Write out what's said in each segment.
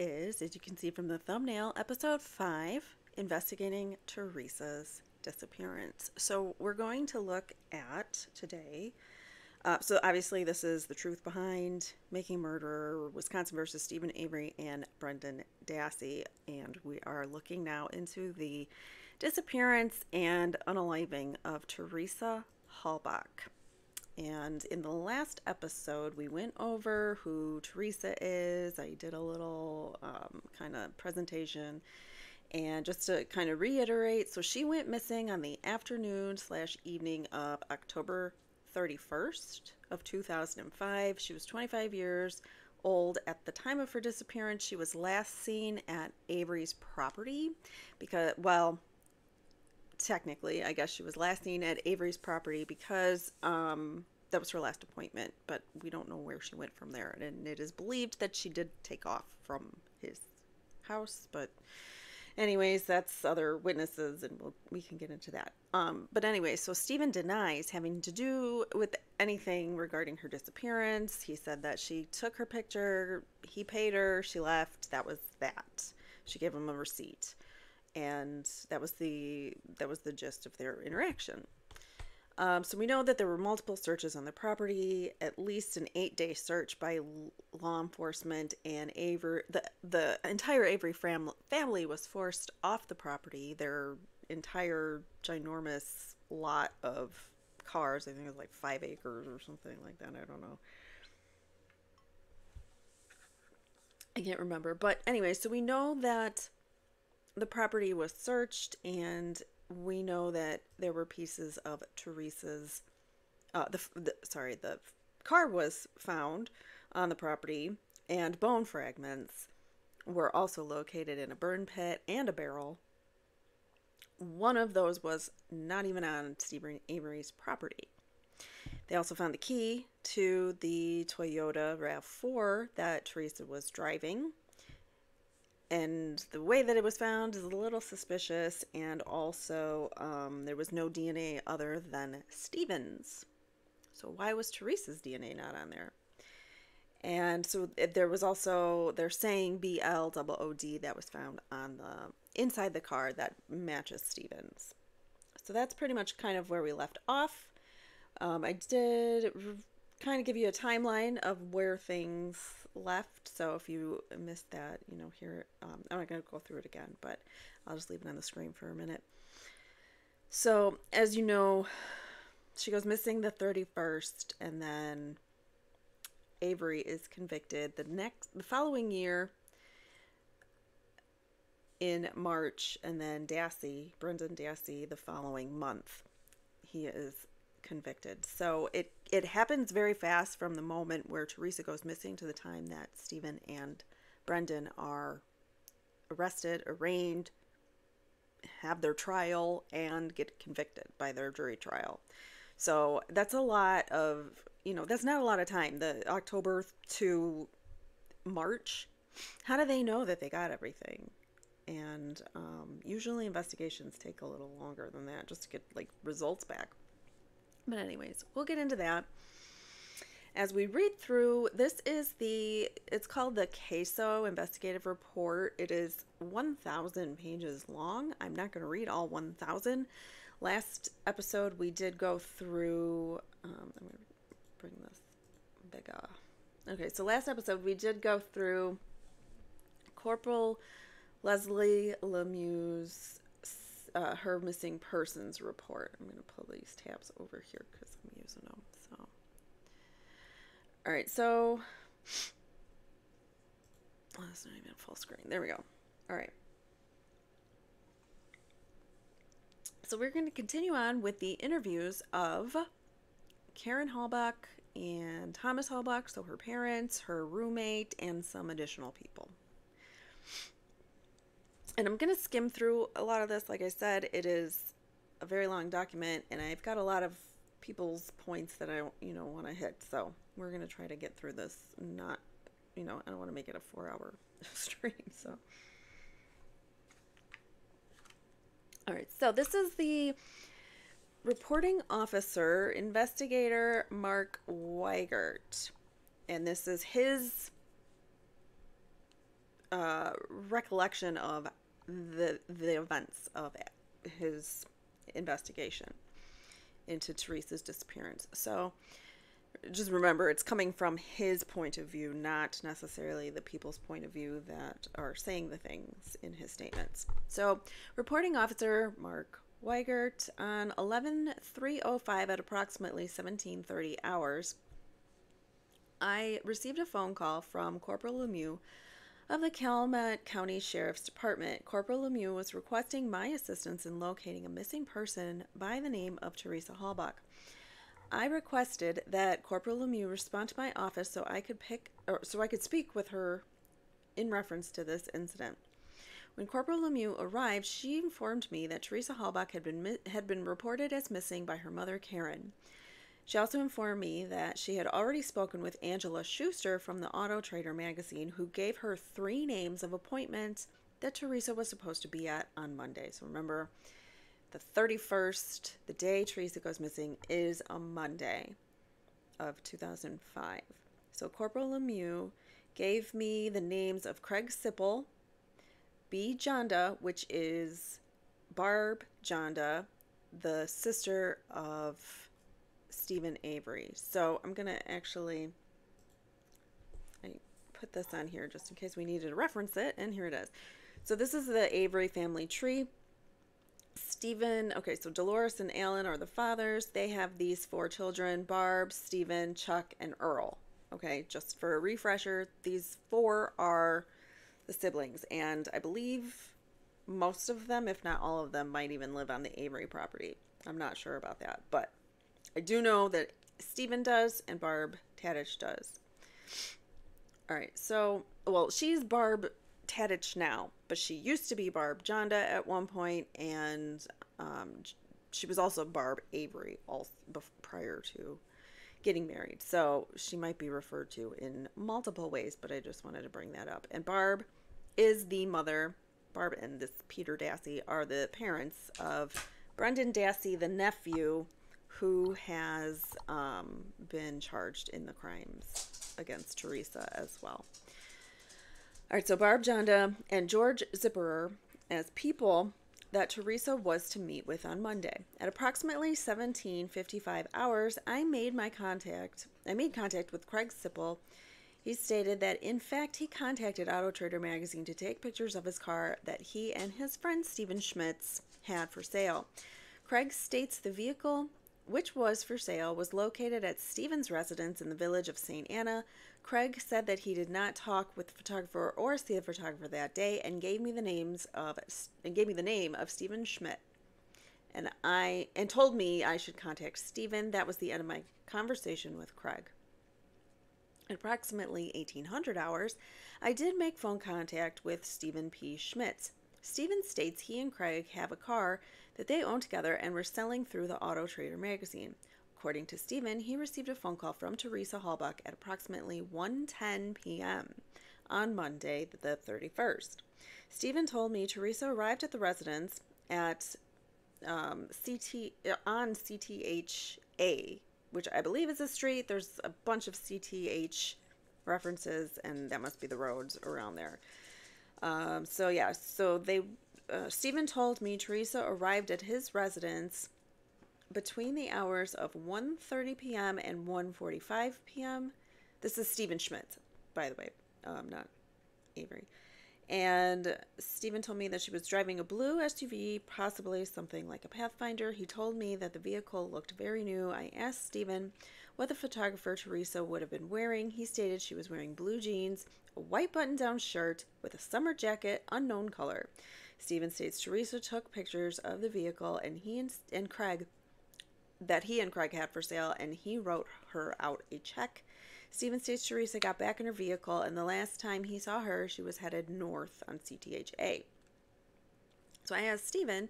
is, as you can see from the thumbnail, episode 5, investigating Teresa's disappearance. So we're going to look at today, so obviously this is the truth behind Making Murder, Wisconsin versus Steven Avery and Brendan Dassey, and we are looking now into the disappearance and unaliving of Teresa Halbach. And in the last episode, we went over who Teresa is. I did a little kind of presentation. And just to kind of reiterate, so she went missing on the afternoon/evening of October 31st of 2005. She was 25 years old at the time of her disappearance. She was last seen at Avery's property because, well, technically, I guess she was last seen at Avery's property because that was her last appointment, but we don't know where she went from there. And it is believed that she did take off from his house, but anyways, that's other witnesses, and we can get into that. But anyway, so Steven denies having to do with anything regarding her disappearance. He said that she took her picture, he paid her, she left. That was that. She gave him a receipt. And that was the gist of their interaction. So we know that there were multiple searches on the property, at least an 8-day search by law enforcement, and the entire Avery family was forced off the property. Their entire ginormous lot of cars, I think it was like 5 acres or something like that. I don't know. I can't remember. But anyway, so we know that the property was searched, and we know that there were pieces of Teresa's, the car was found on the property, and bone fragments were also located in a burn pit and a barrel. One of those was not even on Steven Avery's property. They also found the key to the Toyota RAV4 that Teresa was driving. And the way that it was found is a little suspicious, and also there was no DNA other than Steven's. So why was Teresa's DNA not on there? And so there was also, they're saying BLOOD that was found on the inside the car that matches Steven's. So that's pretty much kind of where we left off. I did kind of give you a timeline of where things left, so if you missed that, here, I'm not going to go through it again, but I'll just leave it on the screen for a minute. So, as you know, she goes missing the 31st, and then Avery is convicted the following year in March, and then Brendan Dassey, the following month, he is convicted. So it happens very fast from the moment where Teresa goes missing to the time that Steven and Brendan are arrested, arraigned, have their trial, and get convicted by their jury trial. So that's a lot of, that's not a lot of time. The October to March, how do they know that they got everything? And usually investigations take a little longer than that just to get results back. But anyways, we'll get into that. As we read through, it's called the CASO Investigative Report. It is 1,000 pages long. I'm not going to read all 1,000. Last episode, we did go through, I'm going to bring this bigger. Okay, so last episode, we did go through Corporal Leslie Lemieux's her missing persons report. I'm going to pull these tabs over here because I'm using them. So, all right. So, that's not even full screen. There we go. All right. So we're going to continue on with the interviews of Karen Halbach and Thomas Halbach, so her parents, her roommate, and some additional people. And I'm going to skim through a lot of this. Like I said, it is a very long document, and I've got a lot of people's points that I, want to hit. So we're going to try to get through this. Not, I don't want to make it a 4-hour stream. So, all right. So this is the reporting officer, investigator Mark Weigert, and this is his recollection of the events of his investigation into Teresa's disappearance. So just remember, it's coming from his point of view, not necessarily the people's point of view that are saying the things in his statements. So, reporting officer Mark Weigert on 11/3/05 at approximately 17:30 hours, I received a phone call from Corporal Lemieux of the Calumet County Sheriff's Department. Corporal Lemieux was requesting my assistance in locating a missing person by the name of Teresa Halbach. I requested that Corporal Lemieux respond to my office so I could speak with her in reference to this incident. When Corporal Lemieux arrived, she informed me that Teresa Halbach had been reported as missing by her mother, Karen. She also informed me that she had already spoken with Angela Schuster from the Auto Trader magazine, who gave her 3 names of appointments that Teresa was supposed to be at on Monday. So remember, the 31st, the day Teresa goes missing, is a Monday of 2005. So Corporal Lemieux gave me the names of Craig Sipple, B. Jonda, which is Barb Jonda, the sister of Steven Avery. So I'm going to actually, I put this on here just in case we needed to reference it, and here it is. So this is the Avery family tree. So Dolores and Alan are the fathers. They have these 4 children: Barb, Stephen, Chuck, and Earl. Okay, just for a refresher, these 4 are the siblings, and I believe most of them, if not all of them, might even live on the Avery property. I'm not sure about that, but I do know that Stephen does and Barb Tadich does. All right, so, she's Barb Tadich now, but she used to be Barb Jonda at one point, and she was also Barb Avery prior to getting married. So she might be referred to in multiple ways, but I just wanted to bring that up. And Barb is the mother. Barb and this Peter Dassey are the parents of Brendan Dassey, the nephew, who has been charged in the crimes against Teresa as well. All right, so Barb Jonda and George Zipperer as people that Teresa was to meet with on Monday. At approximately 17:55 hours, I made contact with Craig Sipple. He stated that, in fact, he contacted Auto Trader magazine to take pictures of his car that he and his friend Steven Schmitz had for sale. Craig states the vehicle, which was for sale, was located at Steven's residence in the village of St. Anna. Craig said that he did not talk with the photographer or see the photographer that day, and gave me the name of Steven Schmidt, and told me I should contact Steven. That was the end of my conversation with Craig. At approximately 1800 hours, I did make phone contact with Steven P. Schmitz. Steven states he and Craig have a car that they own together and were selling through the Auto Trader magazine. According to Steven, he received a phone call from Teresa Halbach at approximately 1:10 p.m. on Monday, the 31st. Steven told me Teresa arrived at the residence at on CTHA, which I believe is a street. There's a bunch of CTH references, and that must be the roads around there. Steven told me Teresa arrived at his residence between the hours of 1:30 p.m. and 1:45 p.m. This is Steven Schmidt, by the way, not Avery. And Steven told me that she was driving a blue SUV, possibly something like a Pathfinder. He told me that the vehicle looked very new. I asked Steven what the photographer Teresa would have been wearing. He stated she was wearing blue jeans, a white button-down shirt with a summer jacket, unknown color. Steven states Teresa took pictures of the vehicle and he and Craig had for sale, and he wrote her out a check. Steven states Teresa got back in her vehicle, and the last time he saw her, she was headed north on CTHA. So I asked Steven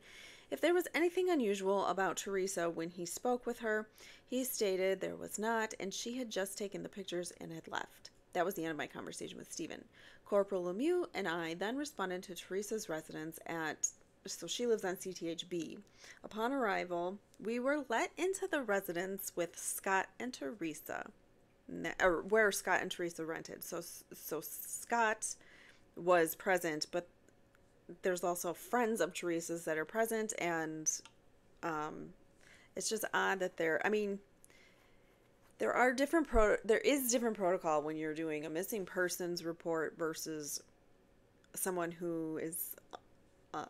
if there was anything unusual about Teresa when he spoke with her. He stated there was not, and she had just taken the pictures and had left. That was the end of my conversation with Steven. Corporal Lemieux and I then responded to Teresa's residence so she lives on CTHB. Upon arrival, we were let into the residence with Scott and Teresa, or where Scott and Teresa rented. So Scott was present, but there's also friends of Teresa's that are present, and it's just odd that I mean, there is different protocol when you're doing a missing persons report versus someone who is uh,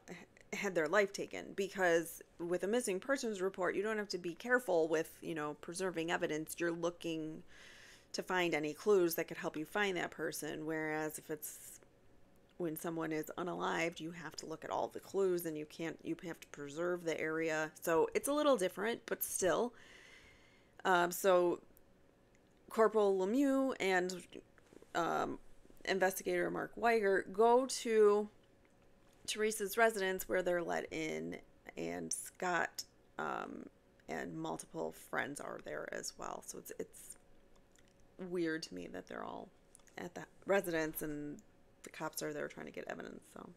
had their life taken, because with a missing persons report you don't have to be careful with, preserving evidence. You're looking to find any clues that could help you find that person, whereas if it's when someone is unalived, you have to look at all the clues, and you have to preserve the area. So it's a little different, but still. So Corporal Lemieux and investigator Mark Weiger go to Teresa's residence, where they're let in, and Scott and multiple friends are there as well. So it's weird to me that they're all at the residence and the cops are there trying to get evidence. So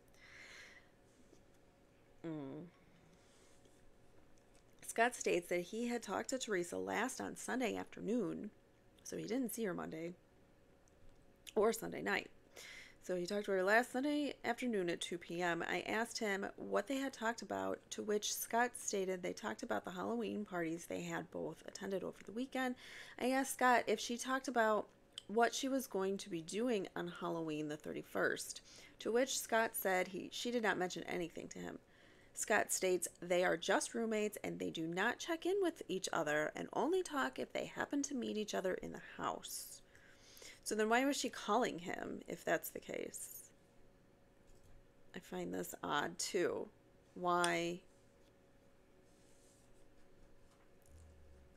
Scott states that he had talked to Teresa last on Sunday afternoon, so he didn't see her Monday or Sunday night. So he talked to her last Sunday afternoon at 2 p.m. I asked him what they had talked about, to which Scott stated they talked about the Halloween parties they had both attended over the weekend. I asked Scott if she talked about what she was going to be doing on Halloween the 31st, to which Scott said she did not mention anything to him. Scott states they are just roommates and they do not check in with each other and only talk if they happen to meet each other in the house. So then why was she calling him if that's the case? I find this odd too. Why,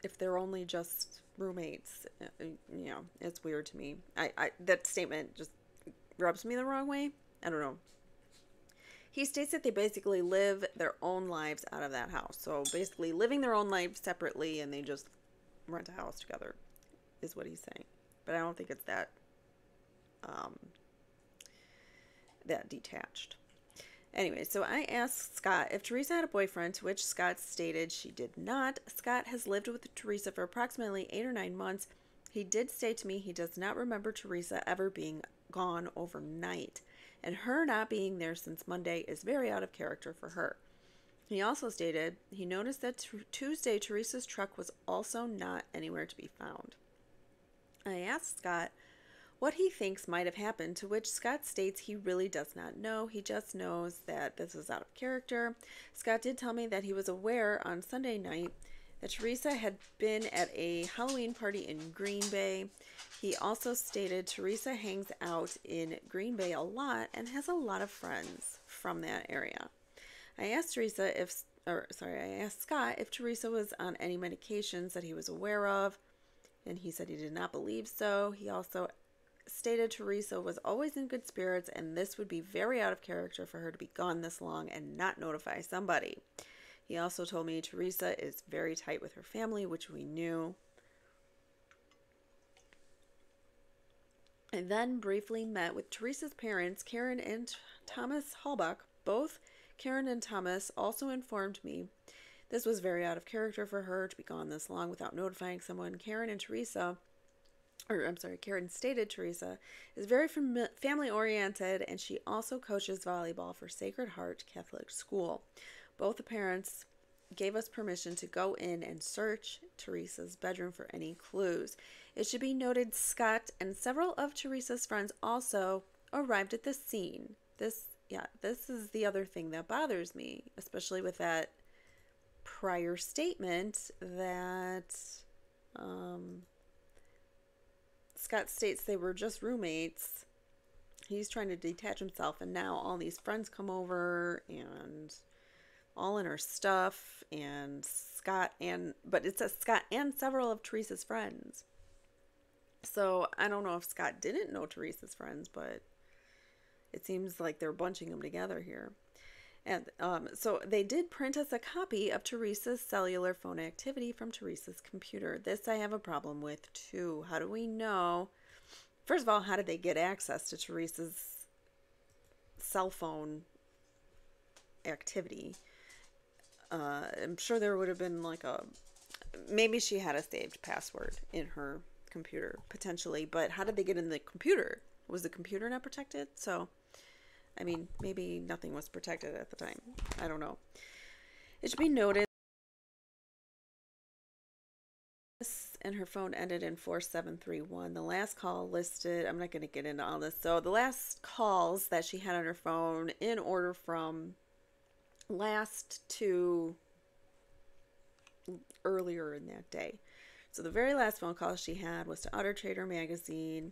if they're only just roommates, it's weird to me. That statement just rubs me the wrong way. I don't know. He states that they basically live their own lives out of that house. So basically living their own lives separately, and they just rent a house together is what he's saying. But I don't think it's that detached. Anyway, so I asked Scott if Teresa had a boyfriend, to which Scott stated she did not. Scott has lived with Teresa for approximately 8 or 9 months. He did say to me he does not remember Teresa ever being gone overnight, and her not being there since Monday is very out of character for her. He also stated he noticed that Tuesday Teresa's truck was also not anywhere to be found. I asked Scott what he thinks might have happened, to which Scott states he really does not know. He just knows that this is out of character. Scott did tell me that he was aware on Sunday night that Teresa had been at a Halloween party in Green Bay. He also stated Teresa hangs out in Green Bay a lot and has a lot of friends from that area. I asked Scott if Teresa was on any medications that he was aware of, and he said he did not believe so. He also stated Teresa was always in good spirits, and this would be very out of character for her to be gone this long and not notify somebody. He also told me Teresa is very tight with her family, which we knew. I then briefly met with Teresa's parents, Karen and Thomas Halbach. Both Karen and Thomas also informed me this was very out of character for her to be gone this long without notifying someone. Karen stated Teresa is very family-oriented, and she also coaches volleyball for Sacred Heart Catholic School. Both the parents gave us permission to go in and search Teresa's bedroom for any clues. It should be noted Scott and several of Teresa's friends also arrived at the scene. This is the other thing that bothers me, especially with that prior statement that Scott states they were just roommates. He's trying to detach himself, and now all these friends come over and all in her stuff, but it says Scott and several of Teresa's friends. So I don't know if Scott didn't know Teresa's friends, but it seems like they're bunching them together here. And so they did print us a copy of Teresa's cellular phone activity from Teresa's computer. This I have a problem with too. How do we know? First of all, how did they get access to Teresa's cell phone activity? I'm sure there would have been maybe she had a saved password in her computer, potentially, but how did they get in the computer? Was the computer not protected? So I mean, maybe nothing was protected at the time. I don't know. It should be noted, and her phone ended in 4731. The last call listed, I'm not going to get into all this. So the last calls that she had on her phone in order from last to earlier in that day. So the very last phone call she had was to Auto Trader magazine.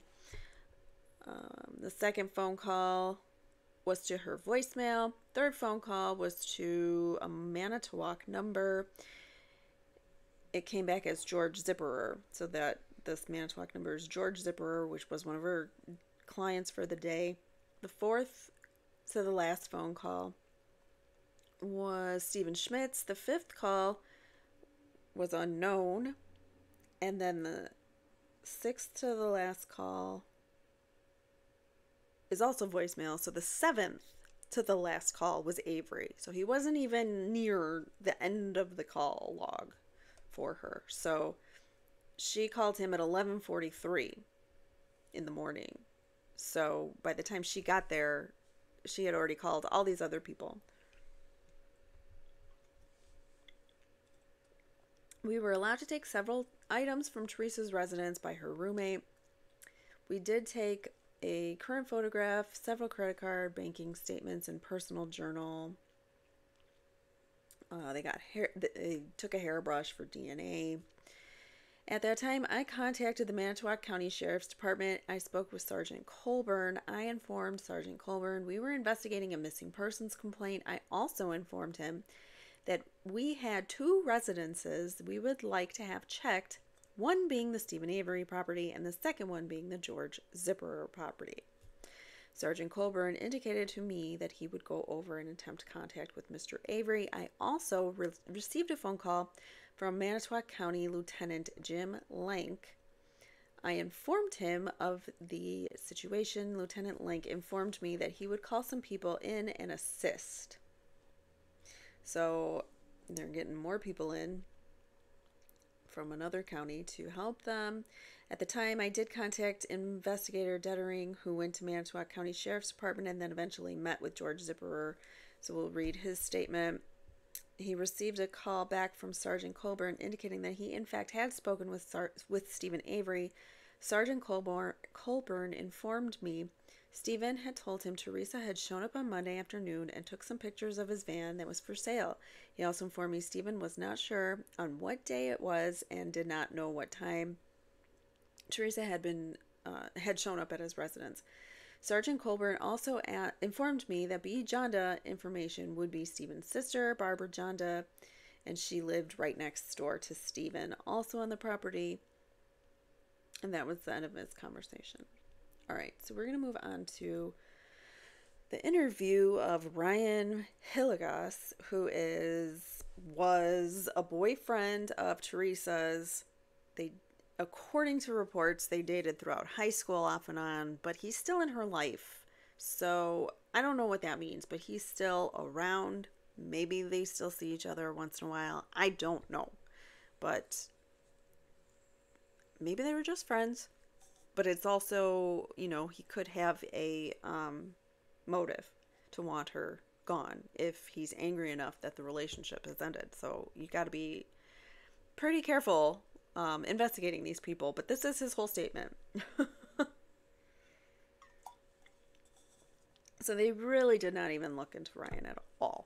The second phone call was to her voicemail. Third phone call was to a Manitowoc number. It came back as George Zipperer, so that this Manitowoc number is George Zipperer, which was one of her clients for the day. The fourth to the last phone call was Stephen Schmitz. The fifth call was unknown. And then the sixth to the last call is also voicemail. So the seventh to the last call was Avery. So he wasn't even near the end of the call log for her. So she called him at 11:43 in the morning. So by the time she got there, she had already called all these other people. We were allowed to take several items from Teresa's residence by her roommate. We did take a current photograph, several credit card, banking statements, and personal journal. They took a hairbrush for DNA. At that time, I contacted the Manitowoc County Sheriff's Department. I spoke with Sergeant Colburn. I informed Sergeant Colburn we were investigating a missing persons complaint. I also informed him that we had two residences we would like to have checked, one being the Steven Avery property and the second one being the George Zipperer property. Sergeant Colburn indicated to me that he would go over and attempt contact with Mr. Avery. I also received a phone call from Manitowoc County Lieutenant Jim Lank. I informed him of the situation. Lieutenant Lank informed me that he would call some people in and assist. So they're getting more people in from another county to help them. At the time, I did contact Investigator Dettering, who went to Manitowoc County Sheriff's Department and then eventually met with George Zipperer. So we'll read his statement. He received a call back from Sergeant Colburn indicating that he in fact had spoken with Steven Avery. Sergeant Colburn informed me Steven had told him Teresa had shown up on Monday afternoon and took some pictures of his van that was for sale. He also informed me Steven was not sure on what day it was and did not know what time Teresa had shown up at his residence. Sergeant Colburn also informed me that B. Jonda information would be Steven's sister, Barbara Jonda, and she lived right next door to Steven, also on the property. And that was the end of his conversation. All right, so we're going to move on to the interview of Ryan Halbach, who was a boyfriend of Teresa's. According to reports, they dated throughout high school off and on, but he's still in her life. So I don't know what that means, but he's still around. Maybe they still see each other once in a while. I don't know. But maybe they were just friends. But it's also, he could have a motive to want her gone if he's angry enough that the relationship has ended. So you got to be pretty careful investigating these people. But this is his whole statement. So they really did not even look into Ryan at all.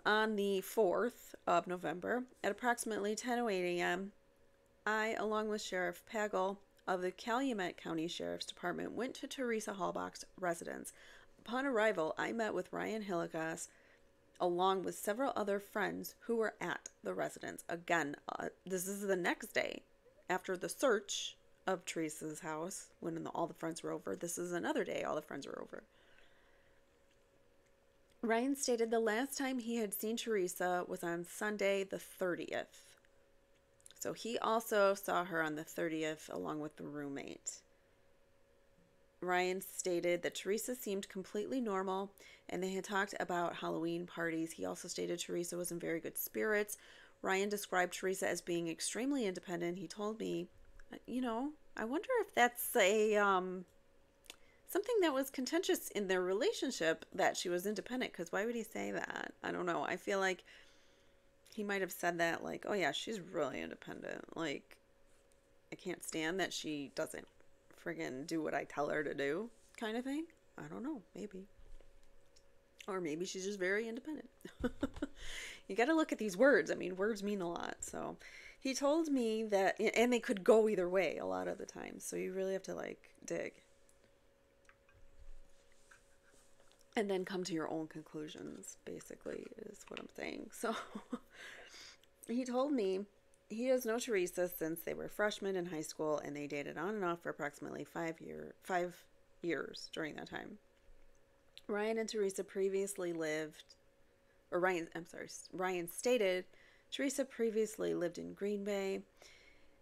On the 4th of November, at approximately 10:08 a.m., I, along with Sheriff Pagel of the Calumet County Sheriff's Department, went to Teresa Halbach's residence. Upon arrival, I met with Ryan Halbach along with several other friends who were at the residence. Again, this is the next day after the search of Teresa's house when all the friends were over. This is another day all the friends were over. Ryan stated the last time he had seen Teresa was on Sunday the 30th. So he also saw her on the 30th along with the roommate. Ryan stated that Teresa seemed completely normal and they had talked about Halloween parties. He also stated Teresa was in very good spirits. Ryan described Teresa as being extremely independent. He told me, I wonder if that's something that was contentious in their relationship that she was independent. Because why would he say that? I don't know. I feel like he might have said that, like, oh yeah, she's really independent. Like, I can't stand that she doesn't friggin' do what I tell her to do, kind of thing. I don't know. Maybe. Or maybe she's just very independent. You got to look at these words. I mean, words mean a lot. So he told me that, and they could go either way a lot of the time. So you really have to like dig. And then come to your own conclusions, basically, is what I'm saying. So he told me he has known Teresa since they were freshmen in high school, and they dated on and off for approximately 5 years during that time. Ryan and Teresa previously lived, or Ryan, I'm sorry, Ryan stated Teresa previously lived in Green Bay.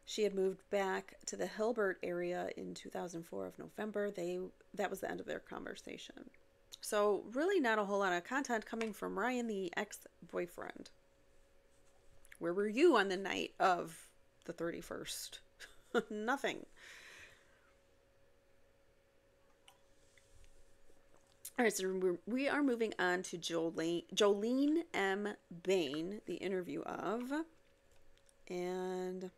She had moved back to the Halbach area in 2004 of November. That was the end of their conversation. So really not a whole lot of content coming from Ryan, the ex-boyfriend. Where were you on the night of the 31st? Nothing. All right, so we are moving on to Jolene M. Bain, the interview of, and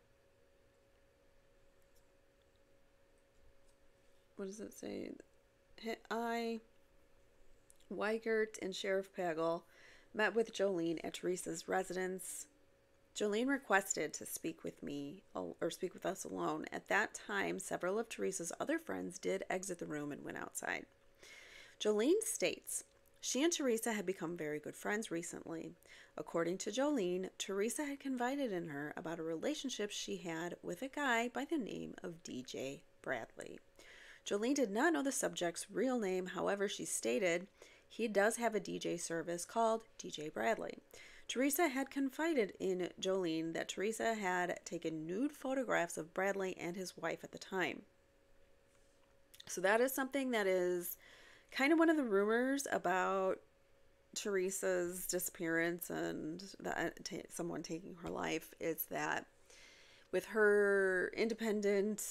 what does it say? Weigert and Sheriff Pagel met with Jolene at Teresa's residence. Jolene requested to speak with me, or speak with us alone. At that time, several of Teresa's other friends did exit the room and went outside. Jolene states, she and Teresa had become very good friends recently. According to Jolene, Teresa had confided in her about a relationship she had with a guy by the name of DJ Bradley. Jolene did not know the subject's real name, however, she stated he does have a DJ service called DJ Bradley. Teresa had confided in Jolene that Teresa had taken nude photographs of Bradley and his wife at the time. So that is something that is kind of one of the rumors about Teresa's disappearance and someone taking her life, is that with her independent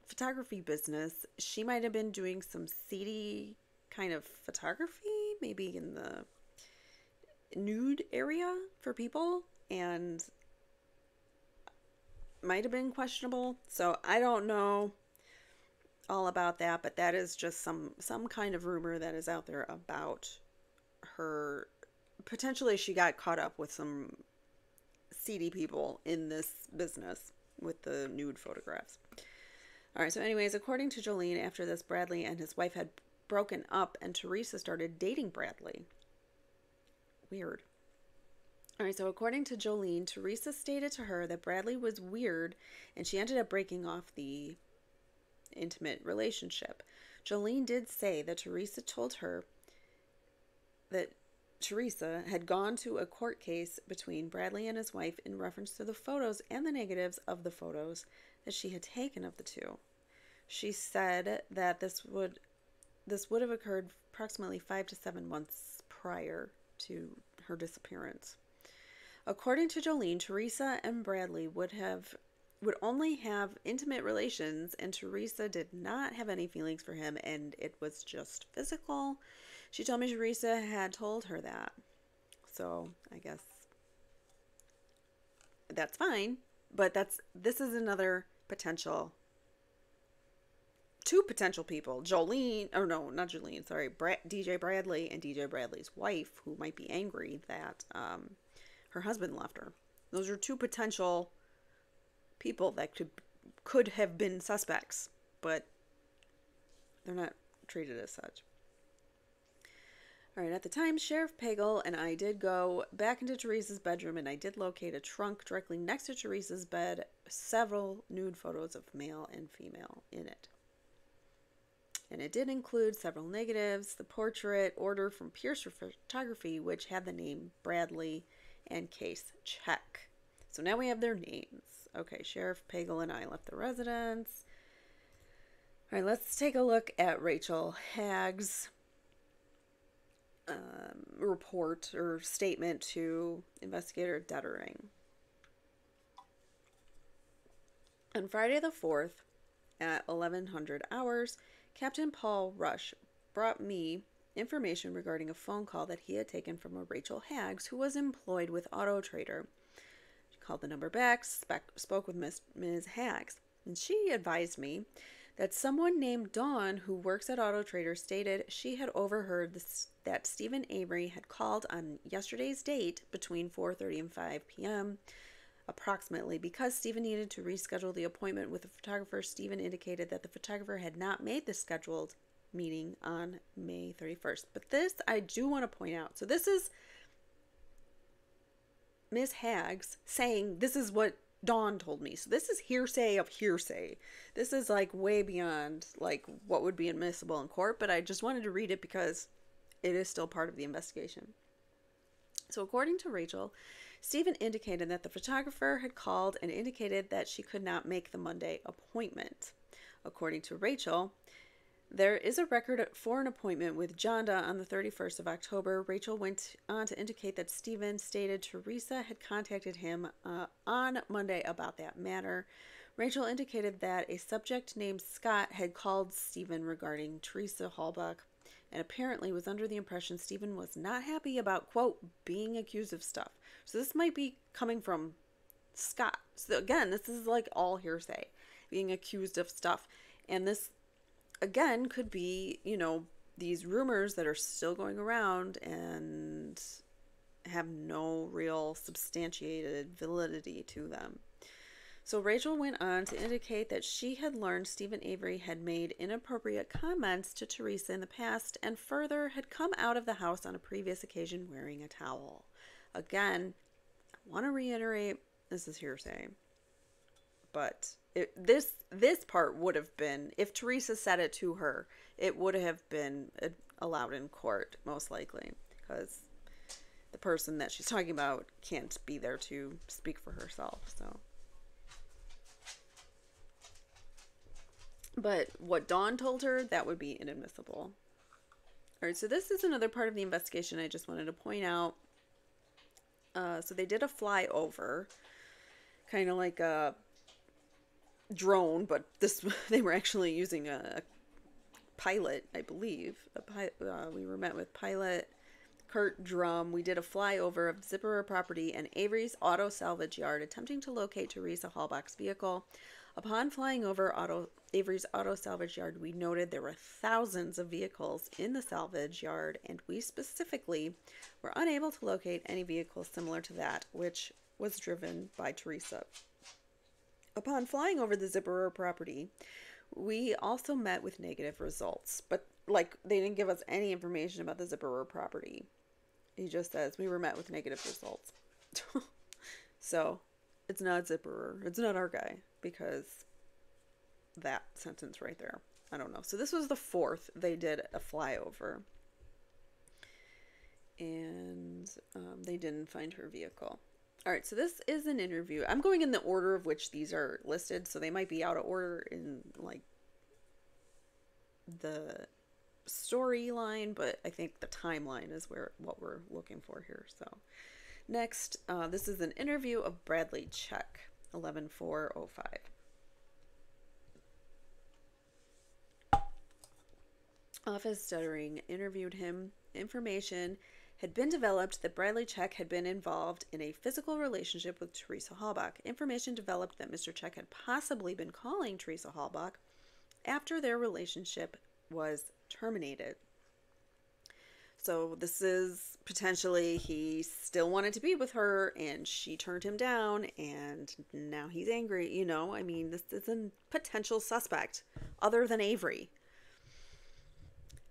photography business, she might have been doing some seedy kind of photography, maybe in the nude area for people, and might have been questionable. So I don't know all about that, but that is just some kind of rumor that is out there about her. Potentially she got caught up with some seedy people in this business with the nude photographs. All right, so anyways, according to Jolene, after this, Bradley and his wife had broken up and Teresa started dating Bradley. Weird. All right, so according to Jolene, Teresa stated to her that Bradley was weird and she ended up breaking off the intimate relationship. Jolene did say that Teresa told her that Teresa had gone to a court case between Bradley and his wife in reference to the photos and the negatives of the photos that she had taken of the two. She said that this would have occurred approximately 5 to 7 months prior to her disappearance. According to Jolene, Teresa and Bradley would only have intimate relations, and Teresa did not have any feelings for him, and it was just physical. She told me Teresa had told her that. So I guess that's fine, but this is another two potential people. Jolene, or no, not Jolene, sorry, DJ Bradley and DJ Bradley's wife, who might be angry that her husband left her. Those are two potential people that could have been suspects, but they're not treated as such. All right, at the time, Sheriff Pagel and I did go back into Teresa's bedroom, and I did locate a trunk directly next to Teresa's bed, several nude photos of male and female in it. And it did include several negatives, the portrait order from Pierce Photography, which had the name Bradley and case check. So now we have their names. Okay, Sheriff Pagel and I left the residence. All right, let's take a look at Rachel Hagg's report or statement to investigator Dettering. On Friday the 4th at 1100 hours, Captain Paul Rush brought me information regarding a phone call that he had taken from a Rachel Haggs who was employed with Auto Trader. She called the number back, spoke with Ms. Haggs, and she advised me that someone named Dawn, who works at Auto Trader, stated she had overheard that Steven Avery had called on yesterday's date between 4:30 and 5 p.m. approximately. Because Steven needed to reschedule the appointment with the photographer, Steven indicated that the photographer had not made the scheduled meeting on May 31st. But this I do want to point out. So this is Ms. Haggs saying this is what Dawn told me. So this is hearsay of hearsay. This is like way beyond like what would be admissible in court, but I just wanted to read it because it is still part of the investigation. So according to Rachel, Steven indicated that the photographer had called and indicated that she could not make the Monday appointment. According to Rachel, there is a record for an appointment with Jonda on the 31st of October. Rachel went on to indicate that Steven stated Teresa had contacted him on Monday about that matter. Rachel indicated that a subject named Scott had called Steven regarding Teresa Halbach and apparently was under the impression Steven was not happy about, quote, being accused of stuff. So this might be coming from Scott. So again, this is like all hearsay, being accused of stuff. And this again could be, you know, these rumors that are still going around and have no real substantiated validity to them. So Rachel went on to indicate that she had learned Steven Avery had made inappropriate comments to Teresa in the past and further had come out of the house on a previous occasion wearing a towel. Again, I want to reiterate, this is hearsay. But this part would have been, if Teresa said it to her, it would have been allowed in court, most likely, because the person that she's talking about can't be there to speak for herself. So, but what Dawn told her, that would be inadmissible. All right, so this is another part of the investigation I just wanted to point out. So they did a flyover, kind of like a drone, but they were actually using a pilot, I believe. We were met with pilot Kurt Drum. We did a flyover of Zipperer property and Avery's auto salvage yard, attempting to locate Teresa Halbach's vehicle. Upon flying over Avery's auto salvage yard, we noted there were thousands of vehicles in the salvage yard, and we specifically were unable to locate any vehicle similar to that which was driven by Teresa. Upon flying over the Zipperer property, we also met with negative results, but like they didn't give us any information about the Zipperer property. He just says we were met with negative results. So it's not Zipperer. It's not our guy, because that sentence right there. I don't know. So this was the fourth they did a flyover, and they didn't find her vehicle. All right, so this is an interview. I'm going in the order of which these are listed, so they might be out of order in like the storyline, but I think the timeline is what we're looking for here. So next, this is an interview of Bradley Check, 11/4/05. Office Stuttering interviewed him. Information had been developed that Bradley Check had been involved in a physical relationship with Teresa Halbach. Information developed that Mr. Check had possibly been calling Teresa Halbach after their relationship was terminated. So this is potentially he still wanted to be with her and she turned him down, and now he's angry. You know, I mean, this is a potential suspect other than Avery.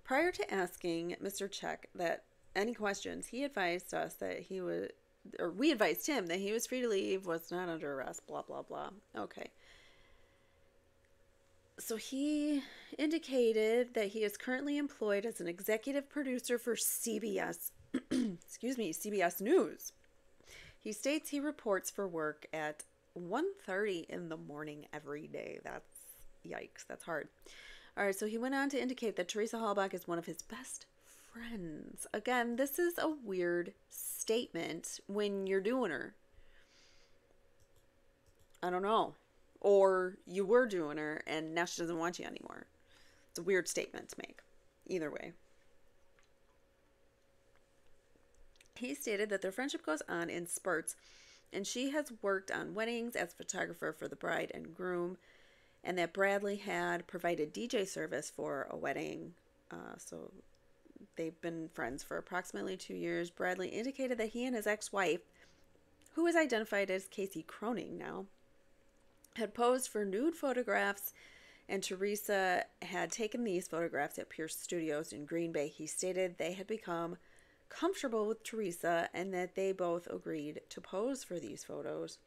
Prior to asking Mr. Check that any questions, he advised us that he would, or we advised him that he was free to leave, was not under arrest, blah, blah, blah. Okay. So he indicated that he is currently employed as an executive producer for CBS, CBS News. He states he reports for work at 1:30 in the morning every day. That's, yikes, that's hard. All right, so he went on to indicate that Teresa Halbach is one of his best friends. Again, this is a weird statement when you're doing her. I don't know. Or you were doing her and now she doesn't want you anymore. It's a weird statement to make. Either way. He stated that their friendship goes on in spurts, and she has worked on weddings as photographer for the bride and groom, and that Bradley had provided DJ service for a wedding. So they've been friends for approximately 2 years. Bradley indicated that he and his ex-wife, who is identified as Casey Croning now, had posed for nude photographs, and Teresa had taken these photographs at Pierce Studios in Green Bay. He stated they had become comfortable with Teresa and that they both agreed to pose for these photos.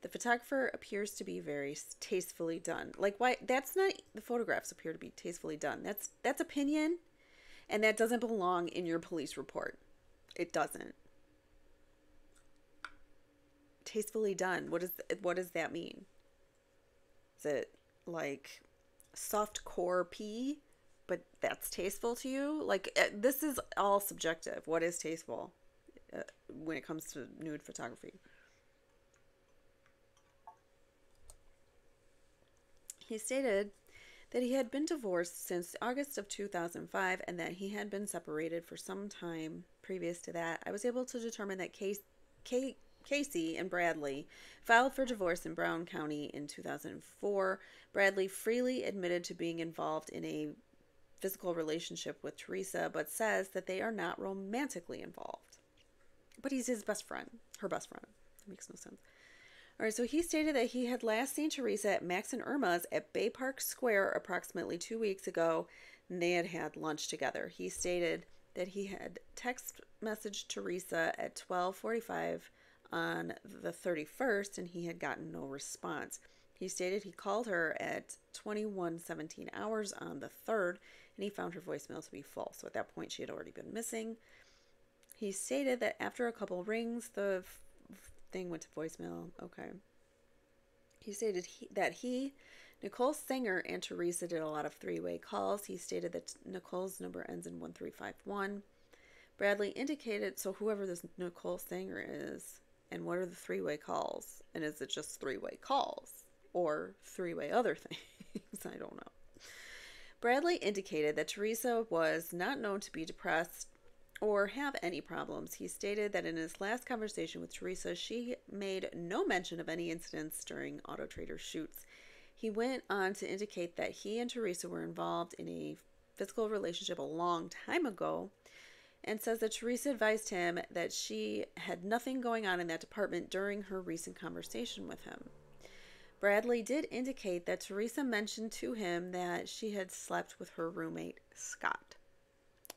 The photographer appears to be very tastefully done. Like, why? That's not, the photographs appear to be tastefully done. That's opinion, and that doesn't belong in your police report. It doesn't. Tastefully done. What does that mean? Is it like soft core P, but that's tasteful to you? Like, this is all subjective. What is tasteful when it comes to nude photography? He stated that he had been divorced since August of 2005 and that he had been separated for some time previous to that. I was able to determine that Casey and Bradley filed for divorce in Brown County in 2004. Bradley freely admitted to being involved in a physical relationship with Teresa, but says that they are not romantically involved. But he's his best friend, her best friend. That makes no sense. All right, so he stated that he had last seen Teresa at Max and Irma's at Bay Park Square approximately 2 weeks ago, and they had had lunch together. He stated that he had text messaged Teresa at 12:45 on the 31st, and he had gotten no response. He stated he called her at 21:17 hours on the 3rd, and he found her voicemail to be full. So at that point, she had already been missing. He stated that after a couple rings, the thing went to voicemail. Okay. He stated that Nicole Singer, and Teresa did a lot of three-way calls. He stated that Nicole's number ends in 1351. Bradley indicated, so whoever this Nicole Singer is, and what are the three-way calls? And is it just three-way calls or three-way other things? I don't know. Bradley indicated that Teresa was not known to be depressed or have any problems. He stated that in his last conversation with Teresa, she made no mention of any incidents during Auto Trader shoots. He went on to indicate that he and Teresa were involved in a physical relationship a long time ago, and says that Teresa advised him that she had nothing going on in that department during her recent conversation with him. Bradley did indicate that Teresa mentioned to him that she had slept with her roommate, Scott.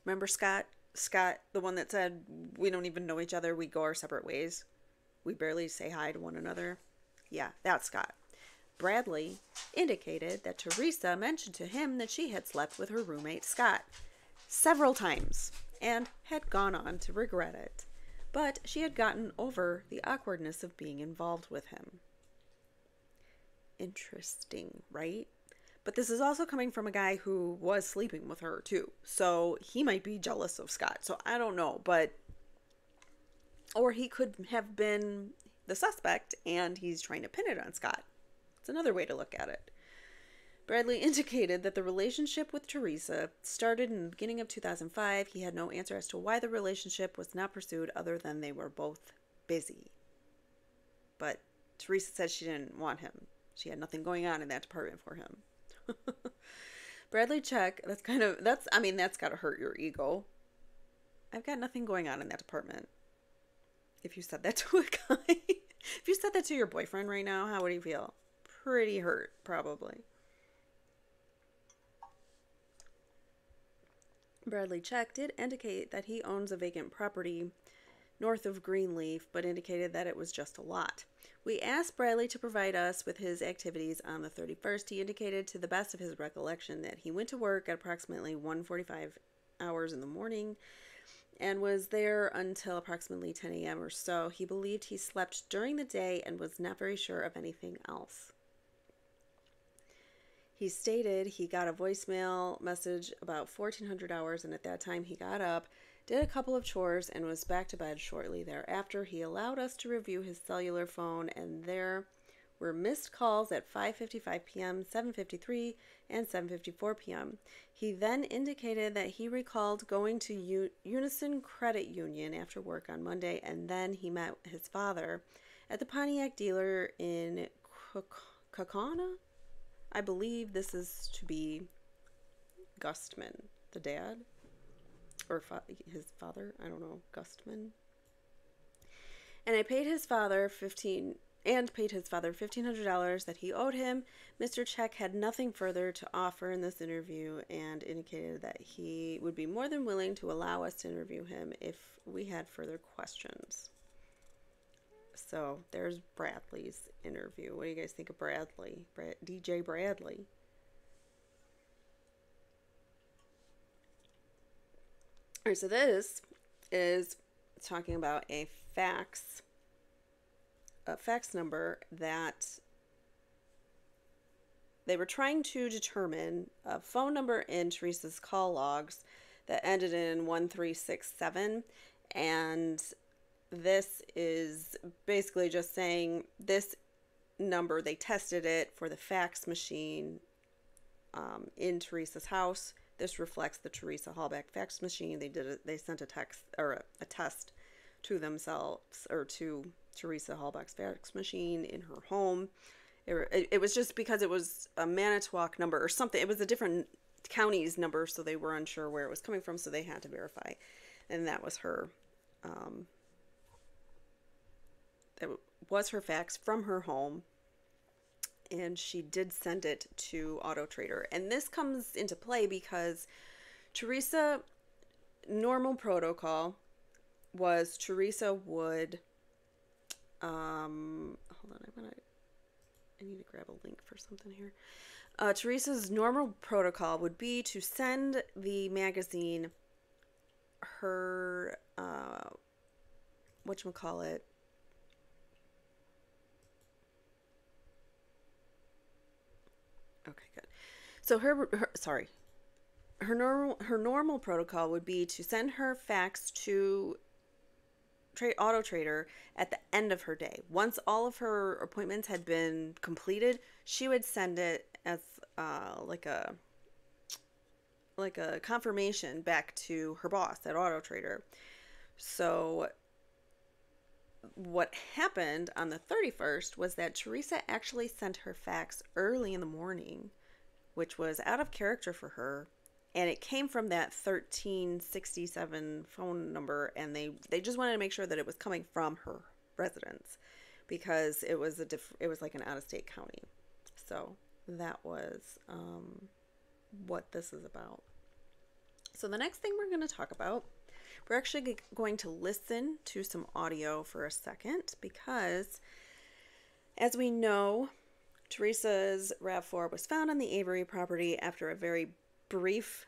Remember Scott? Scott, the one that said, we don't even know each other, we go our separate ways. We barely say hi to one another. Yeah, that's Scott. Bradley indicated that Teresa mentioned to him that she had slept with her roommate, Scott, several times, and had gone on to regret it. But she had gotten over the awkwardness of being involved with him. Interesting, right? But this is also coming from a guy who was sleeping with her too. So he might be jealous of Scott. So I don't know, but, or he could have been the suspect and he's trying to pin it on Scott. It's another way to look at it. Bradley indicated that the relationship with Teresa started in the beginning of 2005. He had no answer as to why the relationship was not pursued other than they were both busy. But Teresa said she didn't want him. She had nothing going on in that department for him. Bradley check. That's gotta hurt your ego. I've got nothing going on in that department. If you said that to a guy, if you said that to your boyfriend right now, how would he feel? Pretty hurt, probably. Bradley check did indicate that he owns a vacant property north of Greenleaf, but indicated that it was just a lot. We asked Bradley to provide us with his activities on the 31st. He indicated to the best of his recollection that he went to work at approximately 1:45 hours in the morning and was there until approximately 10 a.m. or so. He believed he slept during the day and was not very sure of anything else. He stated he got a voicemail message about 1400 hours, and at that time he got up, did a couple of chores, and was back to bed shortly thereafter. He allowed us to review his cellular phone, and there were missed calls at 5:55 p.m., 7:53, and 7:54 p.m. He then indicated that he recalled going to Unison Credit Union after work on Monday, and then he met his father at the Pontiac dealer in Kaukauna. I believe this is to be Gustman, the dad, or his father. I don't know, Gustman. And I paid his father $1,500 that he owed him. Mr. Check had nothing further to offer in this interview and indicated that he would be more than willing to allow us to interview him if we had further questions. So there's Bradley's interview. What do you guys think of Bradley? DJ Bradley. All right, so this is talking about a fax number that they were trying to determine a phone number in Teresa's call logs that ended in 1367, and this is basically just saying this number, they tested it for the fax machine in Teresa's house. This reflects the Teresa Halbach fax machine. They sent a text or a test to themselves, or to Teresa Halbach's fax machine in her home. It was just because it was a Manitowoc number or something. It was a different county's number, so they were unsure where it was coming from, so they had to verify. And that was her. That was her fax from her home. And she did send it to Auto Trader. And this comes into play because Teresa, normal protocol was Teresa would, hold on, I need to grab a link for something here. Teresa's normal protocol would be to send the magazine her, whatchamacallit, okay, good. So her normal protocol would be to send her fax to Auto Trader at the end of her day. Once all of her appointments had been completed, she would send it as like a confirmation back to her boss at Auto Trader. So what happened on the 31st was that Teresa actually sent her fax early in the morning, which was out of character for her. And it came from that 1367 phone number, and they just wanted to make sure that it was coming from her residence, because it was like an out-of-state county. So that was what this is about. So the next thing we're going to talk about, we're actually going to listen to some audio for a second, because as we know, Teresa's RAV4 was found on the Avery property after a very brief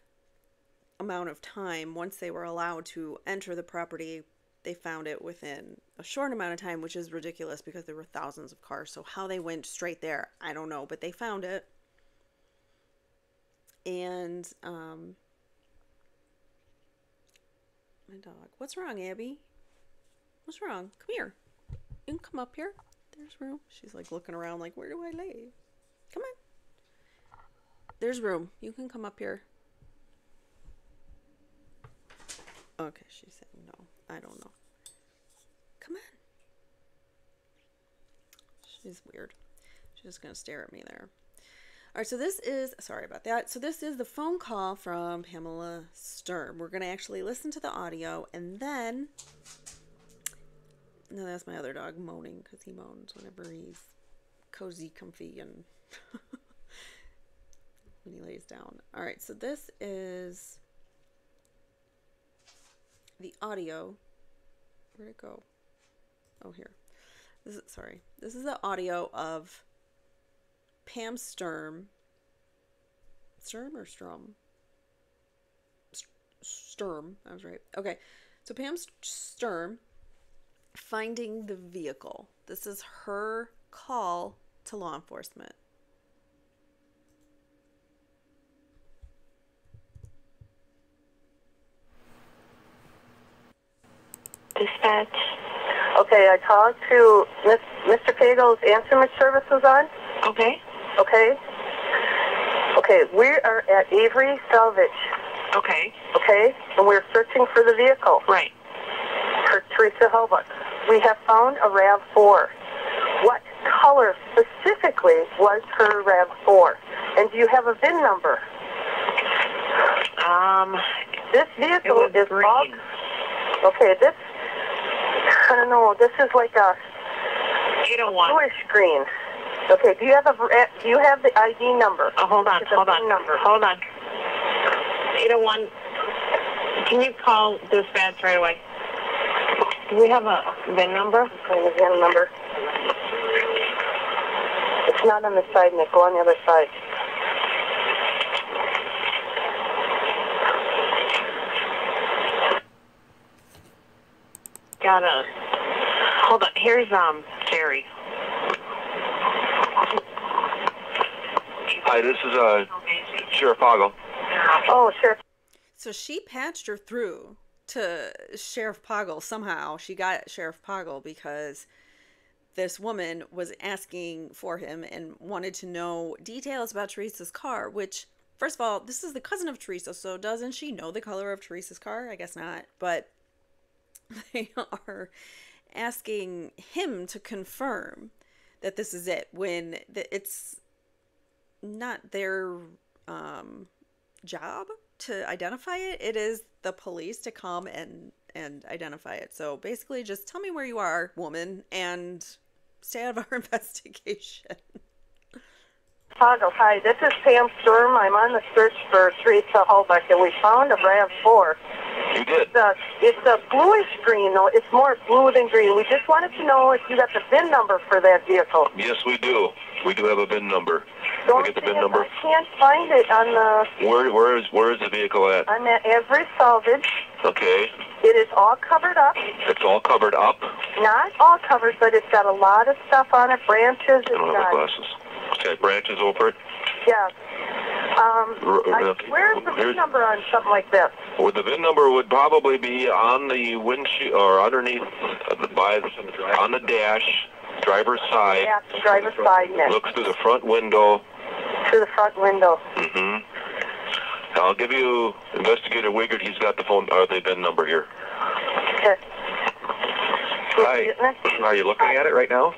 amount of time. Once they were allowed to enter the property, they found it within a short amount of time, which is ridiculous because there were thousands of cars. So how they went straight there, I don't know, but they found it. And my dog, what's wrong, Abby? What's wrong? Come here. You can come up here. There's room. She's like looking around like, where do I lay? Come on. There's room. You can come up here. Okay, she's saying no. I don't know. Come on. She's weird. She's just going to stare at me there. All right, so this is, sorry about that. So this is the phone call from Pamela Sturm. We're going to actually listen to the audio, and then, no, that's my other dog moaning, because he moans whenever he's cozy, comfy, and when he lays down. All right, so this is the audio. Where'd it go? Oh, here. This is the audio of Pam Sturm. Sturm or Strum? Sturm. I was right. Okay. So Pam Sturm finding the vehicle. This is her call to law enforcement. Dispatch, Okay, I talked to Mr. Pagel's answering service was on. Okay. Okay. Okay, we are at Avery Salvage. Okay. Okay, and we're searching for the vehicle. Right. For Teresa Halbach. We have found a RAV4. What color specifically was her RAV4? And do you have a VIN number? This vehicle is green. all... Okay, this... I don't know. This is like a 801. bluish green. Okay, do you have the ID number? Hold on. 801. Can you call dispatch right away? Do we have a VIN number? Okay, the VIN number. It's not on the side, Nick. Go on the other side. Hold on. Here's Terry. Hi, this is Sheriff Poggle. Oh, Sheriff. So she patched her through to Sheriff Poggle somehow. She got Sheriff Poggle because this woman was asking for him and wanted to know details about Teresa's car, which, first of all, this is the cousin of Teresa, so doesn't she know the color of Teresa's car? I guess not, but they are asking him to confirm that this is it when it's not their job to identify it. It is the police to come and identify it. So basically just tell me where you are, woman, and stay out of our investigation. Chicago. Hi, this is Pam Sturm. I'm on the search for Teresa Halbach, and we found a RAV4. You did? It's a bluish green, though. It's more blue than green. We just wanted to know if you got the VIN number for that vehicle. Yes, we do. We do have a VIN number. The We only get the thing VIN is number. I can't find it on the... Where is the vehicle at? I'm at Avery Salvage. Okay. It is all covered up. It's all covered up. Not all covered, but it's got a lot of stuff on it. Branches. I don't have my glasses. Okay, branches over it. Yeah. Where's the VIN number on something like this? Well, the VIN number would probably be on the windshield or underneath, on the dash, driver's side. Yeah, the driver's side, Nick. Looks through the front window. Through the front window. Mm-hmm. I'll give you Investigator Wiggert. He's got the the VIN number here. Okay. Hi. Are you looking at it right now?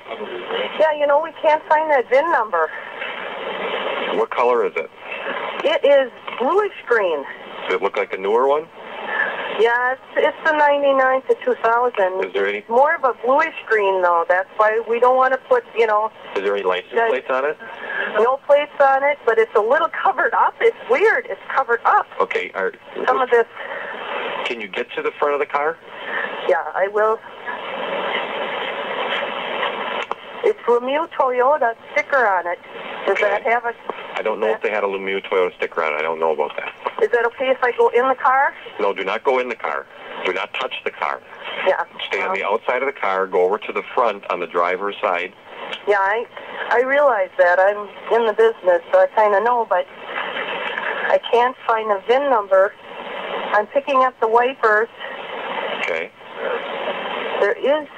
Yeah, you know, we can't find that VIN number. What color is it? It is bluish green. Does it look like a newer one? Yeah, it's the 99 to 2000. Is there any? More of a bluish green, though. That's why we don't want to put, you know... Is there any license plates on it? No plates on it, but it's a little covered up. It's weird. It's covered up. Okay. Some of this... Can you get to the front of the car? Yeah, I will. It's Lemieux Toyota sticker on it. Does that have a... I don't know if they had a Lemieux Toyota sticker on it. I don't know about that. Is that okay if I go in the car? No, do not go in the car. Do not touch the car. Yeah. Stay on the outside of the car. Go over to the front on the driver's side. Yeah, I realize that. I'm in the business, so I kind of know, but I can't find a VIN number. I'm picking up the wipers. Okay. There is... I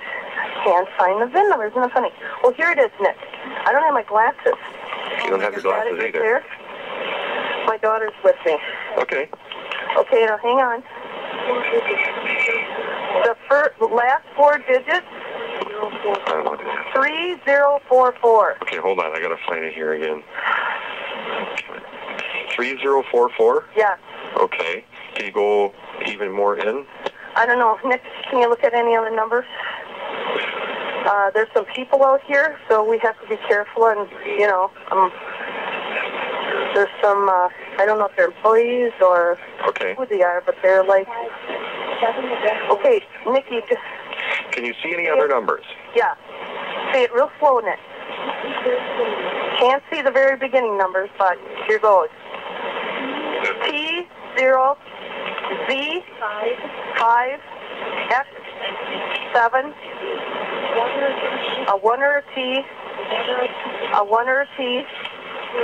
can't find the VIN number. Isn't that funny? Well, here it is, Nick. I don't have my glasses. You don't have your glasses Got it right either. there. My daughter's with me. Okay. Okay, now hang on. The last four digits, I don't know what it is. 3044. Okay, hold on. I gotta find it here again. 3044? Yeah. Okay. Can you go even more in? I don't know. Nick, can you look at any other numbers? There's some people out here, so we have to be careful, and, you know, there's some, I don't know if they're employees or who they are, but they're like, okay, Nikki, just... Can you see any other numbers? Yeah. Say it real slow, Nick. Can't see the very beginning numbers, but here goes. T0, Z, 5, X, 7, a 1 or a T, a 1 or a T.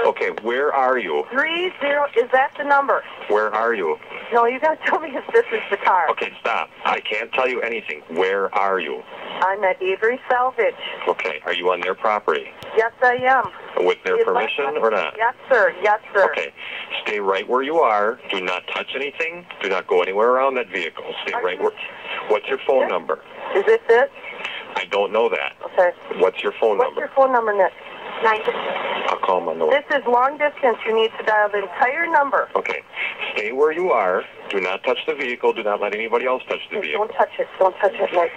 Okay, where are you? 30, is that the number? Where are you? No, you got to tell me if this is the car. Okay, stop. I can't tell you anything. Where are you? I'm at Avery Salvage. Okay, are you on their property? Yes, I am. With their permission or not? Yes, sir. Yes, sir. Okay, stay right where you are. Do not touch anything. Do not go anywhere around that vehicle. Stay right where... What's your phone number? Is this it? I don't know that. Okay. What's your phone number? What's your phone number, Nick? I'll call him on the way. This is long distance. You need to dial the entire number. Okay. Stay where you are. Do not touch the vehicle. Do not let anybody else touch the vehicle. Don't touch it. Don't touch it, Nick.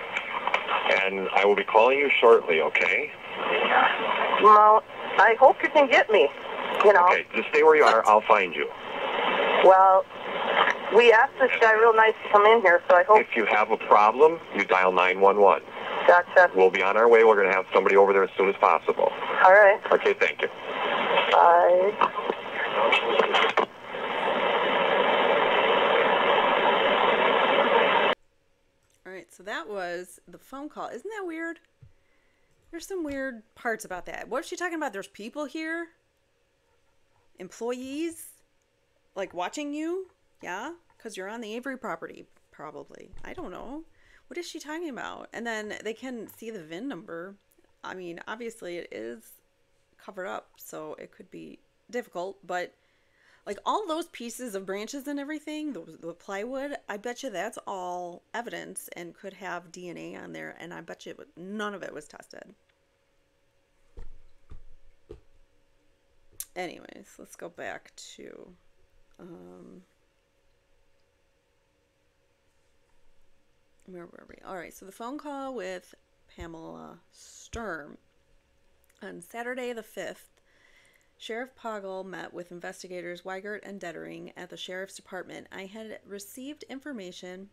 And I will be calling you shortly, okay? Well, I hope you can get me, you know. Okay, just stay where you are. I'll find you. Well, we asked this guy real nice to come in here, so I hope... If you have a problem, you dial 911. Gotcha. We'll be on our way. We're going to have somebody over there as soon as possible. All right. Okay, thank you. Bye. All right, so that was the phone call. Isn't that weird? There's some weird parts about that. What is she talking about? There's people here? Employees? Like watching you? Yeah? Because you're on the Avery property, probably. I don't know. What is she talking about? And then they can see the VIN number. I mean, obviously it is covered up, so it could be difficult, but like all those pieces of branches and everything, the plywood, I bet you that's all evidence and could have DNA on there, and I bet you none of it was tested. Anyways, let's go back to where were we? All right, so the phone call with Pamela Sturm. On Saturday the 5th, Sheriff Poggle met with investigators Weigert and Dettering at the Sheriff's Department. I had received information.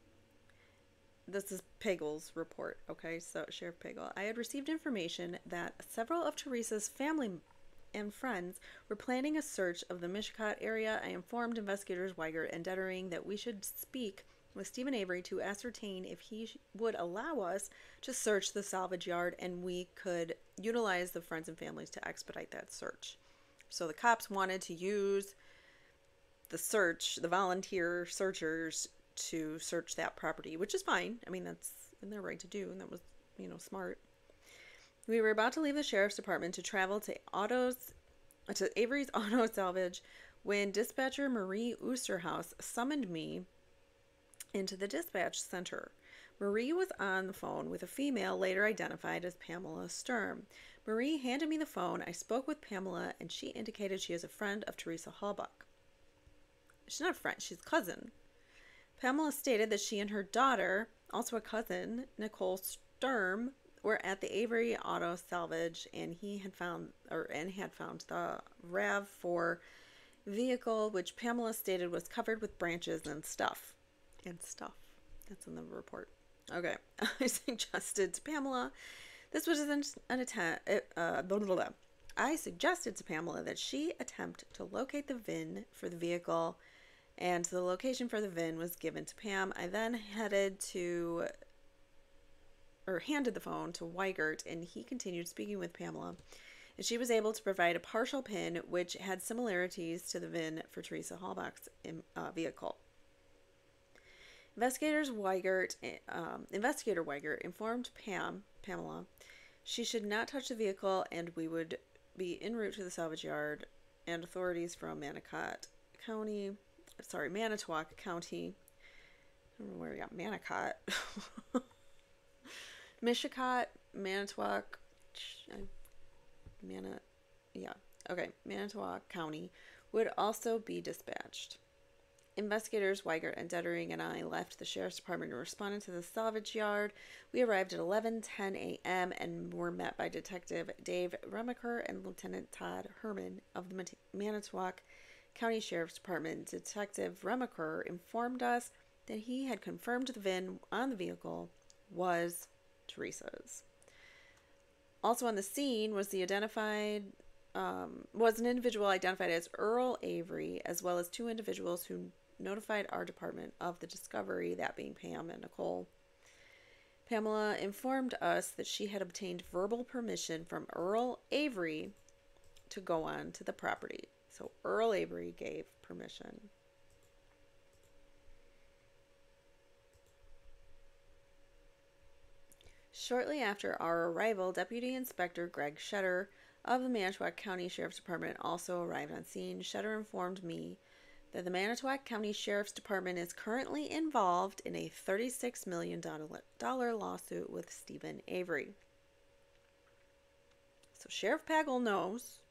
This is Pagel's report, okay? So, Sheriff Pagel. I had received information that several of Teresa's family and friends were planning a search of the Mishicot area. I informed investigators Weigert and Dettering that we should speak with Steven Avery to ascertain if he would allow us to search the salvage yard, and we could utilize the friends and families to expedite that search. So the cops wanted to use the search, the volunteer searchers, to search that property, which is fine. I mean, that's in their right to do, and that was, smart. We were about to leave the Sheriff's Department to travel to Avery's Auto Salvage when dispatcher Marie Oosterhouse summoned me into the dispatch center. Marie was on the phone with a female later identified as Pamela Sturm. Marie handed me the phone. I spoke with Pamela, and she indicated she is a friend of Teresa Halbach. She's not a friend, she's a cousin. Pamela stated that she and her daughter, also a cousin, Nicole Sturm, were at the Avery Auto Salvage, and had found the RAV4 vehicle, which Pamela stated was covered with branches and stuff. That's in the report. Okay. I suggested to Pamela, this was an attempt, I suggested to Pamela that she attempt to locate the VIN for the vehicle, and the location for the VIN was given to Pam. I then handed the phone to Weigert, and he continued speaking with Pamela, and she was able to provide a partial pin which had similarities to the VIN for Teresa Halbach's vehicle. Investigator Weigert informed Pamela she should not touch the vehicle, and we would be en route to the salvage yard, and authorities from Manitowoc County. I don't know where we got Manitowoc. Mishicot, Manitowoc, Manitowoc County would also be dispatched. Investigators Weigert and Dettering and I left the Sheriff's Department and responded to the salvage yard. We arrived at 11:10 a.m. and were met by Detective Dave Remacher and Lieutenant Todd Herman of the Manitowoc County Sheriff's Department. Detective Remacher informed us that he had confirmed the VIN on the vehicle was Teresa's. Also on the scene was an individual identified as Earl Avery, as well as two individuals who notified our department of the discovery, that being Pam and Nicole. Pamela informed us that she had obtained verbal permission from Earl Avery to go on to the property. So Earl Avery gave permission. Shortly after our arrival, Deputy Inspector Greg Shetter of the Manitowoc County Sheriff's Department also arrived on scene. Shetter informed me that the Manitowoc County Sheriff's Department is currently involved in a $36 million lawsuit with Steven Avery. So Sheriff Pagel knows.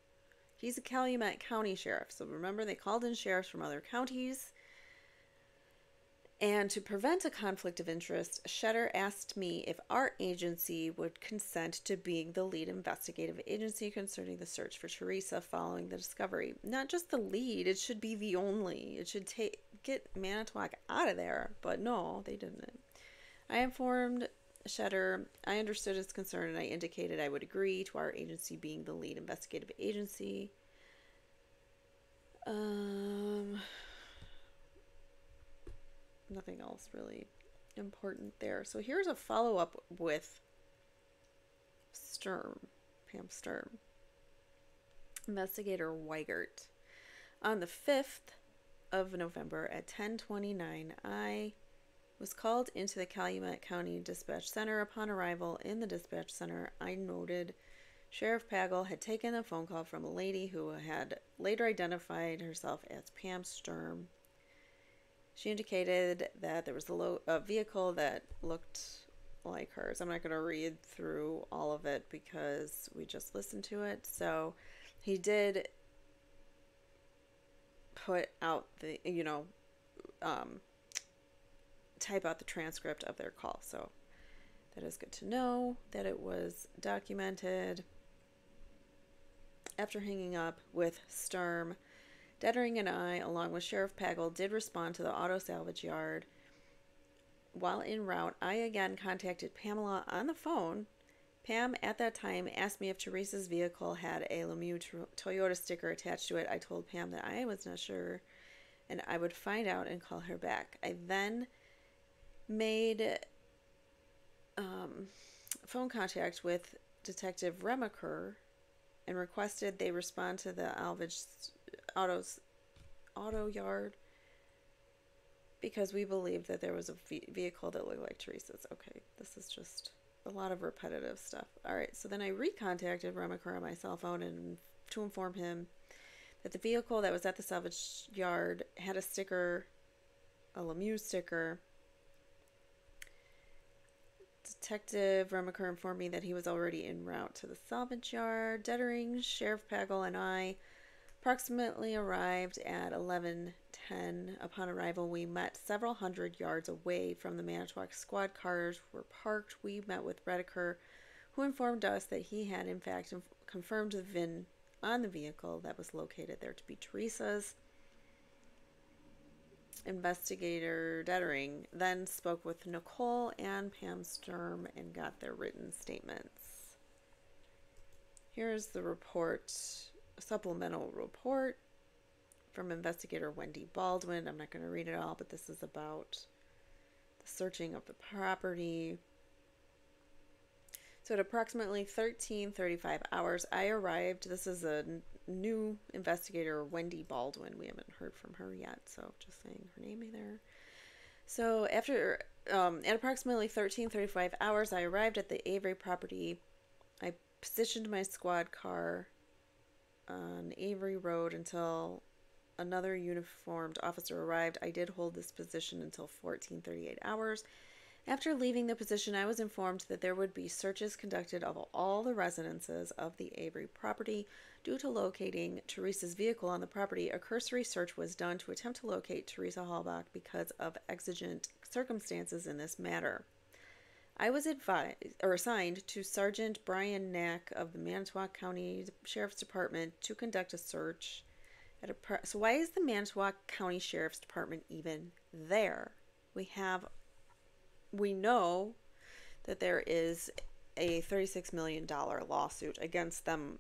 He's a Calumet County Sheriff. So remember, they called in sheriffs from other counties. And to prevent a conflict of interest, Shetter asked me if our agency would consent to being the lead investigative agency concerning the search for Teresa following the discovery. Not just the lead, it should be the only. It should get Manitowoc out of there. But no, they didn't. I informed Shetter I understood his concern and I indicated I would agree to our agency being the lead investigative agency. Nothing else really important there. So here's a follow-up with Pam Sturm. Investigator Weigert. On the 5th of November at 10:29, I was called into the Calumet County Dispatch Center. Upon arrival in the dispatch center, I noted Sheriff Pagel had taken a phone call from a lady who had later identified herself as Pam Sturm. She indicated that there was a vehicle that looked like hers. I'm not going to read through all of it because we just listened to it. So he did put out the, type out the transcript of their call. So that is good to know that it was documented. After hanging up with Sturm, Dettering and I, along with Sheriff Pagel, did respond to the auto salvage yard. While en route, I again contacted Pamela on the phone. Pam, at that time, asked me if Teresa's vehicle had a Lemieux Toyota sticker attached to it. I told Pam that I was not sure, and I would find out and call her back. I then made phone contact with Detective Remacher and requested they respond to the auto yard because we believed that there was a vehicle that looked like Teresa's. Okay, this is just a lot of repetitive stuff. All right, so then I recontacted Remacher on my cell phone and to inform him that the vehicle that was at the salvage yard had a sticker, a Lemieux sticker. Detective Remacher informed me that he was already en route to the salvage yard. Dettering, Sheriff Pagel, and I approximately arrived at 11:10. Upon arrival, we met several hundred yards away from the Manitowoc squad cars were parked. We met with Rediker, who informed us that he had in fact confirmed the VIN on the vehicle that was located there to be Teresa's. Investigator Dettering then spoke with Nicole and Pam Sturm and got their written statements. Here's the report, a supplemental report from Investigator Wendy Baldwin. I'm not going to read it all, but this is about the searching of the property. So at approximately 13:35 hours, I arrived. This is a new investigator, Wendy Baldwin. We haven't heard from her yet, so just saying her name there. So after, at approximately 13:35 hours, I arrived at the Avery property. I positioned my squad car on Avery Road until another uniformed officer arrived. I did hold this position until 14:38 hours. After leaving the position, I was informed that there would be searches conducted of all the residences of the Avery property. Due to locating Teresa's vehicle on the property, a cursory search was done to attempt to locate Teresa Halbach because of exigent circumstances in this matter. I was assigned to Sergeant Brian Knack of the Manitowoc County Sheriff's Department to conduct a search. So why is the Manitowoc County Sheriff's Department even there? We know that there is a $36 million lawsuit against them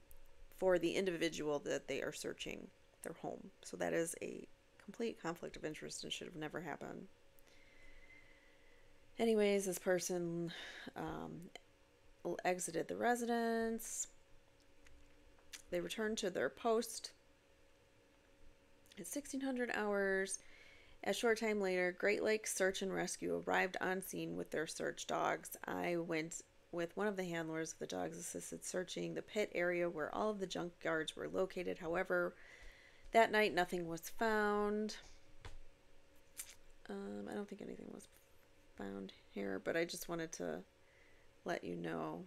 for the individual that they are searching their home. So that is a complete conflict of interest and should have never happened. Anyways, this person exited the residence. They returned to their post at 1600 hours. A short time later, Great Lakes Search and Rescue arrived on scene with their search dogs. I went with one of the handlers of the dogs assisted searching the pit area where all of the junkyards were located. However, that night nothing was found. I don't think anything was found here, but I just wanted to let you know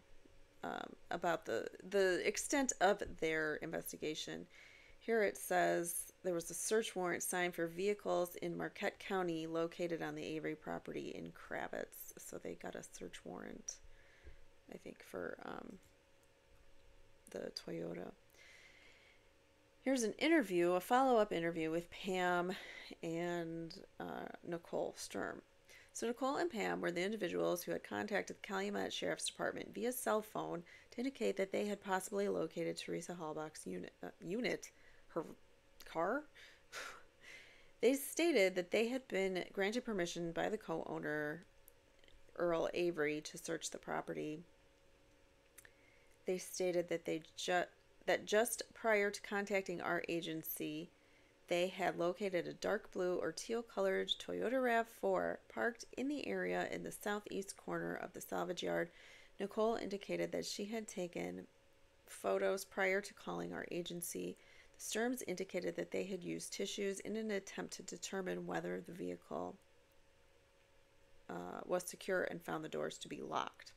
about the extent of their investigation. Here it says there was a search warrant signed for vehicles in Marquette County located on the Avery property in Kravitz. So they got a search warrant, I think, for the Toyota. Here's an interview, a follow-up interview with Pam and Nicole Sturm. So Nicole and Pam were the individuals who had contacted the Calumet Sheriff's Department via cell phone to indicate that they had possibly located Teresa Halbach's unit, her car. They stated that they had been granted permission by the co-owner, Earl Avery, to search the property. They stated that that just prior to contacting our agency, they had located a dark blue or teal-colored Toyota RAV4 parked in the area in the southeast corner of the salvage yard. Nicole indicated that she had taken photos prior to calling our agency. The Sturms indicated that they had used tissues in an attempt to determine whether the vehicle was secure and found the doors to be locked.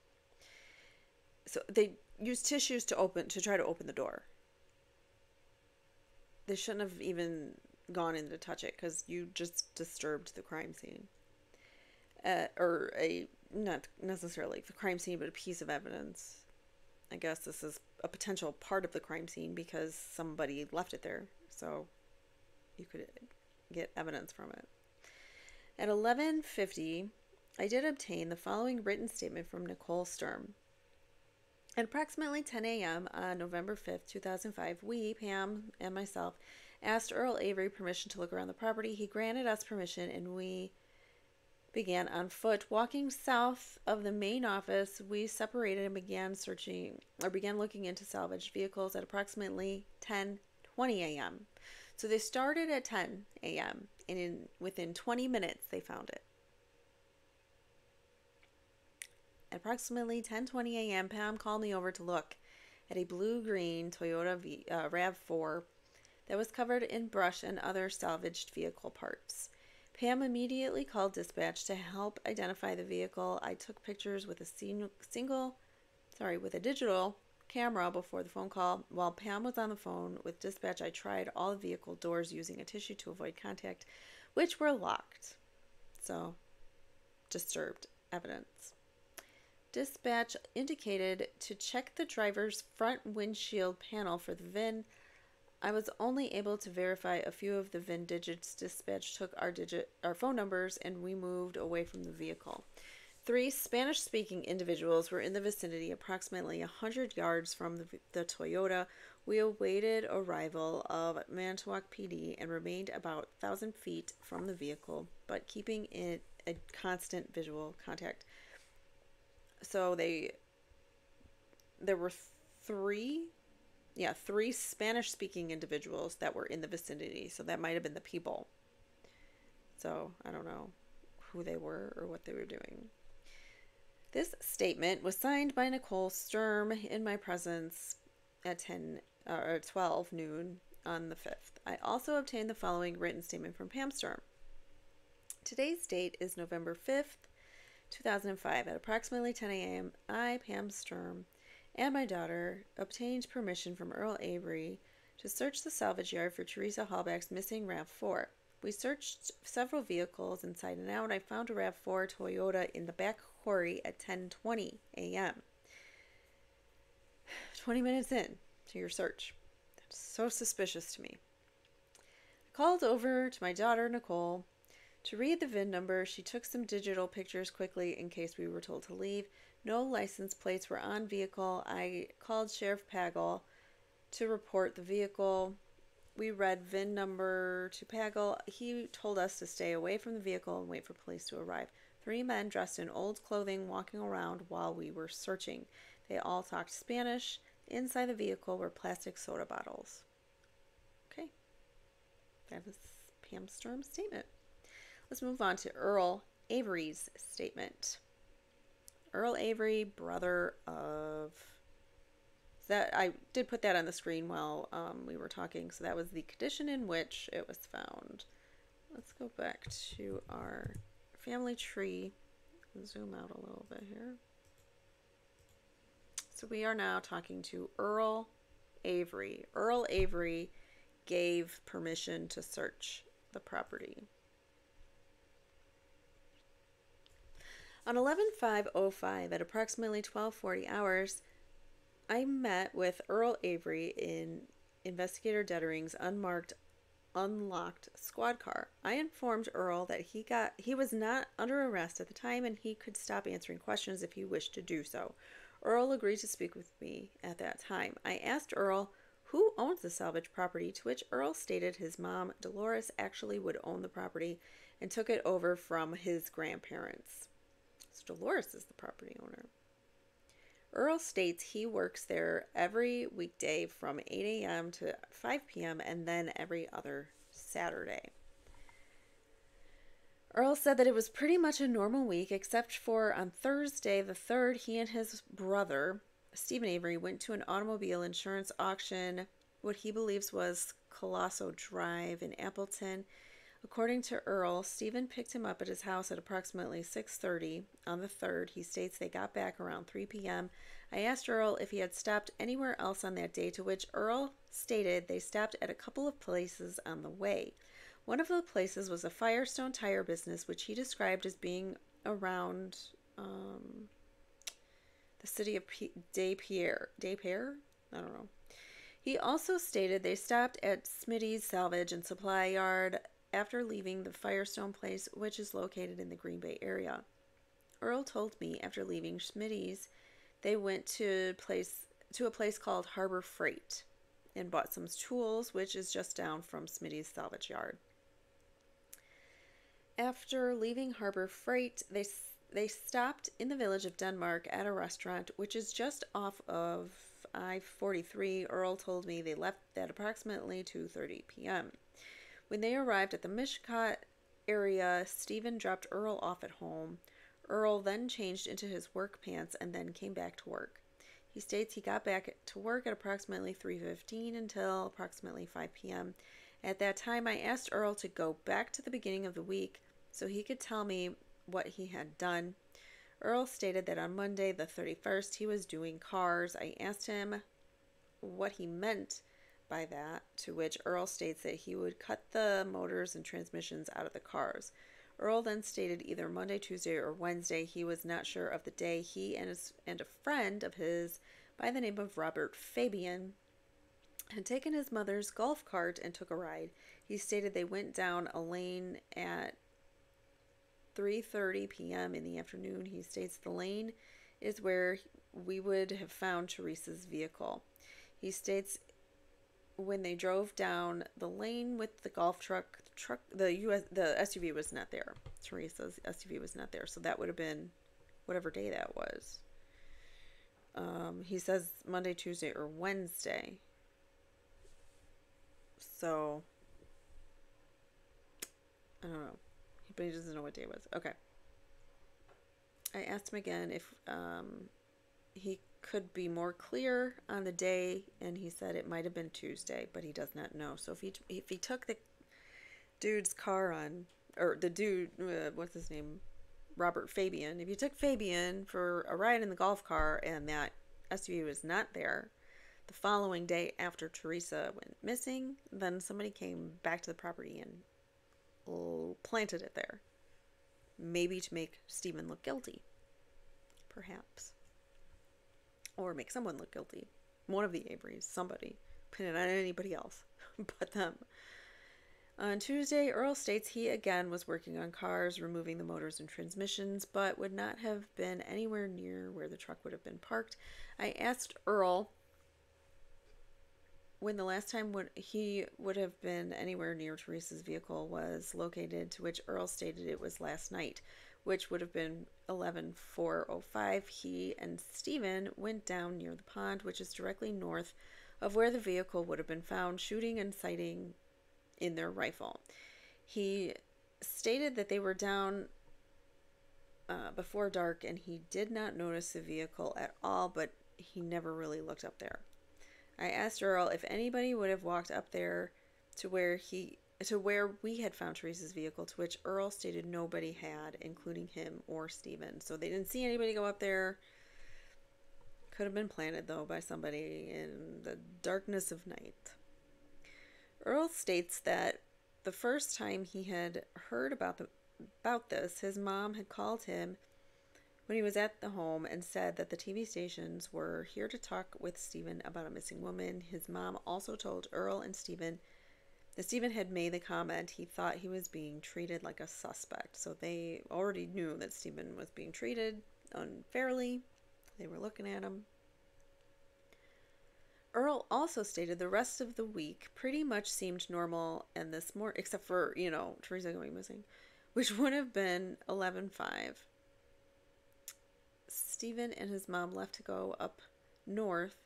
So they used tissues to try to open the door. They shouldn't have even gone in to touch it because you just disturbed the crime scene. Not necessarily the crime scene, but a piece of evidence. I guess this is a potential part of the crime scene because somebody left it there. So you could get evidence from it. At 11:50, I did obtain the following written statement from Nicole Sturm. At approximately 10 a.m. on November 5th, 2005, we, Pam and myself, asked Earl Avery permission to look around the property. He granted us permission and we began on foot. Walking south of the main office, we separated and began looking into salvaged vehicles at approximately 10:20 a.m. So they started at 10 a.m. and within 20 minutes they found it. At approximately 10:20 a.m., Pam called me over to look at a blue-green Toyota RAV4 that was covered in brush and other salvaged vehicle parts. Pam immediately called dispatch to help identify the vehicle. I took pictures with a digital camera before the phone call. While Pam was on the phone with dispatch, I tried all the vehicle doors using a tissue to avoid contact, which were locked. So, disturbed evidence. Dispatch indicated to check the driver's front windshield panel for the VIN. I was only able to verify a few of the VIN digits. Dispatch took our phone numbers and we moved away from the vehicle. 3 Spanish-speaking individuals were in the vicinity, approximately 100 yards from the Toyota. We awaited arrival of Manitowoc PD and remained about 1,000 feet from the vehicle, but keeping in a constant visual contact. So there were 3 Spanish-speaking individuals that were in the vicinity. So that might have been the people. So I don't know who they were or what they were doing. This statement was signed by Nicole Sturm in my presence at 12 noon on the 5th. I also obtained the following written statement from Pam Sturm. Today's date is November 5th, 2005. At approximately 10 a.m., I, Pam Sturm, and my daughter obtained permission from Earl Avery to search the salvage yard for Teresa Halbach's missing RAV4. We searched several vehicles inside and out. I found a RAV4 Toyota in the back quarry at 10:20 a.m. 20 minutes in to your search. That's so suspicious to me. I called over to my daughter, Nicole, to read the VIN number. She took some digital pictures quickly in case we were told to leave. No license plates were on vehicle. I called Sheriff Pagel to report the vehicle. We read VIN number to Pagel. He told us to stay away from the vehicle and wait for police to arrive. 3 men dressed in old clothing walking around while we were searching. They all talked Spanish. Inside the vehicle were plastic soda bottles. Okay. That was Pam Sturm's statement. Let's move on to Earl Avery's statement. Earl Avery, brother of... That I did put that on the screen while we were talking. So that was the condition in which it was found. Let's go back to our family tree. Zoom out a little bit here. So we are now talking to Earl Avery. Earl Avery gave permission to search the property. On 11/5/05 at approximately 12:40 hours, I met with Earl Avery in Investigator Dettering's unlocked squad car. I informed Earl that he was not under arrest at the time and he could stop answering questions if he wished to do so. Earl agreed to speak with me at that time. I asked Earl who owns the salvage property, to which Earl stated his mom, Dolores, actually would own the property and took it over from his grandparents. So Dolores is the property owner. Earl states he works there every weekday from 8 a.m. to 5 p.m. and then every other Saturday. Earl said that it was pretty much a normal week, except for on Thursday the 3rd, he and his brother, Steven Avery, went to an automobile insurance auction, what he believes was Colosso Drive in Appleton. According to Earl, Steven picked him up at his house at approximately 6:30 on the 3rd. He states they got back around 3 p.m. I asked Earl if he had stopped anywhere else on that day, to which Earl stated they stopped at a couple of places on the way. One of the places was a Firestone tire business, which he described as being around the city of Des-Pierre? I don't know. He also stated they stopped at Smitty's Salvage and Supply Yard after leaving the Firestone place, which is located in the Green Bay area. Earl told me after leaving Smitty's, they went to a place called Harbor Freight and bought some tools, which is just down from Smitty's Salvage Yard. After leaving Harbor Freight, they stopped in the village of Denmark at a restaurant, which is just off of I-43. Earl told me they left at approximately 2:30 p.m. When they arrived at the Mishkat area, Steven dropped Earl off at home. Earl then changed into his work pants and then came back to work. He states he got back to work at approximately 3:15 until approximately 5 p.m. At that time, I asked Earl to go back to the beginning of the week so he could tell me what he had done. Earl stated that on Monday, the 31st, he was doing cars. I asked him what he meant by that, to which Earl states that he would cut the motors and transmissions out of the cars. Earl then stated either Monday, Tuesday, or Wednesday. He was not sure of the day. He and a friend of his by the name of Robert Fabian had taken his mother's golf cart and took a ride. He stated they went down a lane at 3:30 p.m. in the afternoon. He states the lane is where we would have found Teresa's vehicle. He states when they drove down the lane with the golf truck, the SUV was not there. Teresa's SUV was not there, so that would have been whatever day that was. He says Monday, Tuesday, or Wednesday. So I don't know, but he doesn't know what day it was. Okay. I asked him again if he could be more clear on the day, and he said it might have been Tuesday, but he does not know. So if he took the dude's car on, or the dude, what's his name, Robert Fabian, if you took Fabian for a ride in the golf car and that SUV was not there the following day after Teresa went missing, then somebody came back to the property and planted it there. Maybe to make Steven look guilty. Perhaps. Or make someone look guilty. One of the Averys, somebody. Pin it on anybody else but them. On Tuesday, Earl states he again was working on cars, removing the motors and transmissions, but would not have been anywhere near where the truck would have been parked. I asked Earl when the last time he would have been anywhere near Teresa's vehicle was located, to which Earl stated it was last night, which would have been 11/4/05. He and Steven went down near the pond, which is directly north of where the vehicle would have been found, shooting and sighting in their rifle. He stated that they were down before dark, and he did not notice the vehicle at all, but he never really looked up there. I asked Earl if anybody would have walked up there to where we had found Teresa's vehicle, to which Earl stated nobody had, including him or Steven. So they didn't see anybody go up there. Could have been planted, though, by somebody in the darkness of night. Earl states that the first time he had heard about this, his mom had called him when he was at the home and said that the TV stations were here to talk with Steven about a missing woman. His mom also told Earl and Steven that Steven had made the comment he thought he was being treated like a suspect. So they already knew that Steven was being treated unfairly. They were looking at him. Earl also stated the rest of the week pretty much seemed normal, and this more except for, Teresa going missing, which would have been 11/5. Steven and his mom left to go up north,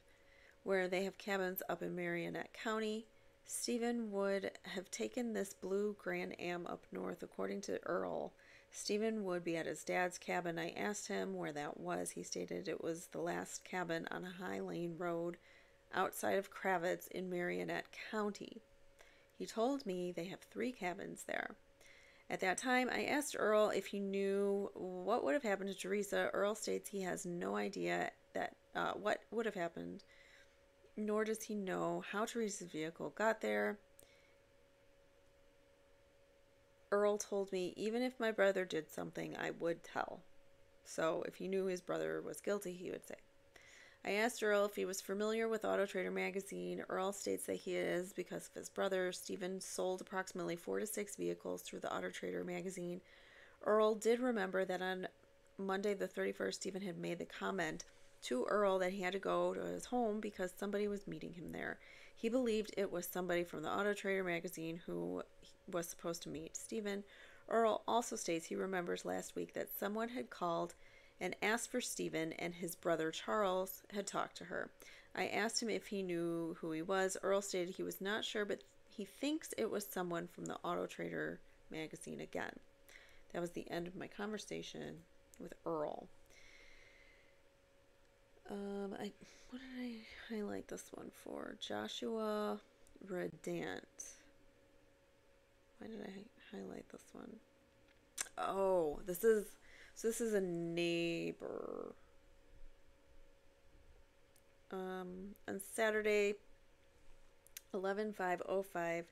where they have cabins up in Marionette County. Steven would have taken this blue Grand Am up north, according to Earl. Steven would be at his dad's cabin. I asked him where that was. He stated it was the last cabin on a high lane road outside of Kravitz in Marionette County. He told me they have 3 cabins there. At that time, I asked Earl if he knew what would have happened to Teresa. Earl states he has no idea that what would have happened, nor does he know how Teresa's vehicle got there. Earl told me even if my brother did something, I would tell. So if he knew his brother was guilty, he would say. I asked Earl if he was familiar with Auto Trader magazine. Earl states that he is because of his brother. Steven sold approximately 4 to 6 vehicles through the Auto Trader magazine. Earl did remember that on Monday the 31st, Steven had made the comment to Earl that he had to go to his home because somebody was meeting him there. He believed it was somebody from the Auto Trader magazine who was supposed to meet Steven. Earl also states he remembers last week that someone had called and asked for Steven, and his brother Charles had talked to her. I asked him if he knew who he was. Earl stated he was not sure, but he thinks it was someone from the Auto Trader magazine again. That was the end of my conversation with Earl. What did I highlight this one for? Joshua Redant. Why did I highlight this one? Oh, this is a neighbor. On Saturday, 11/5/05,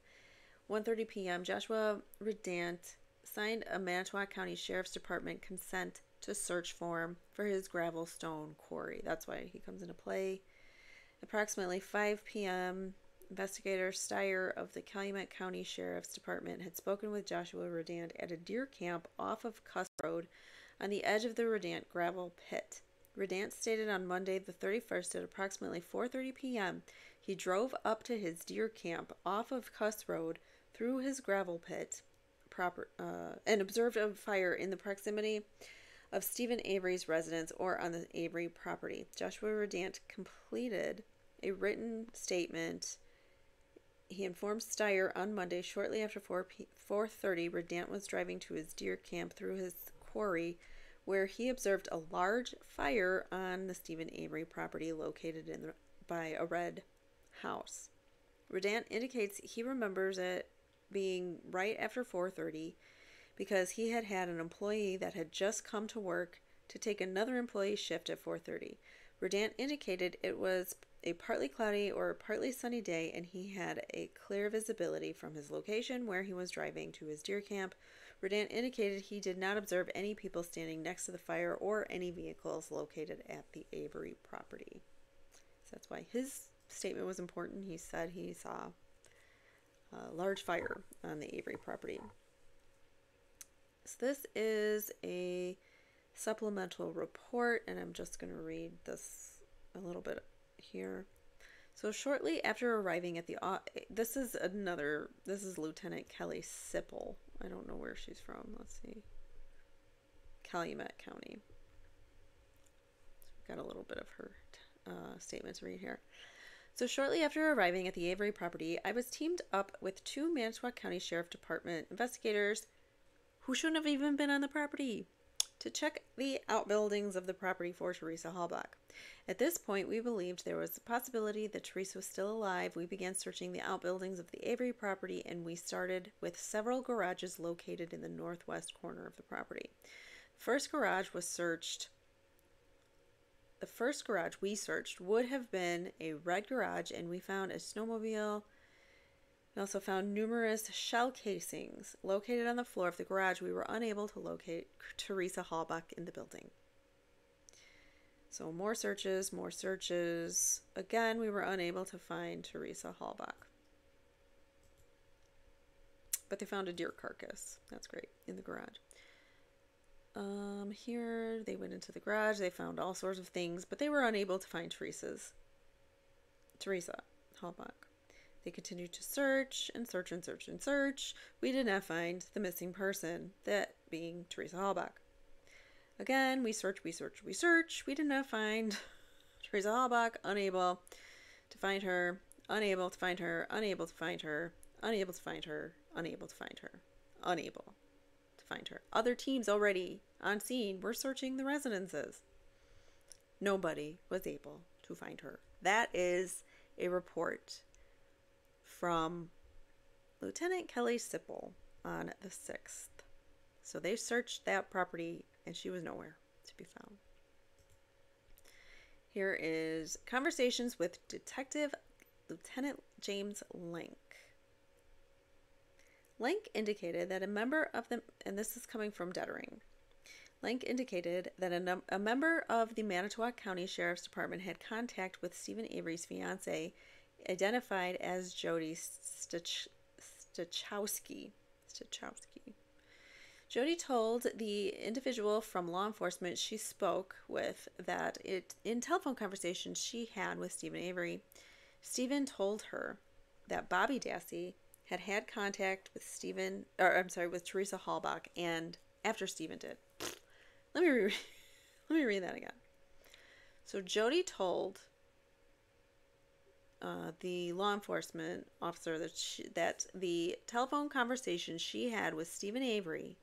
1:30 p.m., Joshua Redant signed a Manitowoc County Sheriff's Department consent to search form for his gravel stone quarry. That's why he comes into play. Approximately 5 p.m., investigator Steyer of the Calumet County Sheriff's Department had spoken with Joshua Redant at a deer camp off of Cuss Road on the edge of the Redant gravel pit. Redant stated on Monday the 31st at approximately 4:30 p.m. he drove up to his deer camp off of Cuss Road through his gravel pit and observed a fire in the proximity of Steven Avery's residence or on the Avery property. Joshua Redant completed a written statement. He informed Steyer on Monday shortly after 4:30 Redant was driving to his deer camp through his quarry where he observed a large fire on the Steven Avery property located by a red house. Redant indicates he remembers it being right after 4:30 because he had had an employee that had just come to work to take another employee's shift at 4:30. Redant indicated it was a partly cloudy or partly sunny day and he had a clear visibility from his location where he was driving to his deer camp. Redant indicated he did not observe any people standing next to the fire or any vehicles located at the Avery property. So that's why his statement was important. He said he saw a large fire on the Avery property. So this is a supplemental report, and I'm just going to read this a little bit here. So shortly after arriving at the this is Lieutenant Kelly Sipple. I don't know where she's from. Let's see. Calumet County. So we've got a little bit of her statement to read here. So shortly after arriving at the Avery property, I was teamed up with 2 Manitowoc County Sheriff Department investigators who shouldn't have even been on the property. to check the outbuildings of the property for Teresa Halbach. At this point, we believed there was a possibility that Teresa was still alive. We began searching the outbuildings of the Avery property, and we started with several garages located in the northwest corner of the property. The first garage we searched would have been a red garage, and we found a snowmobile. We also found numerous shell casings located on the floor of the garage. We were unable to locate Teresa Halbach in the building. So more searches, more searches. Again, we were unable to find Teresa Halbach. But they found a deer carcass. That's great, in the garage. Here, they went into the garage. They found all sorts of things, but they were unable to find Teresa Halbach. They continued to search and search and search and search. We did not find the missing person, that being Teresa Halbach. Again, we search. We did not find Teresa Halbach. Unable to find her. Unable to find her. Unable to find her. Unable to find her. Unable to find her. Unable to find her. Other teams already on scene were searching the residences. Nobody was able to find her. That is a report from Lieutenant Kelly Sipple on the 6th. So they searched that property and she was nowhere to be found. Here is conversations with Detective Lieutenant James Link. Link indicated that a member of the, and this is coming from Dettering, Link indicated that a member of the Manitowoc County Sheriff's Department had contact with Steven Avery's fiancée, identified as Jody Stachowski. Jody told the individual from law enforcement she spoke with that in telephone conversations she had with Steven Avery, Steven told her that Bobby Dassey had contact with with Teresa Halbach, and after Steven did. Let me read that again. So Jody told the law enforcement officer that the telephone conversation she had with Steven Avery,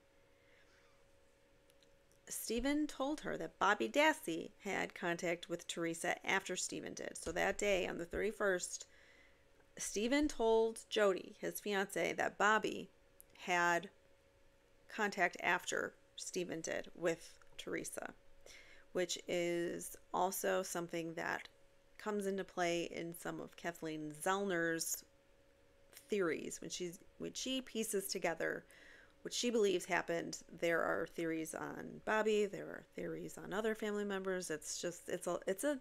Steven told her that Bobby Dassey had contact with Teresa after Steven did. So that day, on the 31st, Steven told Jody, his fiancée, that Bobby had contact after Steven did with Teresa, which is also something that comes into play in some of Kathleen Zellner's theories. When she pieces together what she believes happened, there are theories on Bobby, there are theories on other family members. It's a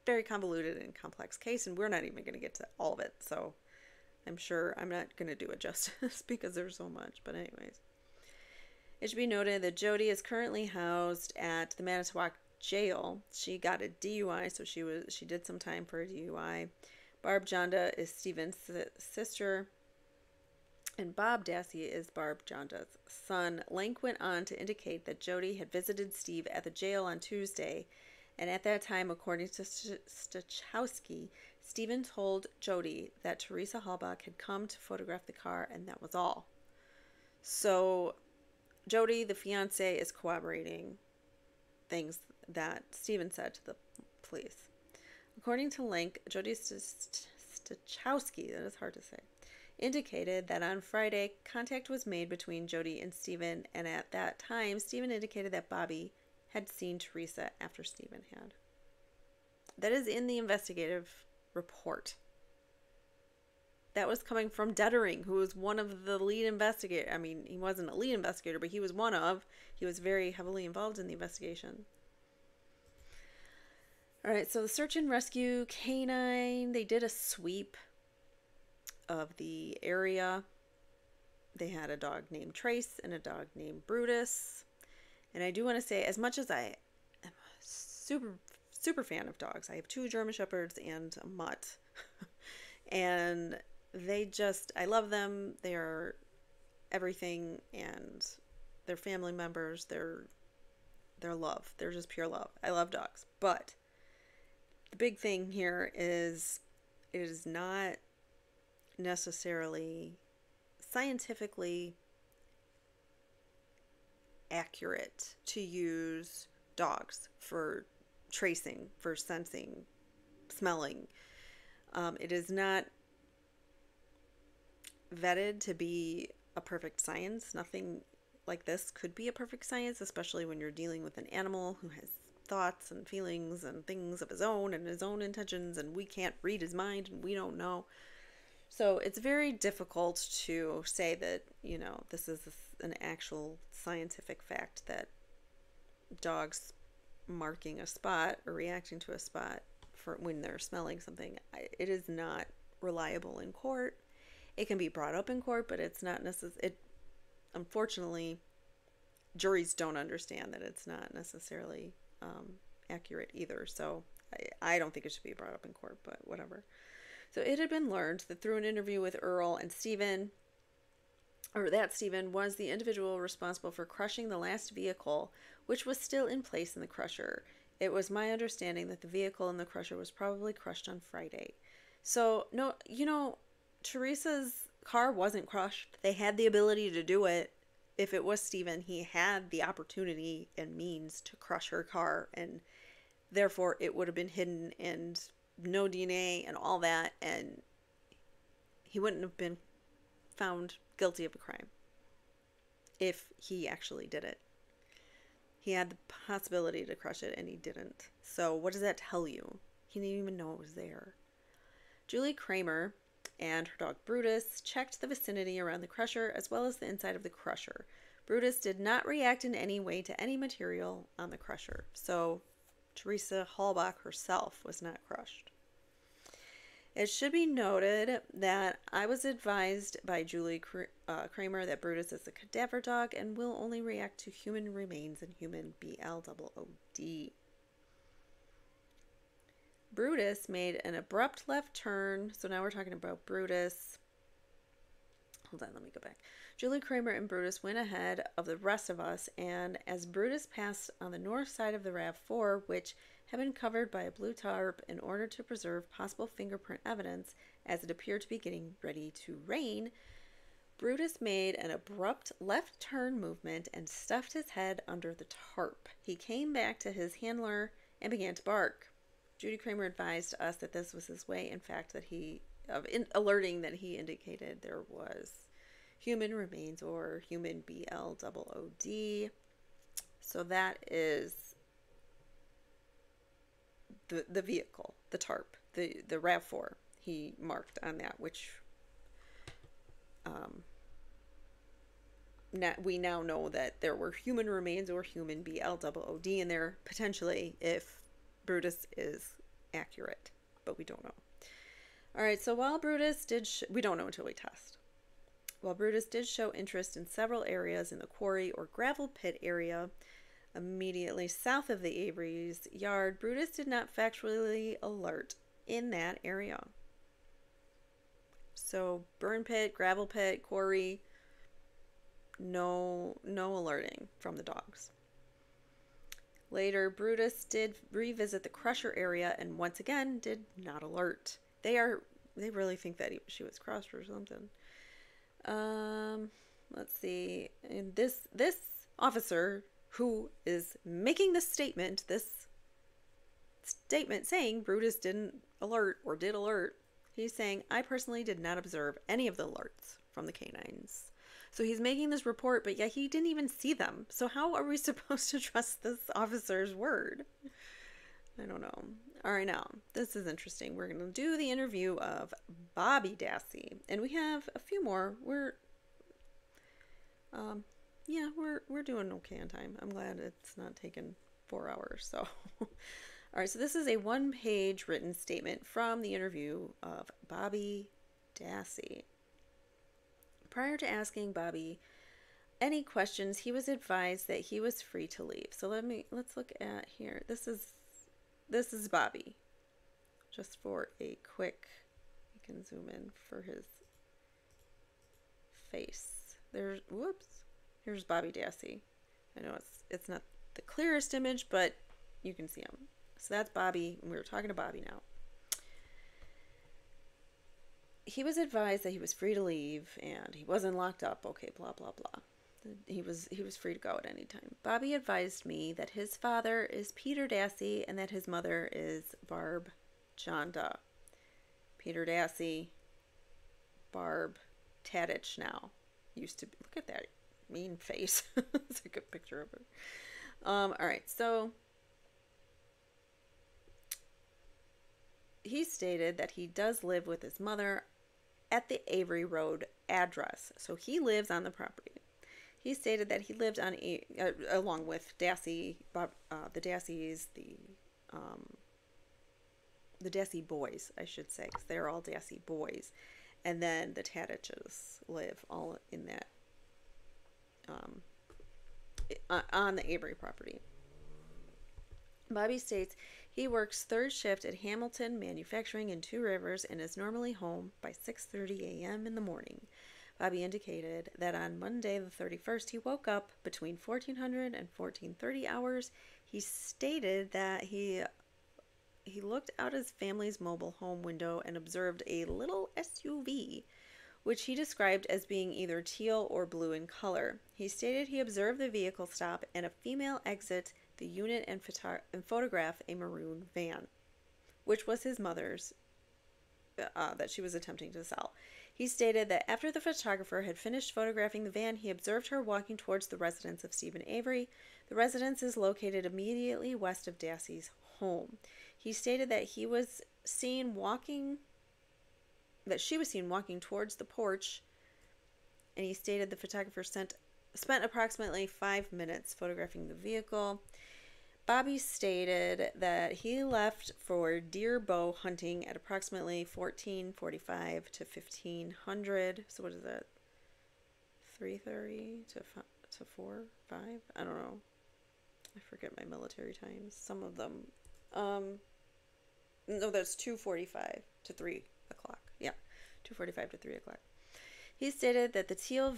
very convoluted and complex case, and we're not even going to get to all of it, so I'm sure I'm not going to do it justice because there's so much. But anyways, it should be noted that Jody is currently housed at the Manitowoc jail. She got a DUI, so she did some time for a DUI. Barb Jonda is Steven's sister, and Bob Dassey is Barb Jonda's son. Link went on to indicate that Jody had visited Steve at the jail on Tuesday, and at that time, according to Stachowski, Steven told Jody that Teresa Halbach had come to photograph the car, and that was all. So Jody, the fiancée, is corroborating things that Steven said to the police. According to Link, Jody Stachowski, that is hard to say, indicated that on Friday, contact was made between Jody and Steven, and at that time, Steven indicated that Bobby had seen Teresa after Steven had. That is in the investigative report. That was coming from Dettering, who was one of the lead investigators. I mean, he wasn't a lead investigator, but he was he was very heavily involved in the investigation. All right, so the search and rescue canine, they did a sweep of the area. They had a dog named Trace and a dog named Brutus. And I do want to say, as much as I am a super fan of dogs, I have 2 German Shepherds and a mutt. And I love them. They are everything, and they're family members. They're love. They're just pure love. I love dogs. But the big thing here is it is not necessarily scientifically accurate to use dogs for tracing, for sensing, smelling. It is not vetted to be a perfect science. Nothing like this could be a perfect science, especially when you're dealing with an animal who has thoughts and feelings and things of his own and his own intentions, and we can't read his mind and we don't know. So it's very difficult to say that, this is an actual scientific fact that dogs marking a spot or reacting to a spot for when they're smelling something, it is not reliable in court. It can be brought up in court, but it's not necessary. Unfortunately, juries don't understand that it's not necessarily accurate either. So I don't think it should be brought up in court, but whatever. So it had been learned that through an interview with Earl and Steven, that Steven was the individual responsible for crushing the last vehicle, which was still in place in the crusher. It was my understanding that the vehicle in the crusher was probably crushed on Friday. So, no, Teresa's car wasn't crushed. They had the ability to do it. If it was Steven, he had the opportunity and means to crush her car, and therefore it would have been hidden and no DNA and all that, and he wouldn't have been found guilty of a crime if he actually did it. He had the possibility to crush it and he didn't. So what does that tell you? He didn't even know it was there. Julie Kramer and her dog Brutus checked the vicinity around the crusher as well as the inside of the crusher. Brutus did not react in any way to any material on the crusher. So Teresa Halbach herself was not crushed. It should be noted that I was advised by Julie Kramer that Brutus is a cadaver dog and will only react to human remains and human BLOOD. Brutus made an abrupt left turn. So now we're talking about Brutus. Hold on, let me go back. Julie Kramer and Brutus went ahead of the rest of us, and as Brutus passed on the north side of the RAV4, which had been covered by a blue tarp in order to preserve possible fingerprint evidence as it appeared to be getting ready to rain, Brutus made an abrupt left turn movement and stuffed his head under the tarp. He came back to his handler and began to bark. Judy Kramer advised us that this was his way, in fact, alerting that he indicated there was human remains or human BLOOD. So that is the vehicle, the tarp, the RAV4. He marked on that, which we now know that there were human remains or human BLOOD in there, potentially, if Brutus is accurate, but we don't know. All right, so while Brutus did, we don't know until we test. While Brutus did show interest in several areas in the quarry or gravel pit area immediately south of the Avery's yard, Brutus did not factually alert in that area. So burn pit, gravel pit, quarry, no alerting from the dogs. Later, Brutus did revisit the crusher area and once again did not alert. They really think that she was crushed or something. Let's see. And this officer who is making this statement saying Brutus didn't alert or did alert, he's saying, I personally did not observe any of the alerts from the canines. So he's making this report, but yet he didn't even see them. So how are we supposed to trust this officer's word? I don't know. All right, now, this is interesting. We're going to do the interview of Bobby Dassey. And we have a few more. We're doing okay on time. I'm glad it's not taken 4 hours. So, all right, so this is a one-page written statement from the interview of Bobby Dassey. Prior to asking Bobby any questions, he was advised that he was free to leave. So let's look at here. This is Bobby. Just for a quick, you can zoom in for his face. Here's Bobby Dassey. I know it's not the clearest image, but you can see him. So that's Bobby, and we're talking to Bobby now. He was advised that he was free to leave and he wasn't locked up. Okay, blah, blah, blah. He was free to go at any time. Bobby advised me that his father is Peter Dassey and that his mother is Barb Jonda. Peter Dassey, Barb Tadich now. Used to be, look at that mean face. It's a good picture of her. Alright, so he stated that he does live with his mother at the Avery Road address. So he lives on the property. He stated that he lived on along with Dassey, the Dasseys, the Dassey boys, I should say, because they're all Dassey boys, and then the Tadiches live all in that on the Avery property. Bobby states he works third shift at Hamilton Manufacturing in Two Rivers and is normally home by 6:30 a.m. in the morning. Bobby indicated that on Monday the 31st he woke up between 1400 and 1430 hours. He stated that he looked out his family's mobile home window and observed a little SUV, which he described as being either teal or blue in color. He stated he observed the vehicle stop and a female exit the unit and photograph a maroon van, which was his mother's, that she was attempting to sell. He stated that after the photographer had finished photographing the van, he observed her walking towards the residence of Steven Avery. The residence is located immediately west of Dassey's home. He stated that she was seen walking towards the porch, and he stated the photographer spent approximately 5 minutes photographing the vehicle. Bobby stated that he left for deer bow hunting at approximately 14:45 to 1500. So what is that? 3:30 to 4, 5? I don't know. I forget my military times. Some of them. No, that's 2:45 to 3 o'clock. Yeah, 2:45 to 3 o'clock. He stated that the teal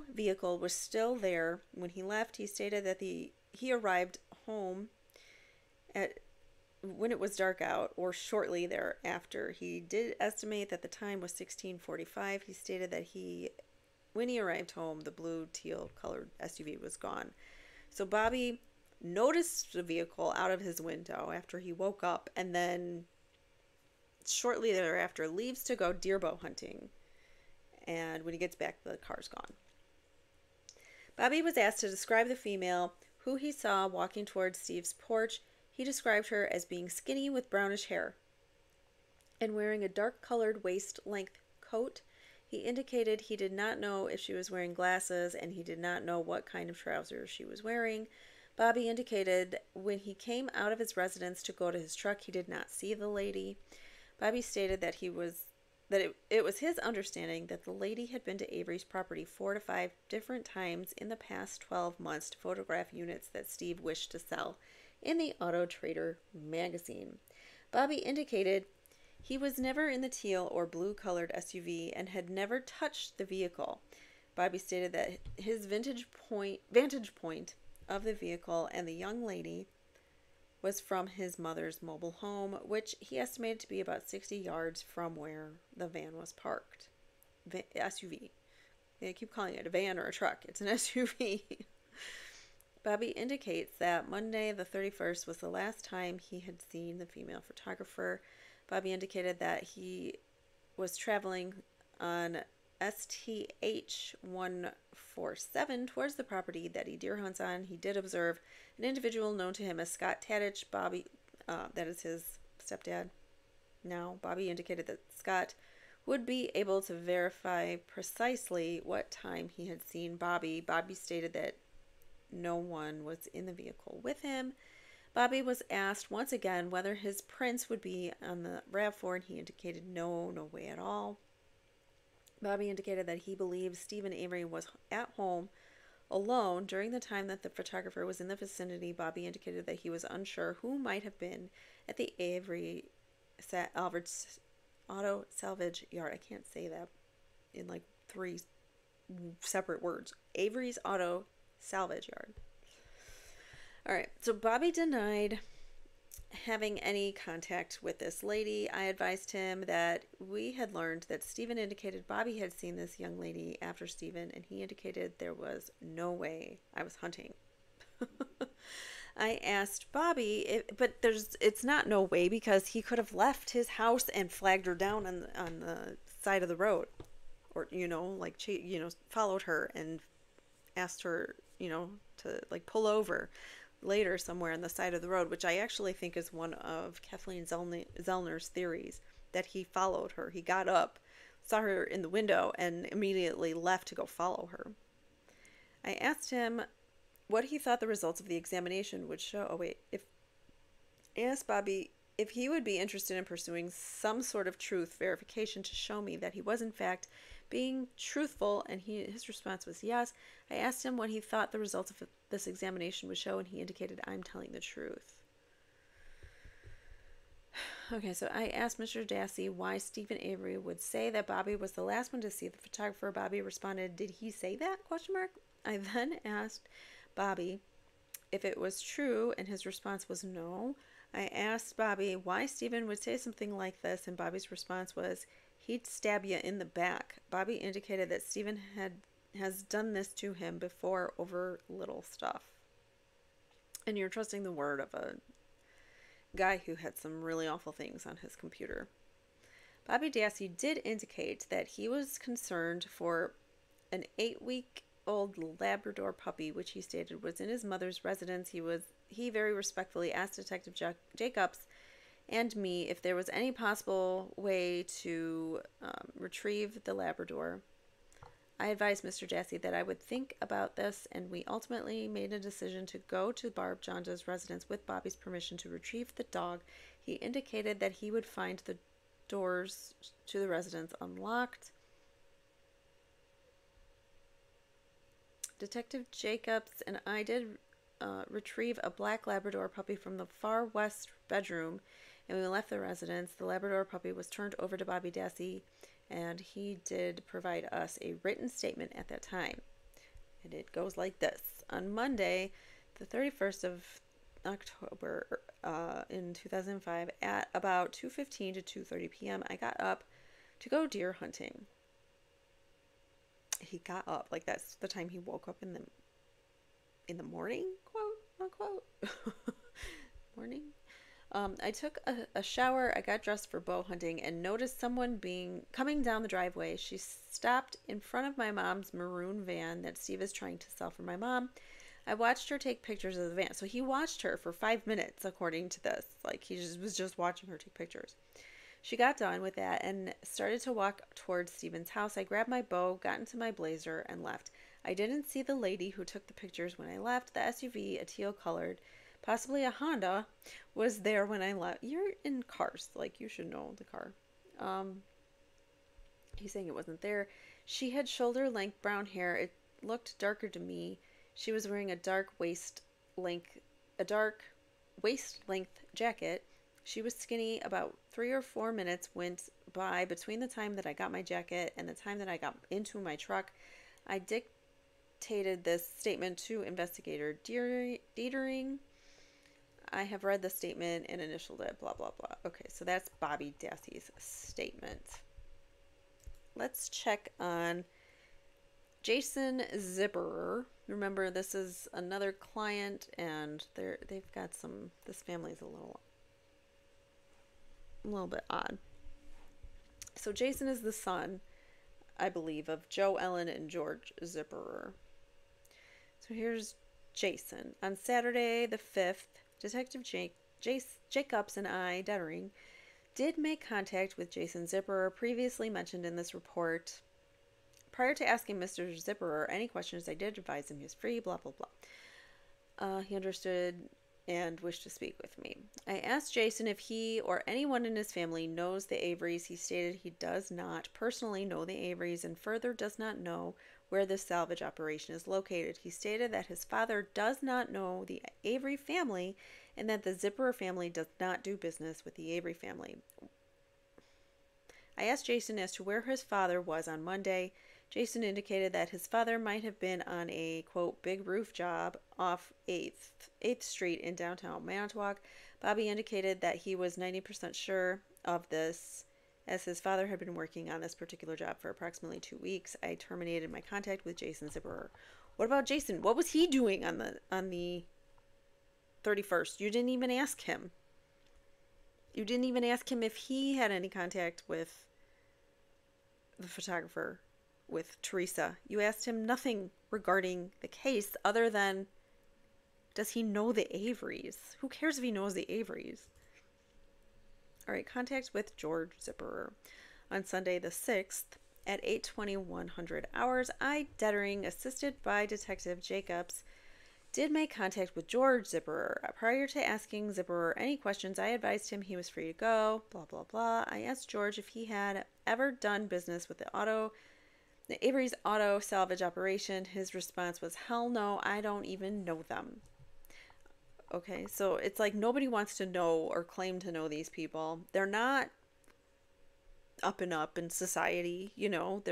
vehicle was still there when he left. He stated that he arrived home when it was dark out or shortly thereafter. He did estimate that the time was 16:45. He stated that when he arrived home, the blue teal colored SUV was gone. So Bobby noticed the vehicle out of his window after he woke up, and then shortly thereafter leaves to go deer bow hunting. And when he gets back, the car's gone. Bobby was asked to describe the female who he saw walking towards Steve's porch. He described her as being skinny with brownish hair and wearing a dark-colored waist-length coat. He indicated he did not know if she was wearing glasses, and he did not know what kind of trousers she was wearing. Bobby indicated when he came out of his residence to go to his truck, he did not see the lady. Bobby stated that it was his understanding that the lady had been to Avery's property 4 to 5 different times in the past 12 months to photograph units that Steve wished to sell in the Auto Trader magazine. Bobby indicated he was never in the teal or blue colored SUV and had never touched the vehicle. Bobby stated that his vantage point of the vehicle and the young lady was from his mother's mobile home, which he estimated to be about 60 yards from where the van was parked. SUV. They keep calling it a van or a truck. It's an SUV. Bobby indicates that Monday the 31st was the last time he had seen the female photographer. Bobby indicated that he was traveling on STH 147 towards the property that he deer hunts on. He did observe an individual known to him as Scott Tadich. Bobby, that is his stepdad. Now, Bobby indicated that Scott would be able to verify precisely what time he had seen Bobby. Bobby stated that no one was in the vehicle with him. Bobby was asked once again whether his prints would be on the RAV4, and he indicated no way at all. Bobby indicated that he believes Steven Avery was at home alone during the time that the photographer was in the vicinity. Bobby indicated that he was unsure who might have been at the Avery Auto Salvage Yard. I can't say that in like 3 separate words. Avery's Auto Salvage Yard. All right, so Bobby denied having any contact with this lady. I advised him that we had learned that Steven indicated Bobby had seen this young lady after Steven, and he indicated there was no way I was hunting. I asked Bobby, it's not no way, because he could have left his house and flagged her down on the side of the road, or followed her and asked her to like pull over later somewhere on the side of the road, which I actually think is one of Kathleen Zellner's theories, that he followed her. He got up, saw her in the window, and immediately left to go follow her. I asked him what he thought the results of the examination would show. I asked Bobby if he would be interested in pursuing some sort of truth verification to show me that he was in fact being truthful, and his response was yes. I asked him what he thought the results of this examination would show, and he indicated I'm telling the truth. Okay, so I asked Mr. Dassey why Steven Avery would say that Bobby was the last one to see the photographer. Bobby responded, "Did he say that?" ? I then asked Bobby if it was true, and his response was no. I asked Bobby why Steven would say something like this, and Bobby's response was, "He'd stab you in the back." Bobby indicated that Steven has done this to him before over little stuff. And you're trusting the word of a guy who had some really awful things on his computer. Bobby Dassey did indicate that he was concerned for an 8-week-old Labrador puppy, which he stated was in his mother's residence. He very respectfully asked Detective Jacobs and me if there was any possible way to retrieve the Labrador. I advised Mr. Dassey that I would think about this, and we ultimately made a decision to go to Barb Jonda's residence with Bobby's permission to retrieve the dog. He indicated that he would find the doors to the residence unlocked. Detective Jacobs and I did retrieve a black Labrador puppy from the far west bedroom, and we left the residence. The Labrador puppy was turned over to Bobby Dassey, and he did provide us a written statement at that time. And it goes like this. On Monday, the 31st of October in 2005, at about 2:15 to 2:30 p.m., I got up to go deer hunting. He got up, like that's the time he woke up in the morning, quote unquote. Morning. I took a shower. I got dressed for bow hunting and noticed someone coming down the driveway. She stopped in front of my mom's maroon van that Steve is trying to sell for my mom. I watched her take pictures of the van. So he watched her for 5 minutes, according to this. Like he was just watching her take pictures. She got done with that and started to walk towards Steven's house. I grabbed my bow, got into my blazer, and left. I didn't see the lady who took the pictures when I left. The SUV, a teal-colored, possibly a Honda, was there when I left. You're in cars, like you should know the car. He's saying it wasn't there. She had shoulder-length brown hair. It looked darker to me. She was wearing a dark waist-length jacket. She was skinny. About 3 or 4 minutes went by between the time that I got my jacket and the time that I got into my truck. I dictated this statement to investigator Dietering. I have read the statement and initialed it, blah, blah, blah. Okay, so that's Bobby Dassey's statement. Let's check on Jason Zipperer. Remember, this is another client, and they've got this family's a little bit odd. So Jason is the son, I believe, of Joe Ellen and George Zipperer. So here's Jason. On Saturday the 5th, Detective Jacobs and I, Dettering, did make contact with Jason Zipperer, previously mentioned in this report. Prior to asking Mr. Zipperer any questions, I did advise him he was free, blah, blah, blah. He understood and wished to speak with me. I asked Jason if he or anyone in his family knows the Averys. He stated he does not personally know the Averys and further does not know where the salvage operation is located. He stated that his father does not know the Avery family and that the Zipperer family does not do business with the Avery family. I asked Jason as to where his father was on Monday. Jason indicated that his father might have been on a, quote, big roof job off 8th Street in downtown Manitowoc, Bobby indicated that he was 90% sure of this, as his father had been working on this particular job for approximately 2 weeks. I terminated my contact with Jason Zipperer. What about Jason? What was he doing on the 31st? You didn't even ask him. You didn't even ask him if he had any contact with the photographer, with Teresa. You asked him nothing regarding the case other than, does he know the Averys? Who cares if he knows the Averys? All right, contact with George Zipperer. On Sunday the 6th at 8:21 hours, I, Dettering, assisted by Detective Jacobs, did make contact with George Zipperer. Prior to asking Zipperer any questions, I advised him he was free to go, blah, blah, blah. I asked George if he had ever done business with the Avery's auto salvage operation. His response was, hell no, I don't even know them. Okay, so it's like nobody wants to know or claim to know these people. They're not up and up in society, you know.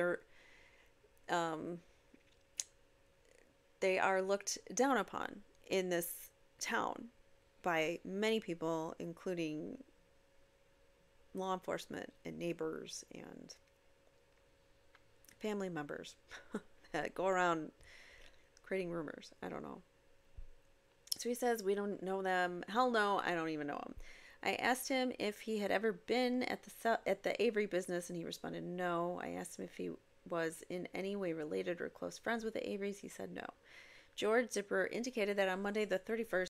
They are looked down upon in this town by many people, including law enforcement and neighbors and family members that go around creating rumors. I don't know. So he says, we don't know them. Hell no, I don't even know them. I asked him if he had ever been at the Avery business, and he responded no. I asked him if he was in any way related or close friends with the Averys. He said no. George Zipperer indicated that on Monday the 31st,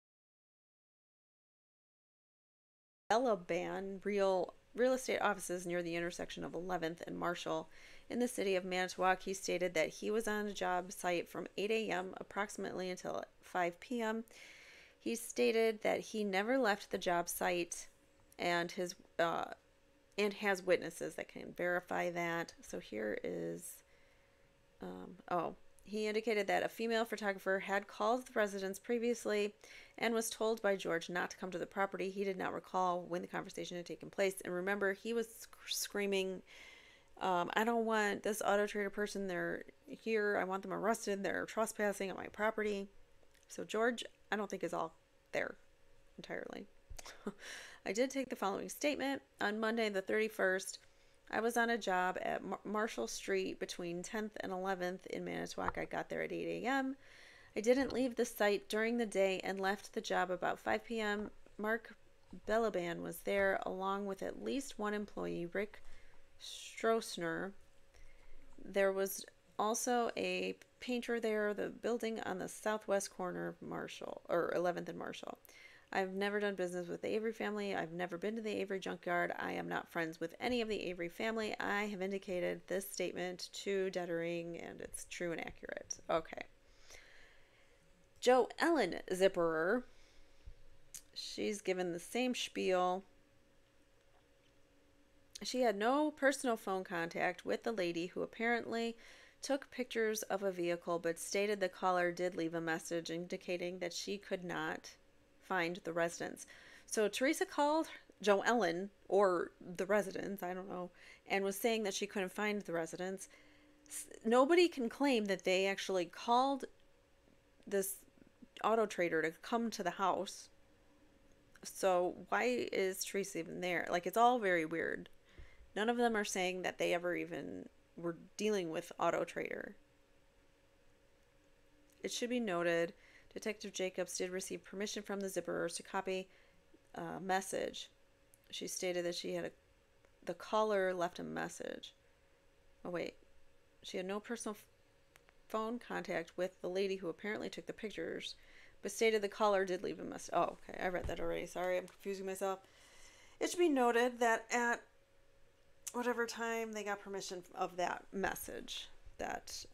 Belaban real estate offices near the intersection of 11th and Marshall in the city of Manitowoc. He stated that he was on a job site from 8 a.m. approximately until 5 p.m. He stated that he never left the job site and has witnesses that can verify that. So here is, he indicated that a female photographer had called the residence previously and was told by George not to come to the property. He did not recall when the conversation had taken place. And remember, he was screaming, I don't want this auto trader person. They're here. I want them arrested. They're trespassing on my property. So George, I don't think is all there entirely. I did take the following statement. On Monday the 31st, I was on a job at Marshall Street between 10th and 11th in Manitowoc. I got there at 8 a.m. I didn't leave the site during the day and left the job about 5 p.m. Mark Belaban was there along with at least one employee, Rick Stroessner. There was also a painter there, the building on the southwest corner of 11th and Marshall. I've never done business with the Avery family. I've never been to the Avery junkyard. I am not friends with any of the Avery family. I have indicated this statement to Dettering, and it's true and accurate. Okay. Jo Ellen Zipperer. She's given the same spiel. She had no personal phone contact with the lady who apparently took pictures of a vehicle, but stated the caller did leave a message indicating that she could not find the residence. So Teresa called Jo Ellen, or the residence, I don't know, and was saying that she couldn't find the residence. Nobody can claim that they actually called this auto trader to come to the house. So why is Teresa even there? Like, it's all very weird. None of them are saying that they ever even were dealing with auto trader. It should be noted, Detective Jacobs did receive permission from the Zipperers to copy a message. She stated that the caller left a message. Oh wait, she had no personal phone contact with the lady who apparently took the pictures, but stated the caller did leave a message. Oh, okay, I read that already. Sorry, I'm confusing myself. It should be noted that at whatever time they got permission of that message that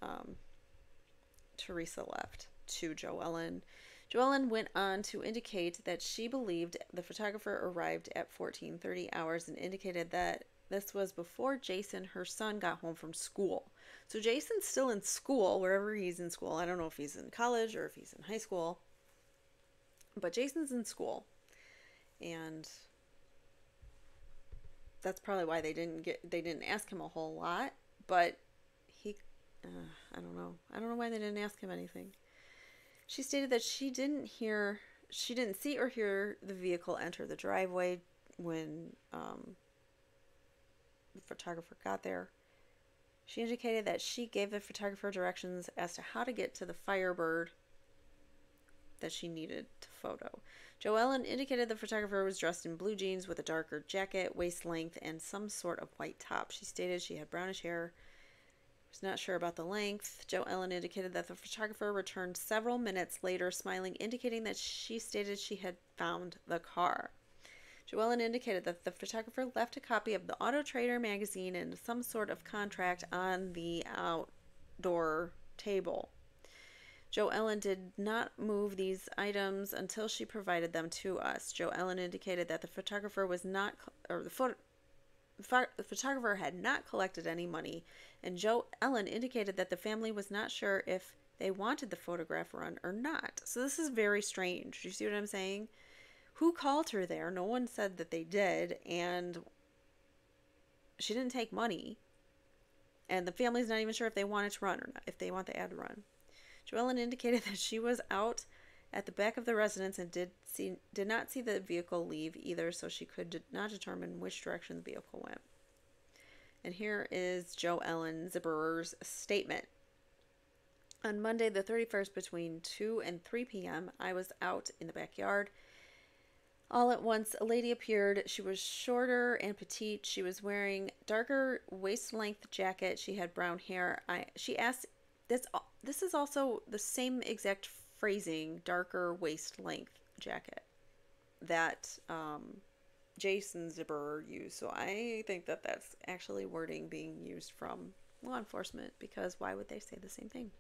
Teresa left to Jo Ellen. Jo Ellen went on to indicate that she believed the photographer arrived at 14:30 hours and indicated that this was before Jason, her son, got home from school. So Jason's still in school, wherever he's in school. I don't know if he's in college or if he's in high school, but Jason's in school, and that's probably why they didn't ask him a whole lot. But I don't know why they didn't ask him anything. She stated that she she didn't see or hear the vehicle enter the driveway when the photographer got there. She indicated that she gave the photographer directions as to how to get to the Firebird that she needed to photo. Jo Ellen indicated the photographer was dressed in blue jeans with a darker jacket, waist length, and some sort of white top. She stated she had brownish hair. Was not sure about the length. Jo Ellen indicated that the photographer returned several minutes later, smiling, indicating that she stated she had found the car. Jo Ellen indicated that the photographer left a copy of the Auto Trader magazine and some sort of contract on the outdoor table. Jo Ellen did not move these items until she provided them to us. Jo Ellen indicated that the photographer was not, or the photographer had not collected any money, and Jo Ellen indicated that the family was not sure if they wanted the photograph run or not. So this is very strange. You see what I'm saying? Who called her there? No one said that they did, and she didn't take money. And the family's not even sure if they want it to run or not, if they want the ad to run. Jo Ellen indicated that she was out at the back of the residence and did not see the vehicle leave either, so she could not determine which direction the vehicle went. And here is Jo Ellen Zipperer's statement. On Monday the 31st between 2 and 3 p.m., I was out in the backyard. All at once, a lady appeared. She was shorter and petite. She was wearing darker waist-length jacket. She had brown hair. She asked, this is also the same exact phrasing, darker waist-length jacket, that Jason Zipperer used. So I think that that's actually wording being used from law enforcement, because why would they say the same thing?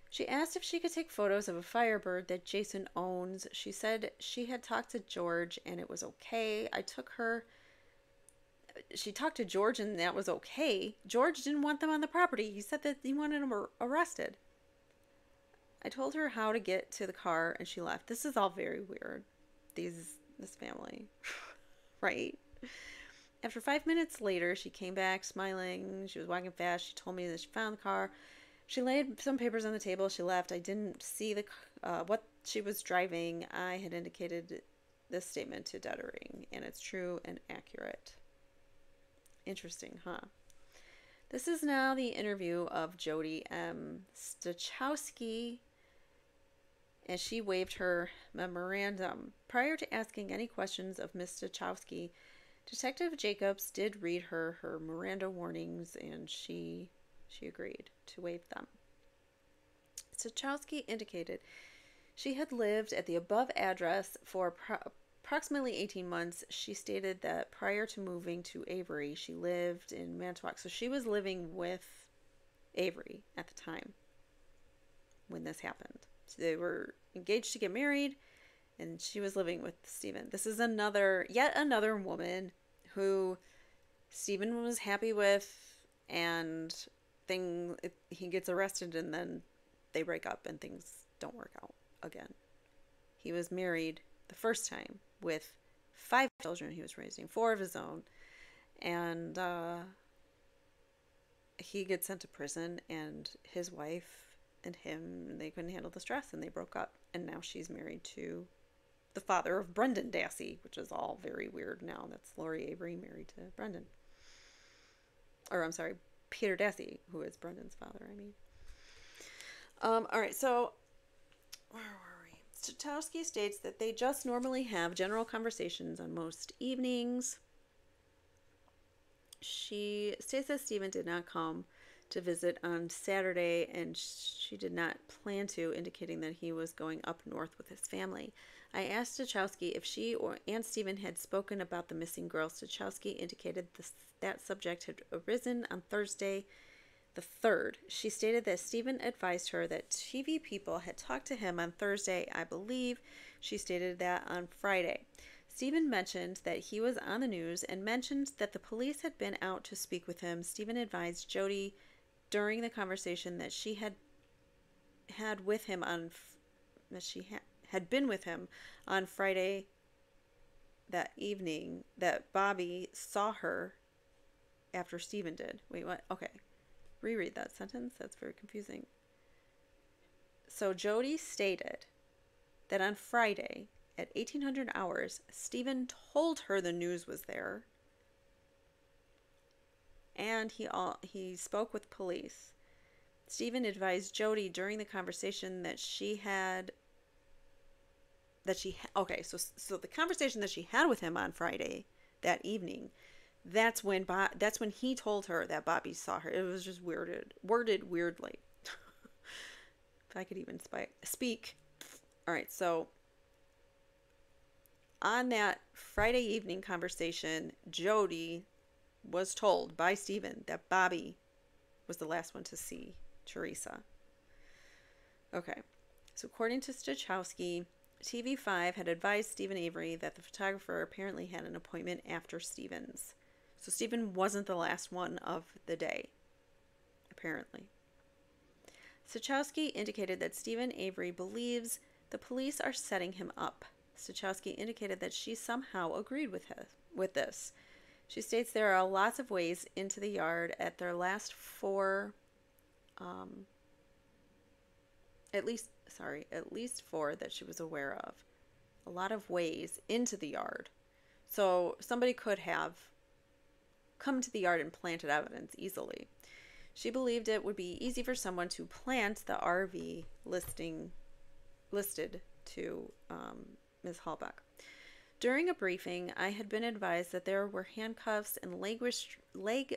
She asked if she could take photos of a Firebird that Jason owns. She said she had talked to George and it was okay. She talked to George and that was okay. George didn't want them on the property. He said that he wanted them arrested. I told her how to get to the car and she left. This is all very weird. This family. Right? After 5 minutes later, she came back smiling. She was walking fast. She told me that she found the car. She laid some papers on the table. She left. I didn't see what she was driving. I had indicated this statement to Dettering, and it's true and accurate. Interesting, huh? This is now the interview of Jody M. Stachowski, and she waived her memorandum. Prior to asking any questions of Ms. Stachowski, Detective Jacobs did read her Miranda warnings, and she agreed to waive them. Stachowski indicated she had lived at the above address for approximately 18 months. She stated that prior to moving to Avery, she lived in Manitowoc. So she was living with Avery at the time when this happened. So they were engaged to get married, and she was living with Steven. This is yet another woman who Steven was happy with, and he gets arrested, and then they break up and things don't work out again. He was married the first time with 5 children he was raising, 4 of his own, and he gets sent to prison, and his wife and him, they couldn't handle the stress and they broke up, and now she's married to the father of Brendan Dassey, which is all very weird now. That's Lori Avery married to Brendan. Or I'm sorry, Peter Dassey, who is Brendan's father, I mean. All right, so where were we? Stachowski states that they just normally have general conversations on most evenings. She states that Steven did not come to visit on Saturday, and she did not plan to, indicating that he was going up north with his family. I asked Stachowski if she and Steven had spoken about the missing girl. Stachowski indicated that subject had arisen on Thursday the 3rd. She stated that Steven advised her that TV people had talked to him on Thursday. I believe she stated that on Friday. Steven mentioned that he was on the news and mentioned that the police had been out to speak with him. Steven advised Jody during the conversation that she had with him on that she had been with him on Friday that evening, that Bobby saw her after Steven did. Wait, what? Okay. Reread that sentence. That's very confusing. So Jody stated that on Friday at 1800 hours, Steven told her the news was there, and he spoke with police. Steven advised Jody during the conversation okay, so the conversation that she had with him on Friday that evening, that's when he told her that Bobby saw her. It was just worded weirdly. If I could even speak. All right, so on that Friday evening conversation, Jody was told by Steven that Bobby was the last one to see Teresa. Okay, so according to Stachowski, TV5 had advised Steven Avery that the photographer apparently had an appointment after Steven's. So Steven wasn't the last one of the day, apparently. Stachowski indicated that Steven Avery believes the police are setting him up. Stachowski indicated that she somehow agreed with this. She states there are lots of ways into the yard at their last four, at least four that she was aware of. A lot of ways into the yard. So somebody could have come to the yard and planted evidence easily. She believed it would be easy for someone to plant the RV listed to Ms. Halbach. During a briefing, I had been advised that there were handcuffs and leg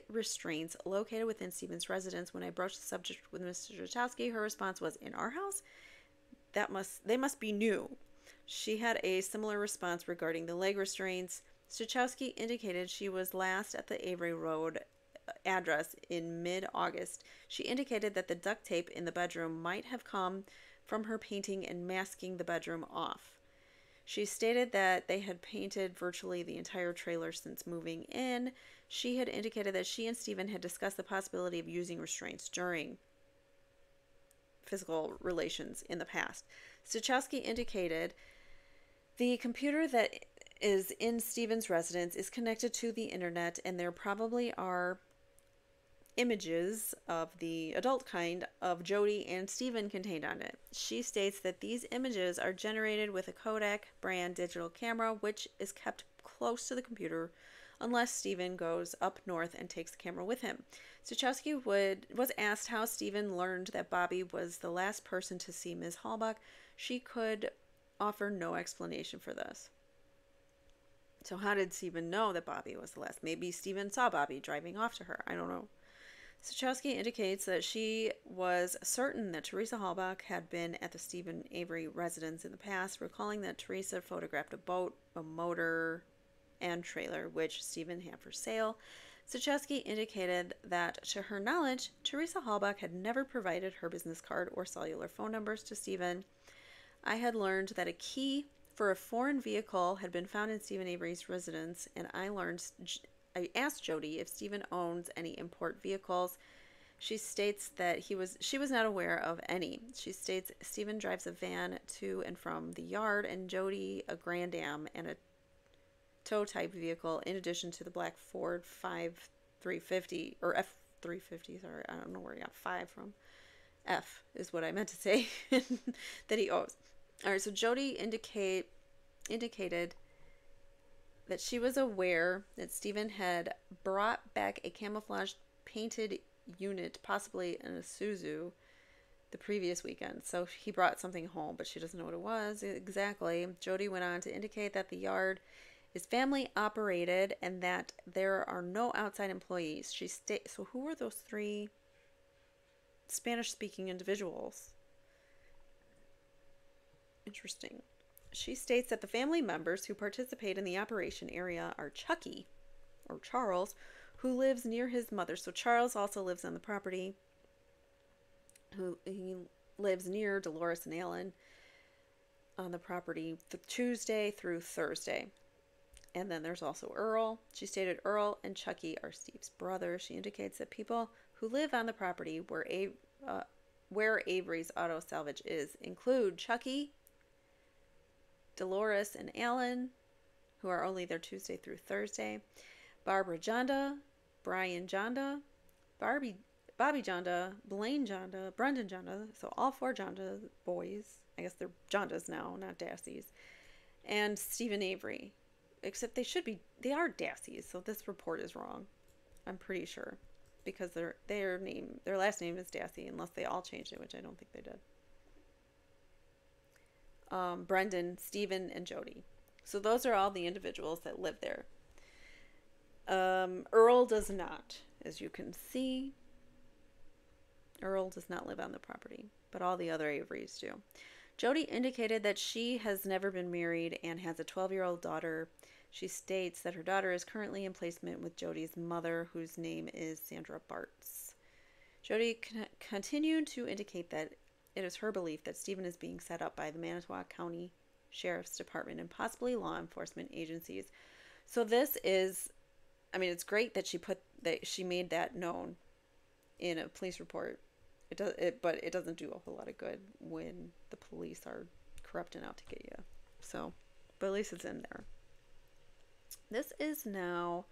restraints located within Steven's residence. When I broached the subject with Mr. Stachowski, her response was, "In our house? They must be new." She had a similar response regarding the leg restraints. Stachowski indicated she was last at the Avery Road address in mid-August. She indicated that the duct tape in the bedroom might have come from her painting and masking the bedroom off. She stated that they had painted virtually the entire trailer since moving in. She had indicated that she and Steven had discussed the possibility of using restraints during physical relations in the past. Stachowski indicated the computer that is in Steven's residence is connected to the internet, and there probably are images of the adult kind of Jody and Steven contained on it. She states that these images are generated with a Kodak brand digital camera, which is kept close to the computer unless Steven goes up north and takes the camera with him. Stachowski was asked how Steven learned that Bobby was the last person to see Ms. Halbach. She could offer no explanation for this. So how did Steven know that Bobby was the last? Maybe Steven saw Bobby driving off to her. I don't know. Stachowski indicates that she was certain that Teresa Halbach had been at the Steven Avery residence in the past, recalling that Teresa photographed a boat, a motor, and trailer, which Steven had for sale. Stachowski indicated that, to her knowledge, Teresa Halbach had never provided her business card or cellular phone numbers to Steven. I had learned that a key for a foreign vehicle had been found in Steven Avery's residence, and I asked Jody if Steven owns any import vehicles. She states that she was not aware of any. She states Steven drives a van to and from the yard, and Jody a Grand Am and a tow type vehicle, in addition to the black Ford 350 or F350. Sorry, I don't know where he got 5 from. F is what I meant to say that he owes. All right, so Jody indicated that she was aware that Steven had brought back a camouflage painted unit, possibly in a Isuzu, the previous weekend. So he brought something home, but she doesn't know what it was exactly. Jody went on to indicate that the yard is family operated and that there are no outside employees. So who are those 3 Spanish-speaking individuals? Interesting. She states that the family members who participate in the operation area are Chucky, or Charles, who lives near his mother. So Charles also lives on the property. He lives near Dolores and Alan on the property Tuesday through Thursday. And then there's also Earl. She stated Earl and Chucky are Steve's brothers. She indicates that people who live on the property where Avery's Auto Salvage is include Chucky, Dolores and Alan, who are only there Tuesday through Thursday, Barbara Jonda, Brian Jonda, Barbie Bobby Jonda, Blaine Jonda, Brendan Jonda, so all 4 Jonda boys, I guess they're Jondas now, not Dassies, and Steven Avery. Except they are Dassies, so this report is wrong. I'm pretty sure. Because their last name is Dassey, unless they all changed it, which I don't think they did. Brendan, Stephen, and Jody. So those are all the individuals that live there. Earl does not, as you can see. Earl does not live on the property, but all the other Averys do. Jody indicated that she has never been married and has a 12-year-old daughter. She states that her daughter is currently in placement with Jody's mother, whose name is Sandra Bartz. Jody continued to indicate that it is her belief that Stephen is being set up by the Manitowoc County Sheriff's Department and possibly law enforcement agencies. So this is, I mean, it's great that she made that known in a police report. But it doesn't do a whole lot of good when the police are corrupt and out to get you. So, but at least it's in there. This is now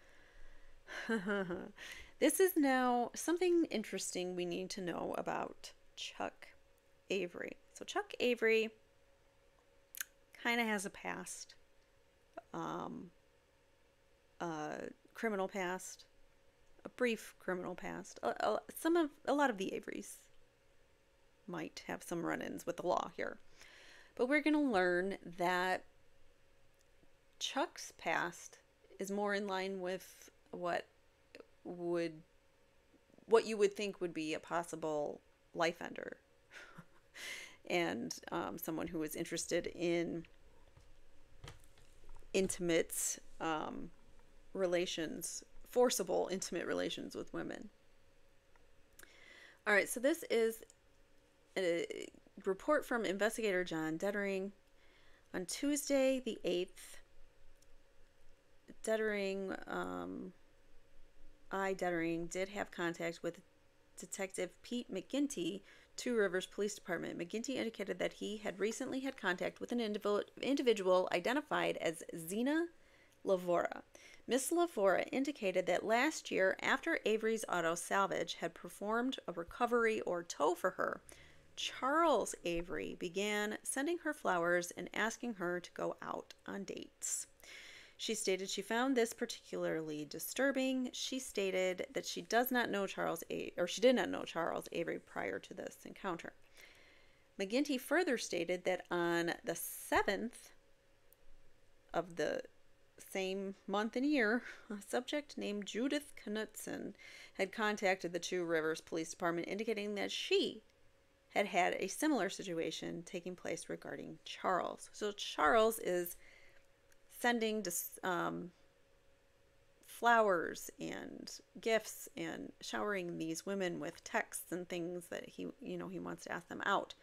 something interesting we need to know about Chuck Avery. So Chuck Avery kind of has a past, criminal past, a brief criminal past. A lot of the Averys might have some run-ins with the law here. But we're going to learn that Chuck's past is more in line with what you would think would be a possible life ender. And someone who is interested in intimate relations, forcible intimate relations with women. All right, so this is a report from investigator John Dettering. On Tuesday, the 8th, Dettering did have contact with Detective Pete McGinty, Two Rivers Police Department. McGinty indicated that he had recently had contact with an individual identified as Zena Lavora. Miss Lavora indicated that last year, after Avery's Auto Salvage had performed a recovery or tow for her, Charles Avery began sending her flowers and asking her to go out on dates. She stated she found this particularly disturbing. She stated that she did not know Charles Avery prior to this encounter. McGinty further stated that on the 7th of the same month and year, a subject named Judith Knutson had contacted the Two Rivers Police Department indicating that she had had a similar situation taking place regarding Charles. So Charles is sending flowers and gifts and showering these women with texts and things that he wants to ask them out.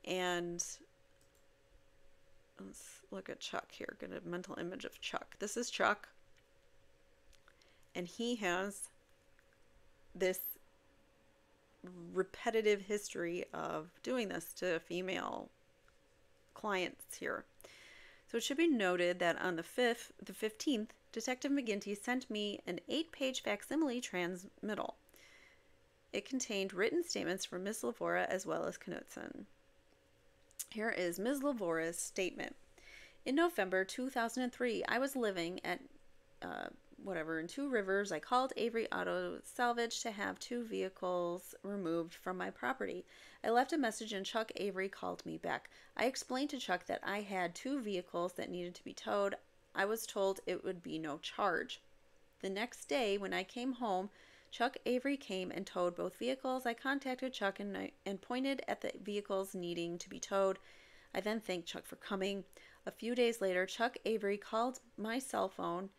And let's look at Chuck here. Get a mental image of Chuck. This is Chuck. And he has this repetitive history of doing this to female clients here. So it should be noted that on the 15th, Detective McGinty sent me an 8-page facsimile transmittal. It contained written statements from Ms. Lavora as well as Knutson. Here is Ms. Lavora's statement. In November 2003, I was living at in Two Rivers. I called Avery Auto Salvage to have 2 vehicles removed from my property. I left a message and Chuck Avery called me back. I explained to Chuck that I had 2 vehicles that needed to be towed. I was told it would be no charge. The next day, when I came home, Chuck Avery came and towed both vehicles. I contacted Chuck and pointed at the vehicles needing to be towed. I then thanked Chuck for coming. A few days later, Chuck Avery called my cell phone.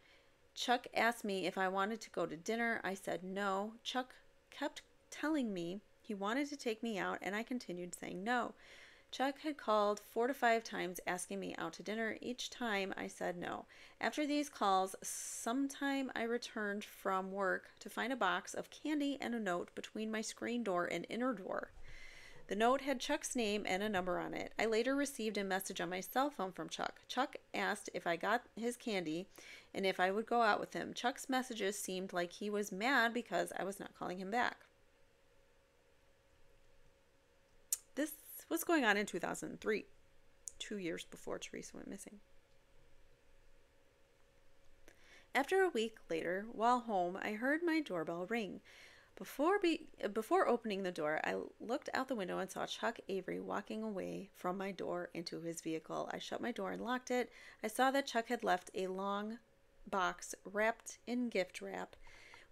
Chuck asked me if I wanted to go to dinner. I said no. Chuck kept telling me he wanted to take me out, and I continued saying no. Chuck had called 4 to 5 times asking me out to dinner. Each time I said no. After these calls, sometime I returned from work to find a box of candy and a note between my screen door and inner door. The note had Chuck's name and a number on it. I later received a message on my cell phone from Chuck. Chuck asked if I got his candy and if I would go out with him. Chuck's messages seemed like he was mad because I was not calling him back. was going on in 2003, 2 years before Teresa went missing. After a week later, while home, I heard my doorbell ring. Before opening the door, I looked out the window and saw Chuck Avery walking away from my door into his vehicle. I shut my door and locked it. I saw that Chuck had left a long box wrapped in gift wrap.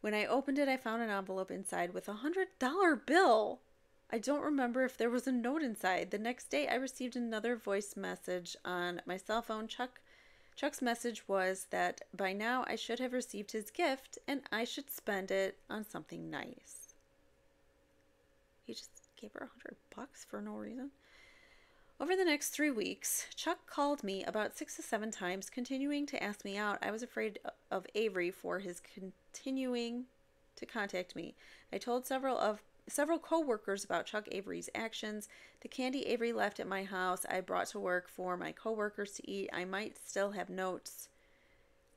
When I opened it, I found an envelope inside with a $100 bill. I don't remember if there was a note inside. The next day, I received another voice message on my cell phone. Chuck's message was that by now I should have received his gift and I should spend it on something nice. He just gave her $100 for no reason. Over the next 3 weeks, Chuck called me about 6 to 7 times, continuing to ask me out. I was afraid of Avery for his continuing to contact me. I told several co-workers about Chuck Avery's actions. The candy Avery left at my house I brought to work for my co-workers to eat. I might still have notes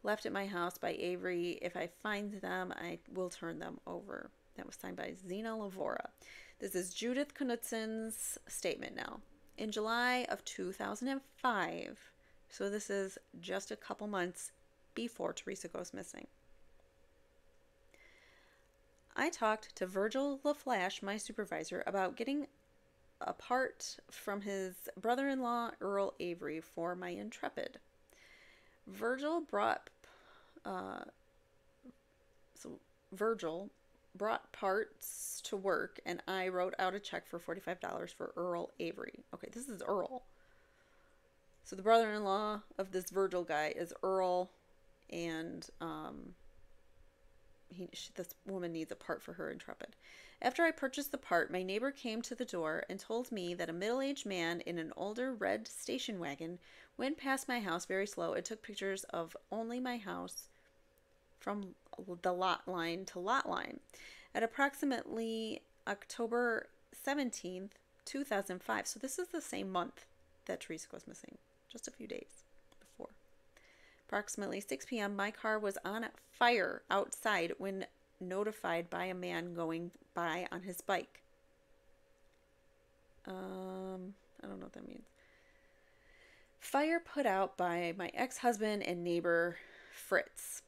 left at my house by Avery. If I find them, I will turn them over. That was signed by Zena Lavora. This is Judith Knudsen's statement now. In July of 2005, so this is just a couple months before Teresa goes missing, I talked to Virgil LaFlash, my supervisor, about getting a part from his brother-in-law, Earl Avery, for my Intrepid. Virgil brought parts to work, and I wrote out a check for $45 for Earl Avery. Okay, this is Earl. So the brother-in-law of this Virgil guy is Earl, and this woman needs a part for her Intrepid. After I purchased the part, my neighbor came to the door and told me that a middle-aged man in an older red station wagon went past my house very slow and took pictures of only my house from the lot line to lot line. At approximately October 17th, 2005, so this is the same month that Teresa goes missing, just a few days before. Approximately 6 p.m., my car was on fire outside when notified by a man going by on his bike. I don't know what that means. Fire put out by my ex-husband and neighbor, Fritz.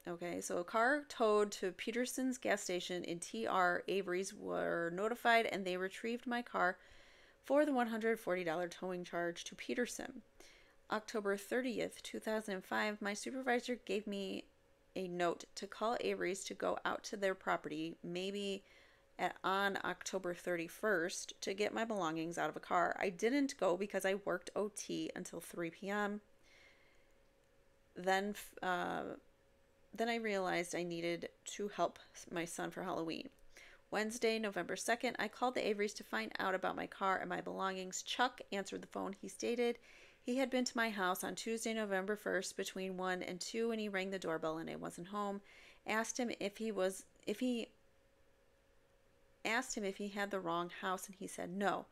Okay, so a car towed to Peterson's gas station in TR Avery's were notified, and they retrieved my car for the $140 towing charge to Peterson. October 30th, 2005, my supervisor gave me a note to call Avery's to go out to their property, maybe on October 31st, to get my belongings out of a car. I didn't go because I worked OT until 3 p.m. Then I realized I needed to help my son for Halloween. Wednesday, November 2nd, I called the Averys to find out about my car and my belongings. Chuck answered the phone. He stated he had been to my house on Tuesday, November 1st between 1 and 2, and he rang the doorbell and I wasn't home. Asked him if he had the wrong house, and he said no.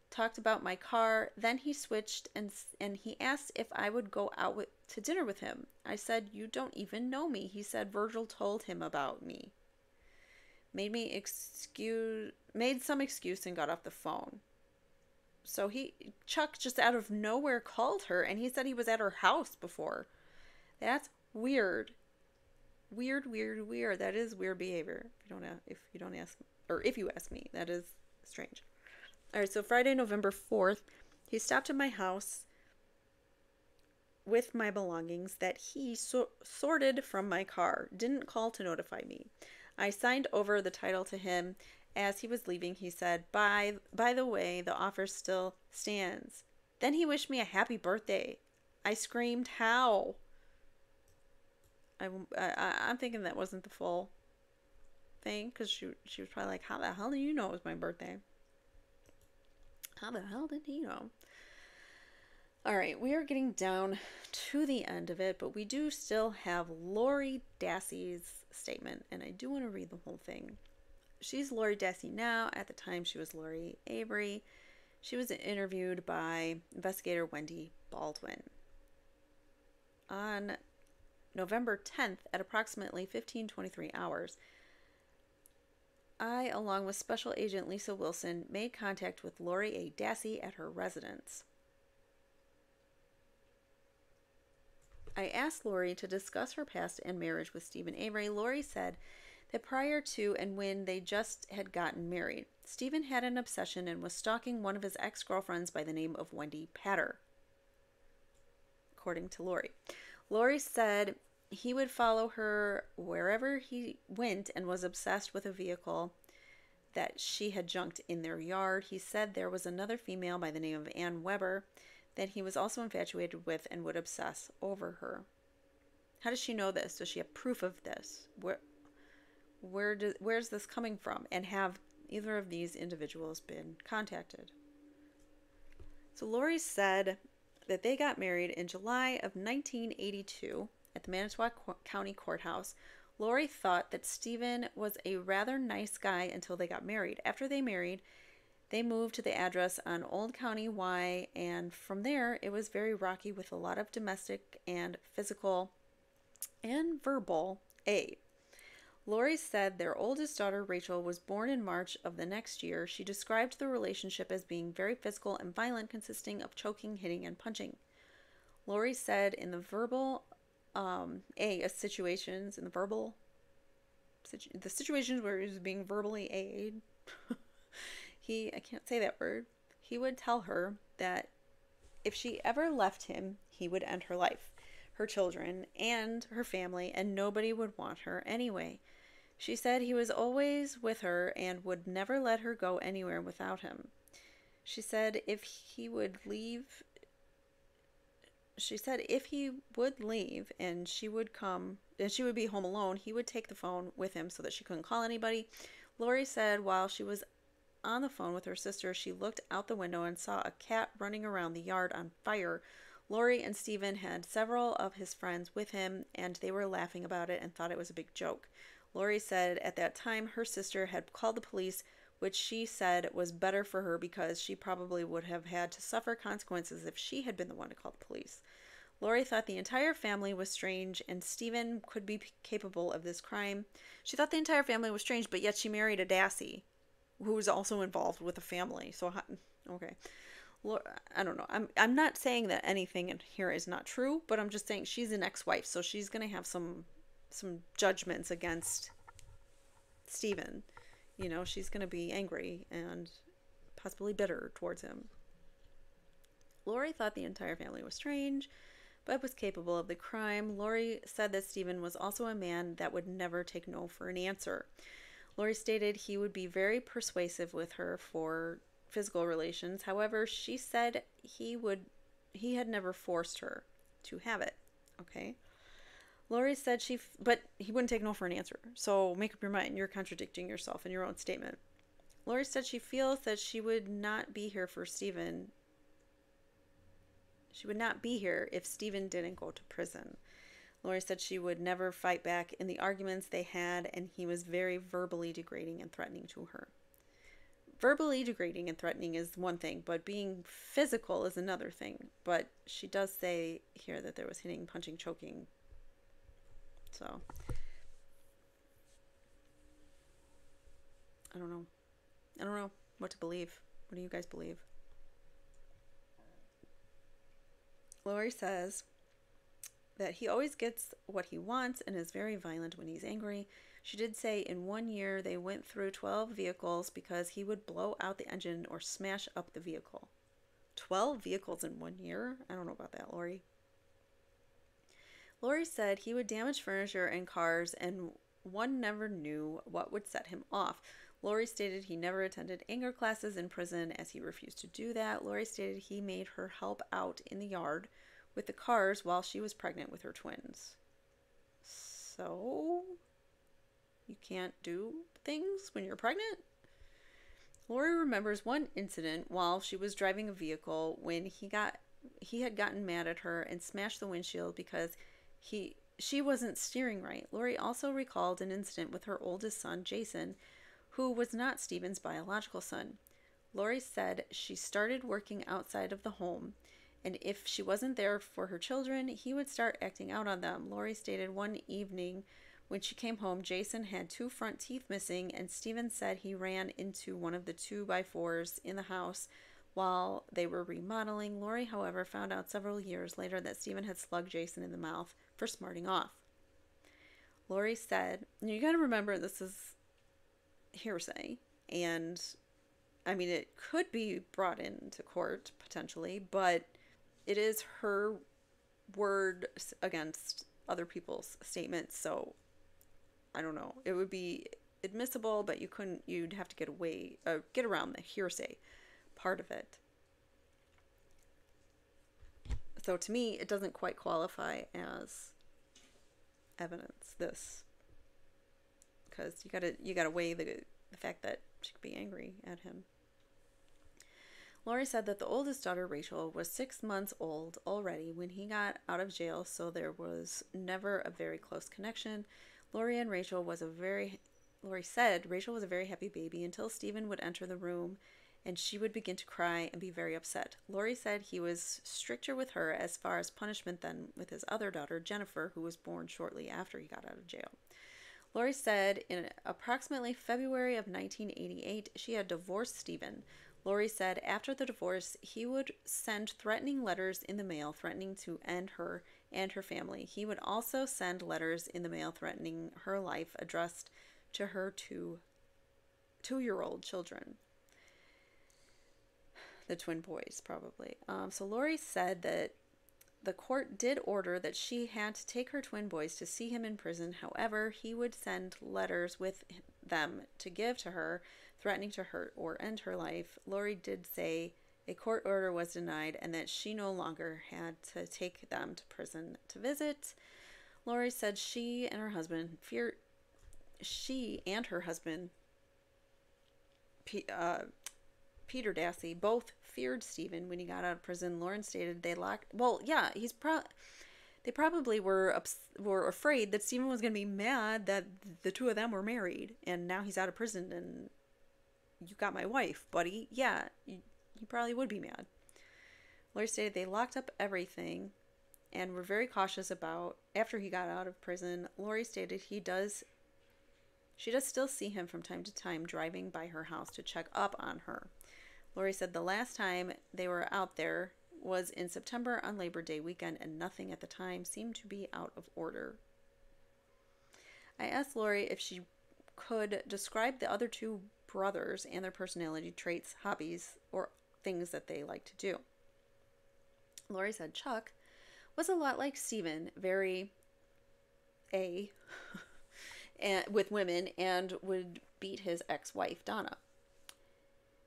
Talked about my car. Then he switched and he asked if I would go out to dinner with him. I said, "You don't even know me." He said Virgil told him about me. Made some excuse and got off the phone. So Chuck just out of nowhere called her, and he said he was at her house before. That's weird. Weird. That is weird behavior. If you ask me, that is strange. All right, so Friday, November 4th, he stopped at my house with my belongings that he sorted from my car. Didn't call to notify me. I signed over the title to him. As he was leaving, he said, by the way, the offer still stands. Then he wished me a happy birthday. I screamed, how? I'm thinking that wasn't the full thing, because she was probably like, how the hell do you know it was my birthday? How the hell did he know? All right, we are getting down to the end of it, but we do still have Lori Dassey's statement, and I do want to read the whole thing. She's Lori Dassey now. At the time, she was Lori Avery. She was interviewed by investigator Wendy Baldwin. On November 10th, at approximately 15:23 hours, I, along with Special Agent Lisa Wilson, made contact with Lori A. Dassey at her residence. I asked Lori to discuss her past and marriage with Steven Avery. Lori said that prior to and when they just had gotten married, Steven had an obsession and was stalking one of his ex-girlfriends by the name of Wendy Patter, according to Lori. Lori said he would follow her wherever he went and was obsessed with a vehicle that she had junked in their yard. He said there was another female by the name of Ann Weber that he was also infatuated with and would obsess over her. How does she know this? Does she have proof of this? Where's this coming from? And have either of these individuals been contacted? So Lori said that they got married in July of 1982 at the Manitowoc County Courthouse. Lori thought that Steven was a rather nice guy until they got married. After they married, they moved to the address on Old County Y, and from there it was very rocky with a lot of domestic and physical and verbal A. Lori said their oldest daughter, Rachel, was born in March of the next year. She described the relationship as being very physical and violent, consisting of choking, hitting, and punching. Lori said in the verbal situations, the situations where he was being verbally aid, I can't say that word, he would tell her that if she ever left him, he would end her life, her children, and her family, and nobody would want her anyway. She said he was always with her and would never let her go anywhere without him. She said if he would leave and she would come and she would be home alone, he would take the phone with him so that she couldn't call anybody. Lori said while she was on the phone with her sister, she looked out the window and saw a cat running around the yard on fire. Lori and Steven had several of his friends with him, and they were laughing about it and thought it was a big joke. Lori said at that time her sister had called the police, which she said was better for her because she probably would have had to suffer consequences if she had been the one to call the police. Lori thought the entire family was strange and Steven could be capable of this crime. She thought the entire family was strange, but yet she married a Dassey, who was also involved with a family. So, okay. I don't know. I'm not saying that anything in here is not true, but I'm just saying she's an ex-wife, so she's going to have some judgments against Steven. You know, she's going to be angry and possibly bitter towards him. Lori thought the entire family was strange, but was capable of the crime. Lori said that Steven was also a man that would never take no for an answer. Lori stated he would be very persuasive with her for physical relations. However, she said he had never forced her to have it. Okay. Lori said but he wouldn't take no for an answer. So make up your mind. You're contradicting yourself in your own statement. Lori said she feels that she would not be here for Steven. She would not be here if Steven didn't go to prison. Lori said she would never fight back in the arguments they had, and he was very verbally degrading and threatening to her. Verbally degrading and threatening is one thing, but being physical is another thing. But she does say here that there was hitting, punching, choking. So, I don't know. I don't know what to believe. What do you guys believe? Lori says that he always gets what he wants and is very violent when he's angry. She did say in 1 year they went through 12 vehicles because he would blow out the engine or smash up the vehicle. 12 vehicles in 1 year? I don't know about that, Lori. Lori said he would damage furniture and cars and one never knew what would set him off. Lori stated he never attended anger classes in prison as he refused to do that. Lori stated he made her help out in the yard with the cars while she was pregnant with her twins. So, you can't do things when you're pregnant? Lori remembers one incident while she was driving a vehicle when he had gotten mad at her and smashed the windshield because she wasn't steering right. Lori also recalled an incident with her oldest son, Jason, who was not Steven's biological son. Lori said she started working outside of the home, and if she wasn't there for her children, he would start acting out on them. Lori stated one evening When she came home, Jason had 2 front teeth missing, and Steven said he ran into one of the 2x4s in the house while they were remodeling. Lori, however, found out several years later that Steven had slugged Jason in the mouth for smarting off. Lori said, you got to remember this is hearsay, and I mean, it could be brought into court potentially, but it is her word against other people's statements, so I don't know. It would be admissible, but you'd have to get around the hearsay part of it. So to me, it doesn't quite qualify as evidence, this, because you gotta weigh the fact that she could be angry at him. Lori said that the oldest daughter, Rachel, was 6 months old already when he got out of jail, so there was never a very close connection. Lori said Rachel was a very happy baby until Steven would enter the room and she would begin to cry and be very upset. Lori said he was stricter with her as far as punishment than with his other daughter, Jennifer, who was born shortly after he got out of jail. Lori said in approximately February of 1988, she had divorced Steven. Lori said after the divorce, he would send threatening letters in the mail threatening to end her and her family. He would also send letters in the mail threatening her life addressed to her 2-year-old children. The twin boys, probably. So Lori said that the court did order that she had to take her twin boys to see him in prison. However, he would send letters with them to give to her, threatening to hurt or end her life. Lori did say a court order was denied and that she no longer had to take them to prison to visit. Lori said she and her husband, Peter Dassey, both feared Steven when he got out of prison. Lauren stated they probably were afraid that Steven was going to be mad that the 2 of them were married and now he's out of prison and you got my wife, buddy. Yeah, you probably would be mad. Lori stated they locked up everything and were very cautious about after he got out of prison. Lori stated she does still see him from time to time driving by her house to check up on her. Lori said the last time they were out there was in September on Labor Day weekend, and nothing at the time seemed to be out of order. I asked Lori if she could describe the other 2 brothers and their personality traits, hobbies, or things that they like to do. Lori said Chuck was a lot like Steven, very with women, and would beat his ex-wife, Donna.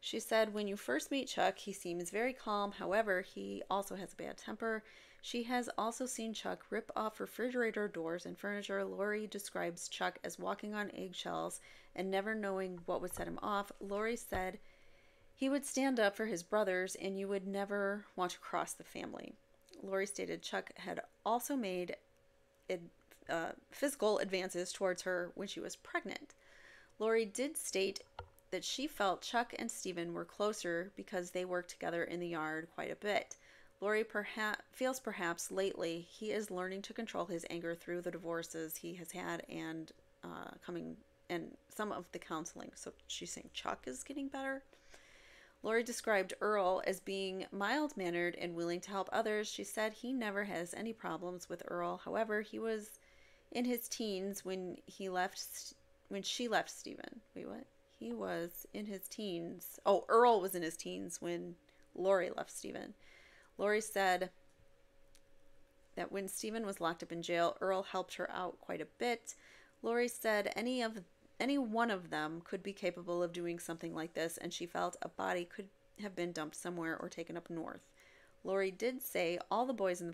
She said, when you first meet Chuck, he seems very calm. However, he also has a bad temper. She has also seen Chuck rip off refrigerator doors and furniture. Lori describes Chuck as walking on eggshells and never knowing what would set him off. Lori said he would stand up for his brothers and you would never want to cross the family. Lori stated Chuck had also made physical advances towards her when she was pregnant. Lori did state that she felt Chuck and Steven were closer because they worked together in the yard quite a bit. Lori feels perhaps lately he is learning to control his anger through the divorces he has had and some of the counseling. So she's saying Chuck is getting better. Lori described Earl as being mild-mannered and willing to help others. She said he never has any problems with Earl. However, he was in his teens when she left Steven. Wait, what? He was in his teens. Oh, Earl was in his teens when Lori left Steven. Lori said that when Steven was locked up in jail, Earl helped her out quite a bit. Lori said any one of them could be capable of doing something like this, and she felt a body could have been dumped somewhere or taken up north. Lori did say all the boys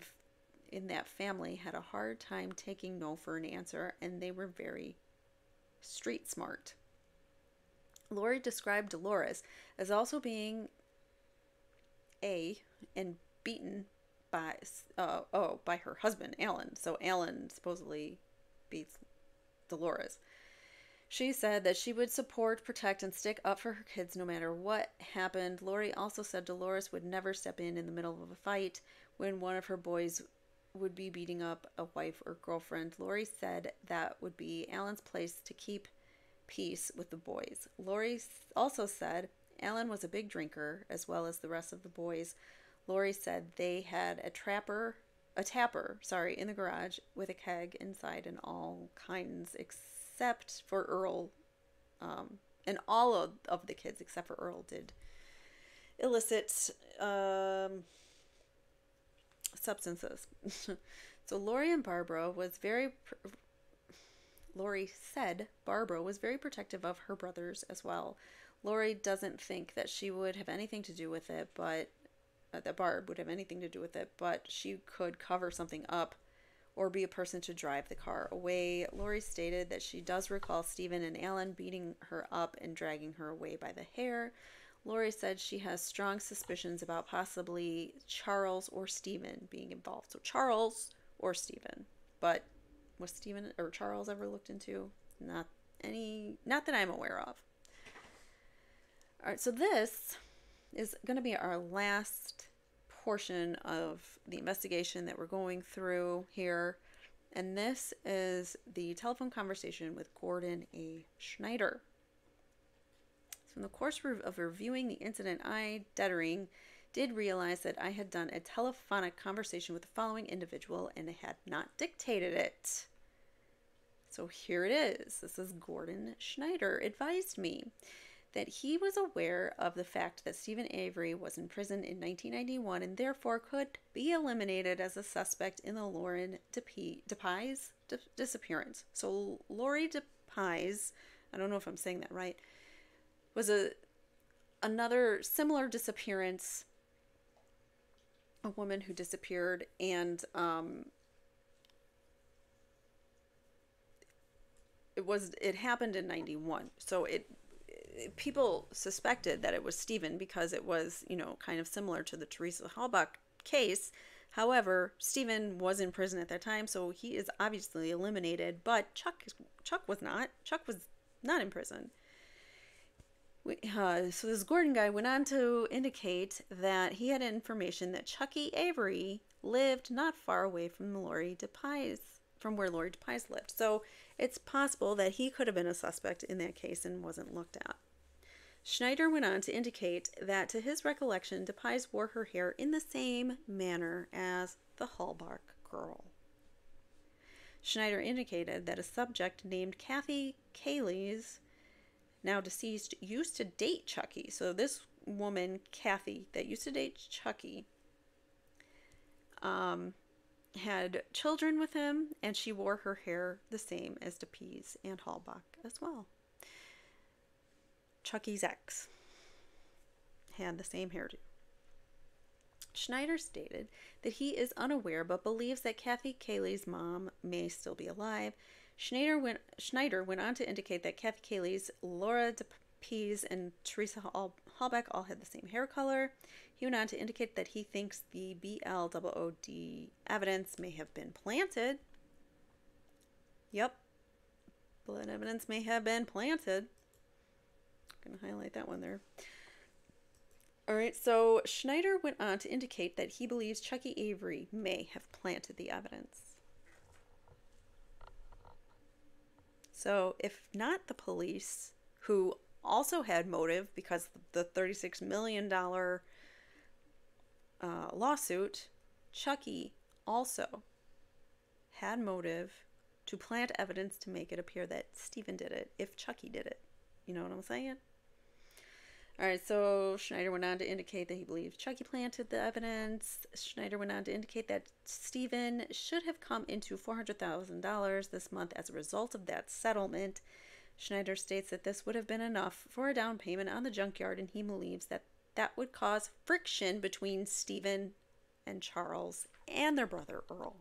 in that family had a hard time taking no for an answer, and they were very street smart. Lori described Dolores as also being and beaten by her husband, Alan. So Alan supposedly beats Dolores. She said that she would support, protect, and stick up for her kids no matter what happened. Lori also said Dolores would never step in the middle of a fight when one of her boys would be beating up a wife or girlfriend. Lori said that would be Alan's place to keep peace with the boys. Lori also said Alan was a big drinker, as well as the rest of the boys. Lori said they had a tapper, in the garage with a keg inside and all kinds, except for Earl, and all of the kids except for Earl did illicit substances. So Lori said Barbara was very protective of her brothers as well. Lori doesn't think that she would have anything to do with it, but that Barb would have anything to do with it, but she could cover something up or be a person to drive the car away. Lori stated that she does recall Steven and Alan beating her up and dragging her away by the hair. Lori said she has strong suspicions about possibly Charles or Steven being involved. So Charles or Steven. But was Steven or Charles ever looked into? Not that I'm aware of. All right, so this is going to be our last portion of the investigation that we're going through here. And this is the telephone conversation with Gordon A. Schneider. So in the course of reviewing the incident, I, Dettering, did realize that I had done a telephonic conversation with the following individual and had not dictated it. So here it is. This is Gordon Schneider advised me that he was aware of the fact that Steven Avery was in prison in 1991 and therefore could be eliminated as a suspect in the Lauren DePies disappearance. So Lori DePies, I don't know if I'm saying that right, was another similar disappearance, a woman who disappeared, and it happened in 91. So people suspected that it was Steven because it was, kind of similar to the Teresa Halbach case. However, Steven was in prison at that time, so he is obviously eliminated, but Chuck was not. Chuck was not in prison. So this Gordon guy went on to indicate that he had information that Chucky Avery lived not far away from where Lori DePies lived. So it's possible that he could have been a suspect in that case and wasn't looked at. Schneider went on to indicate that to his recollection, DePies wore her hair in the same manner as the Halbach girl. Schneider indicated that a subject named Kathy Kayleys, now deceased, used to date Chucky. So this woman, Kathy, that used to date Chucky, had children with him, and she wore her hair the same as DePies and Halbach as well. Chucky's ex had the same hairdo. Schneider stated that he is unaware but believes that Kathy Kayleys' mom may still be alive. Schneider went on to indicate that Kathy Kayleys, Laura DePies, and Teresa Halbach all had the same hair color. He went on to indicate that he thinks the BLOOD evidence may have been planted. Yep. Blood evidence may have been planted. I'm going to highlight that one there. All right, so Schneider went on to indicate that he believes Chucky Avery may have planted the evidence. So if not the police, who also had motive because the $36 million lawsuit, Chucky also had motive to plant evidence to make it appear that Steven did it, if Chucky did it. You know what I'm saying? All right, so Schneider went on to indicate that he believes Chucky planted the evidence. Schneider went on to indicate that Steven should have come into $400,000 this month as a result of that settlement. Schneider states that this would have been enough for a down payment on the junkyard, and he believes that that would cause friction between Steven and Charles and their brother Earl.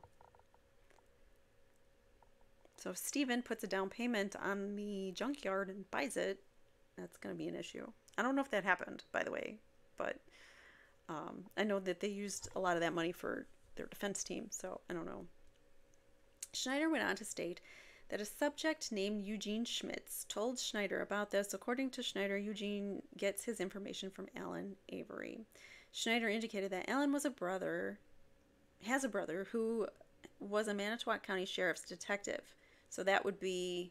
So if Steven puts a down payment on the junkyard and buys it, that's going to be an issue. I don't know if that happened, by the way, but I know that they used a lot of that money for their defense team, so I don't know. Schneider went on to state that a subject named Eugene Schmitz told Schneider about this. According to Schneider, Eugene gets his information from Alan Avery. Schneider indicated that Alan has a brother who was a Manitowoc County Sheriff's detective. So that would be,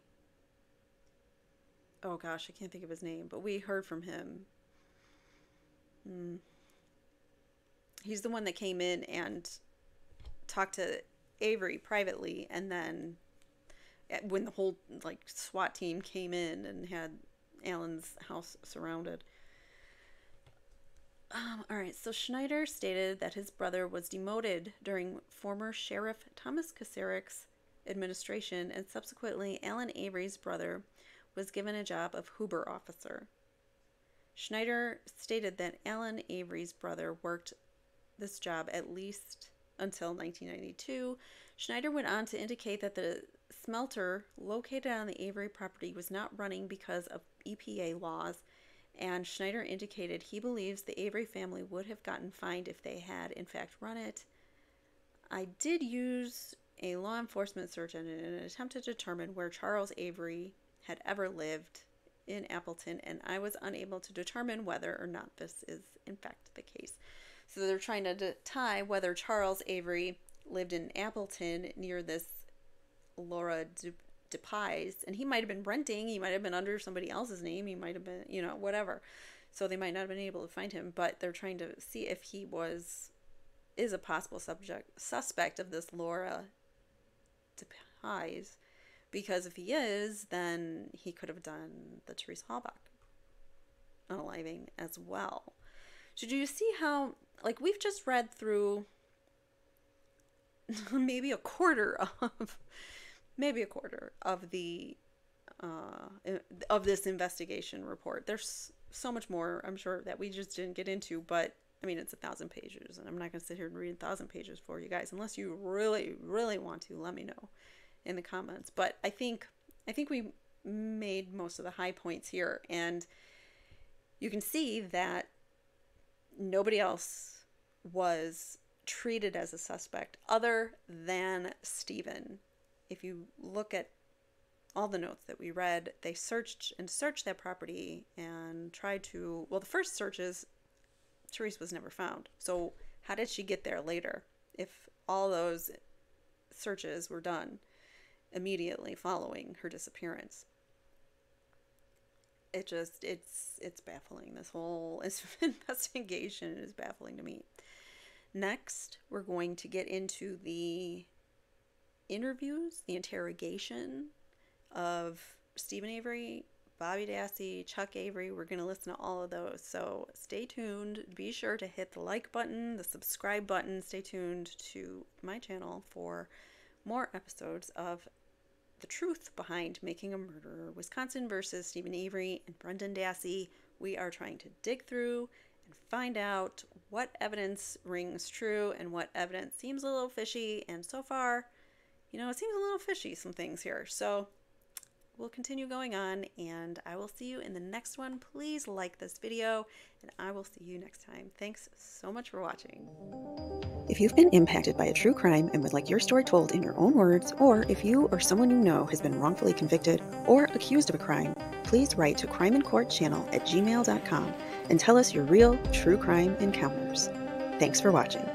oh gosh, I can't think of his name, but we heard from him. He's the one that came in and talked to Avery privately, and then when the whole SWAT team came in and had Alan's house surrounded. All right, so Schneider stated that his brother was demoted during former Sheriff Thomas Kasarik's administration, and subsequently Alan Avery's brother was given a job of Huber officer. Schneider stated that Alan Avery's brother worked this job at least until 1992. Schneider went on to indicate that the smelter located on the Avery property was not running because of EPA laws, and Schneider indicated he believes the Avery family would have gotten fined if they had in fact run it. I did use a law enforcement search engine in an attempt to determine where Charles Avery had ever lived in Appleton, and I was unable to determine whether or not this is in fact the case. So they're trying to tie whether Charles Avery lived in Appleton near this Laura DePies, and he might have been renting, he might have been under somebody else's name, he might have been, whatever. So they might not have been able to find him, but they're trying to see if he is a possible suspect of this Laura DePies, because if he is, then he could have done the Teresa Halbach unaliving as well. So do you see how, we've just read through maybe a quarter of the of this investigation report. There's so much more, I'm sure, that we just didn't get into, but I mean, it's 1,000 pages, and I'm not going to sit here and read 1,000 pages for you guys unless you really, really want to. Let me know in the comments. But I think we made most of the high points here, and you can see that nobody else was treated as a suspect other than Steven. If you look at all the notes that we read, they searched that property and tried to, well, the first searches, Teresa was never found. So how did she get there later if all those searches were done immediately following her disappearance? It's baffling. This whole investigation is baffling to me. Next, we're going to get into the interviews, the interrogation of Steven Avery, Bobby Dassey, Chuck Avery. We're going to listen to all of those. So stay tuned. Be sure to hit the like button, the subscribe button. Stay tuned to my channel for more episodes of The Truth Behind Making a Murderer, Wisconsin versus Steven Avery and Brendan Dassey. We are trying to dig through and find out what evidence rings true and what evidence seems a little fishy. And so far, it seems a little fishy, some things here. So we'll continue going on, and I will see you in the next one. Please like this video, and I will see you next time. Thanks so much for watching. If you've been impacted by a true crime and would like your story told in your own words, or if you or someone you know has been wrongfully convicted or accused of a crime, please write to crimeincourtchannel@gmail.com and tell us your real true crime encounters. Thanks for watching.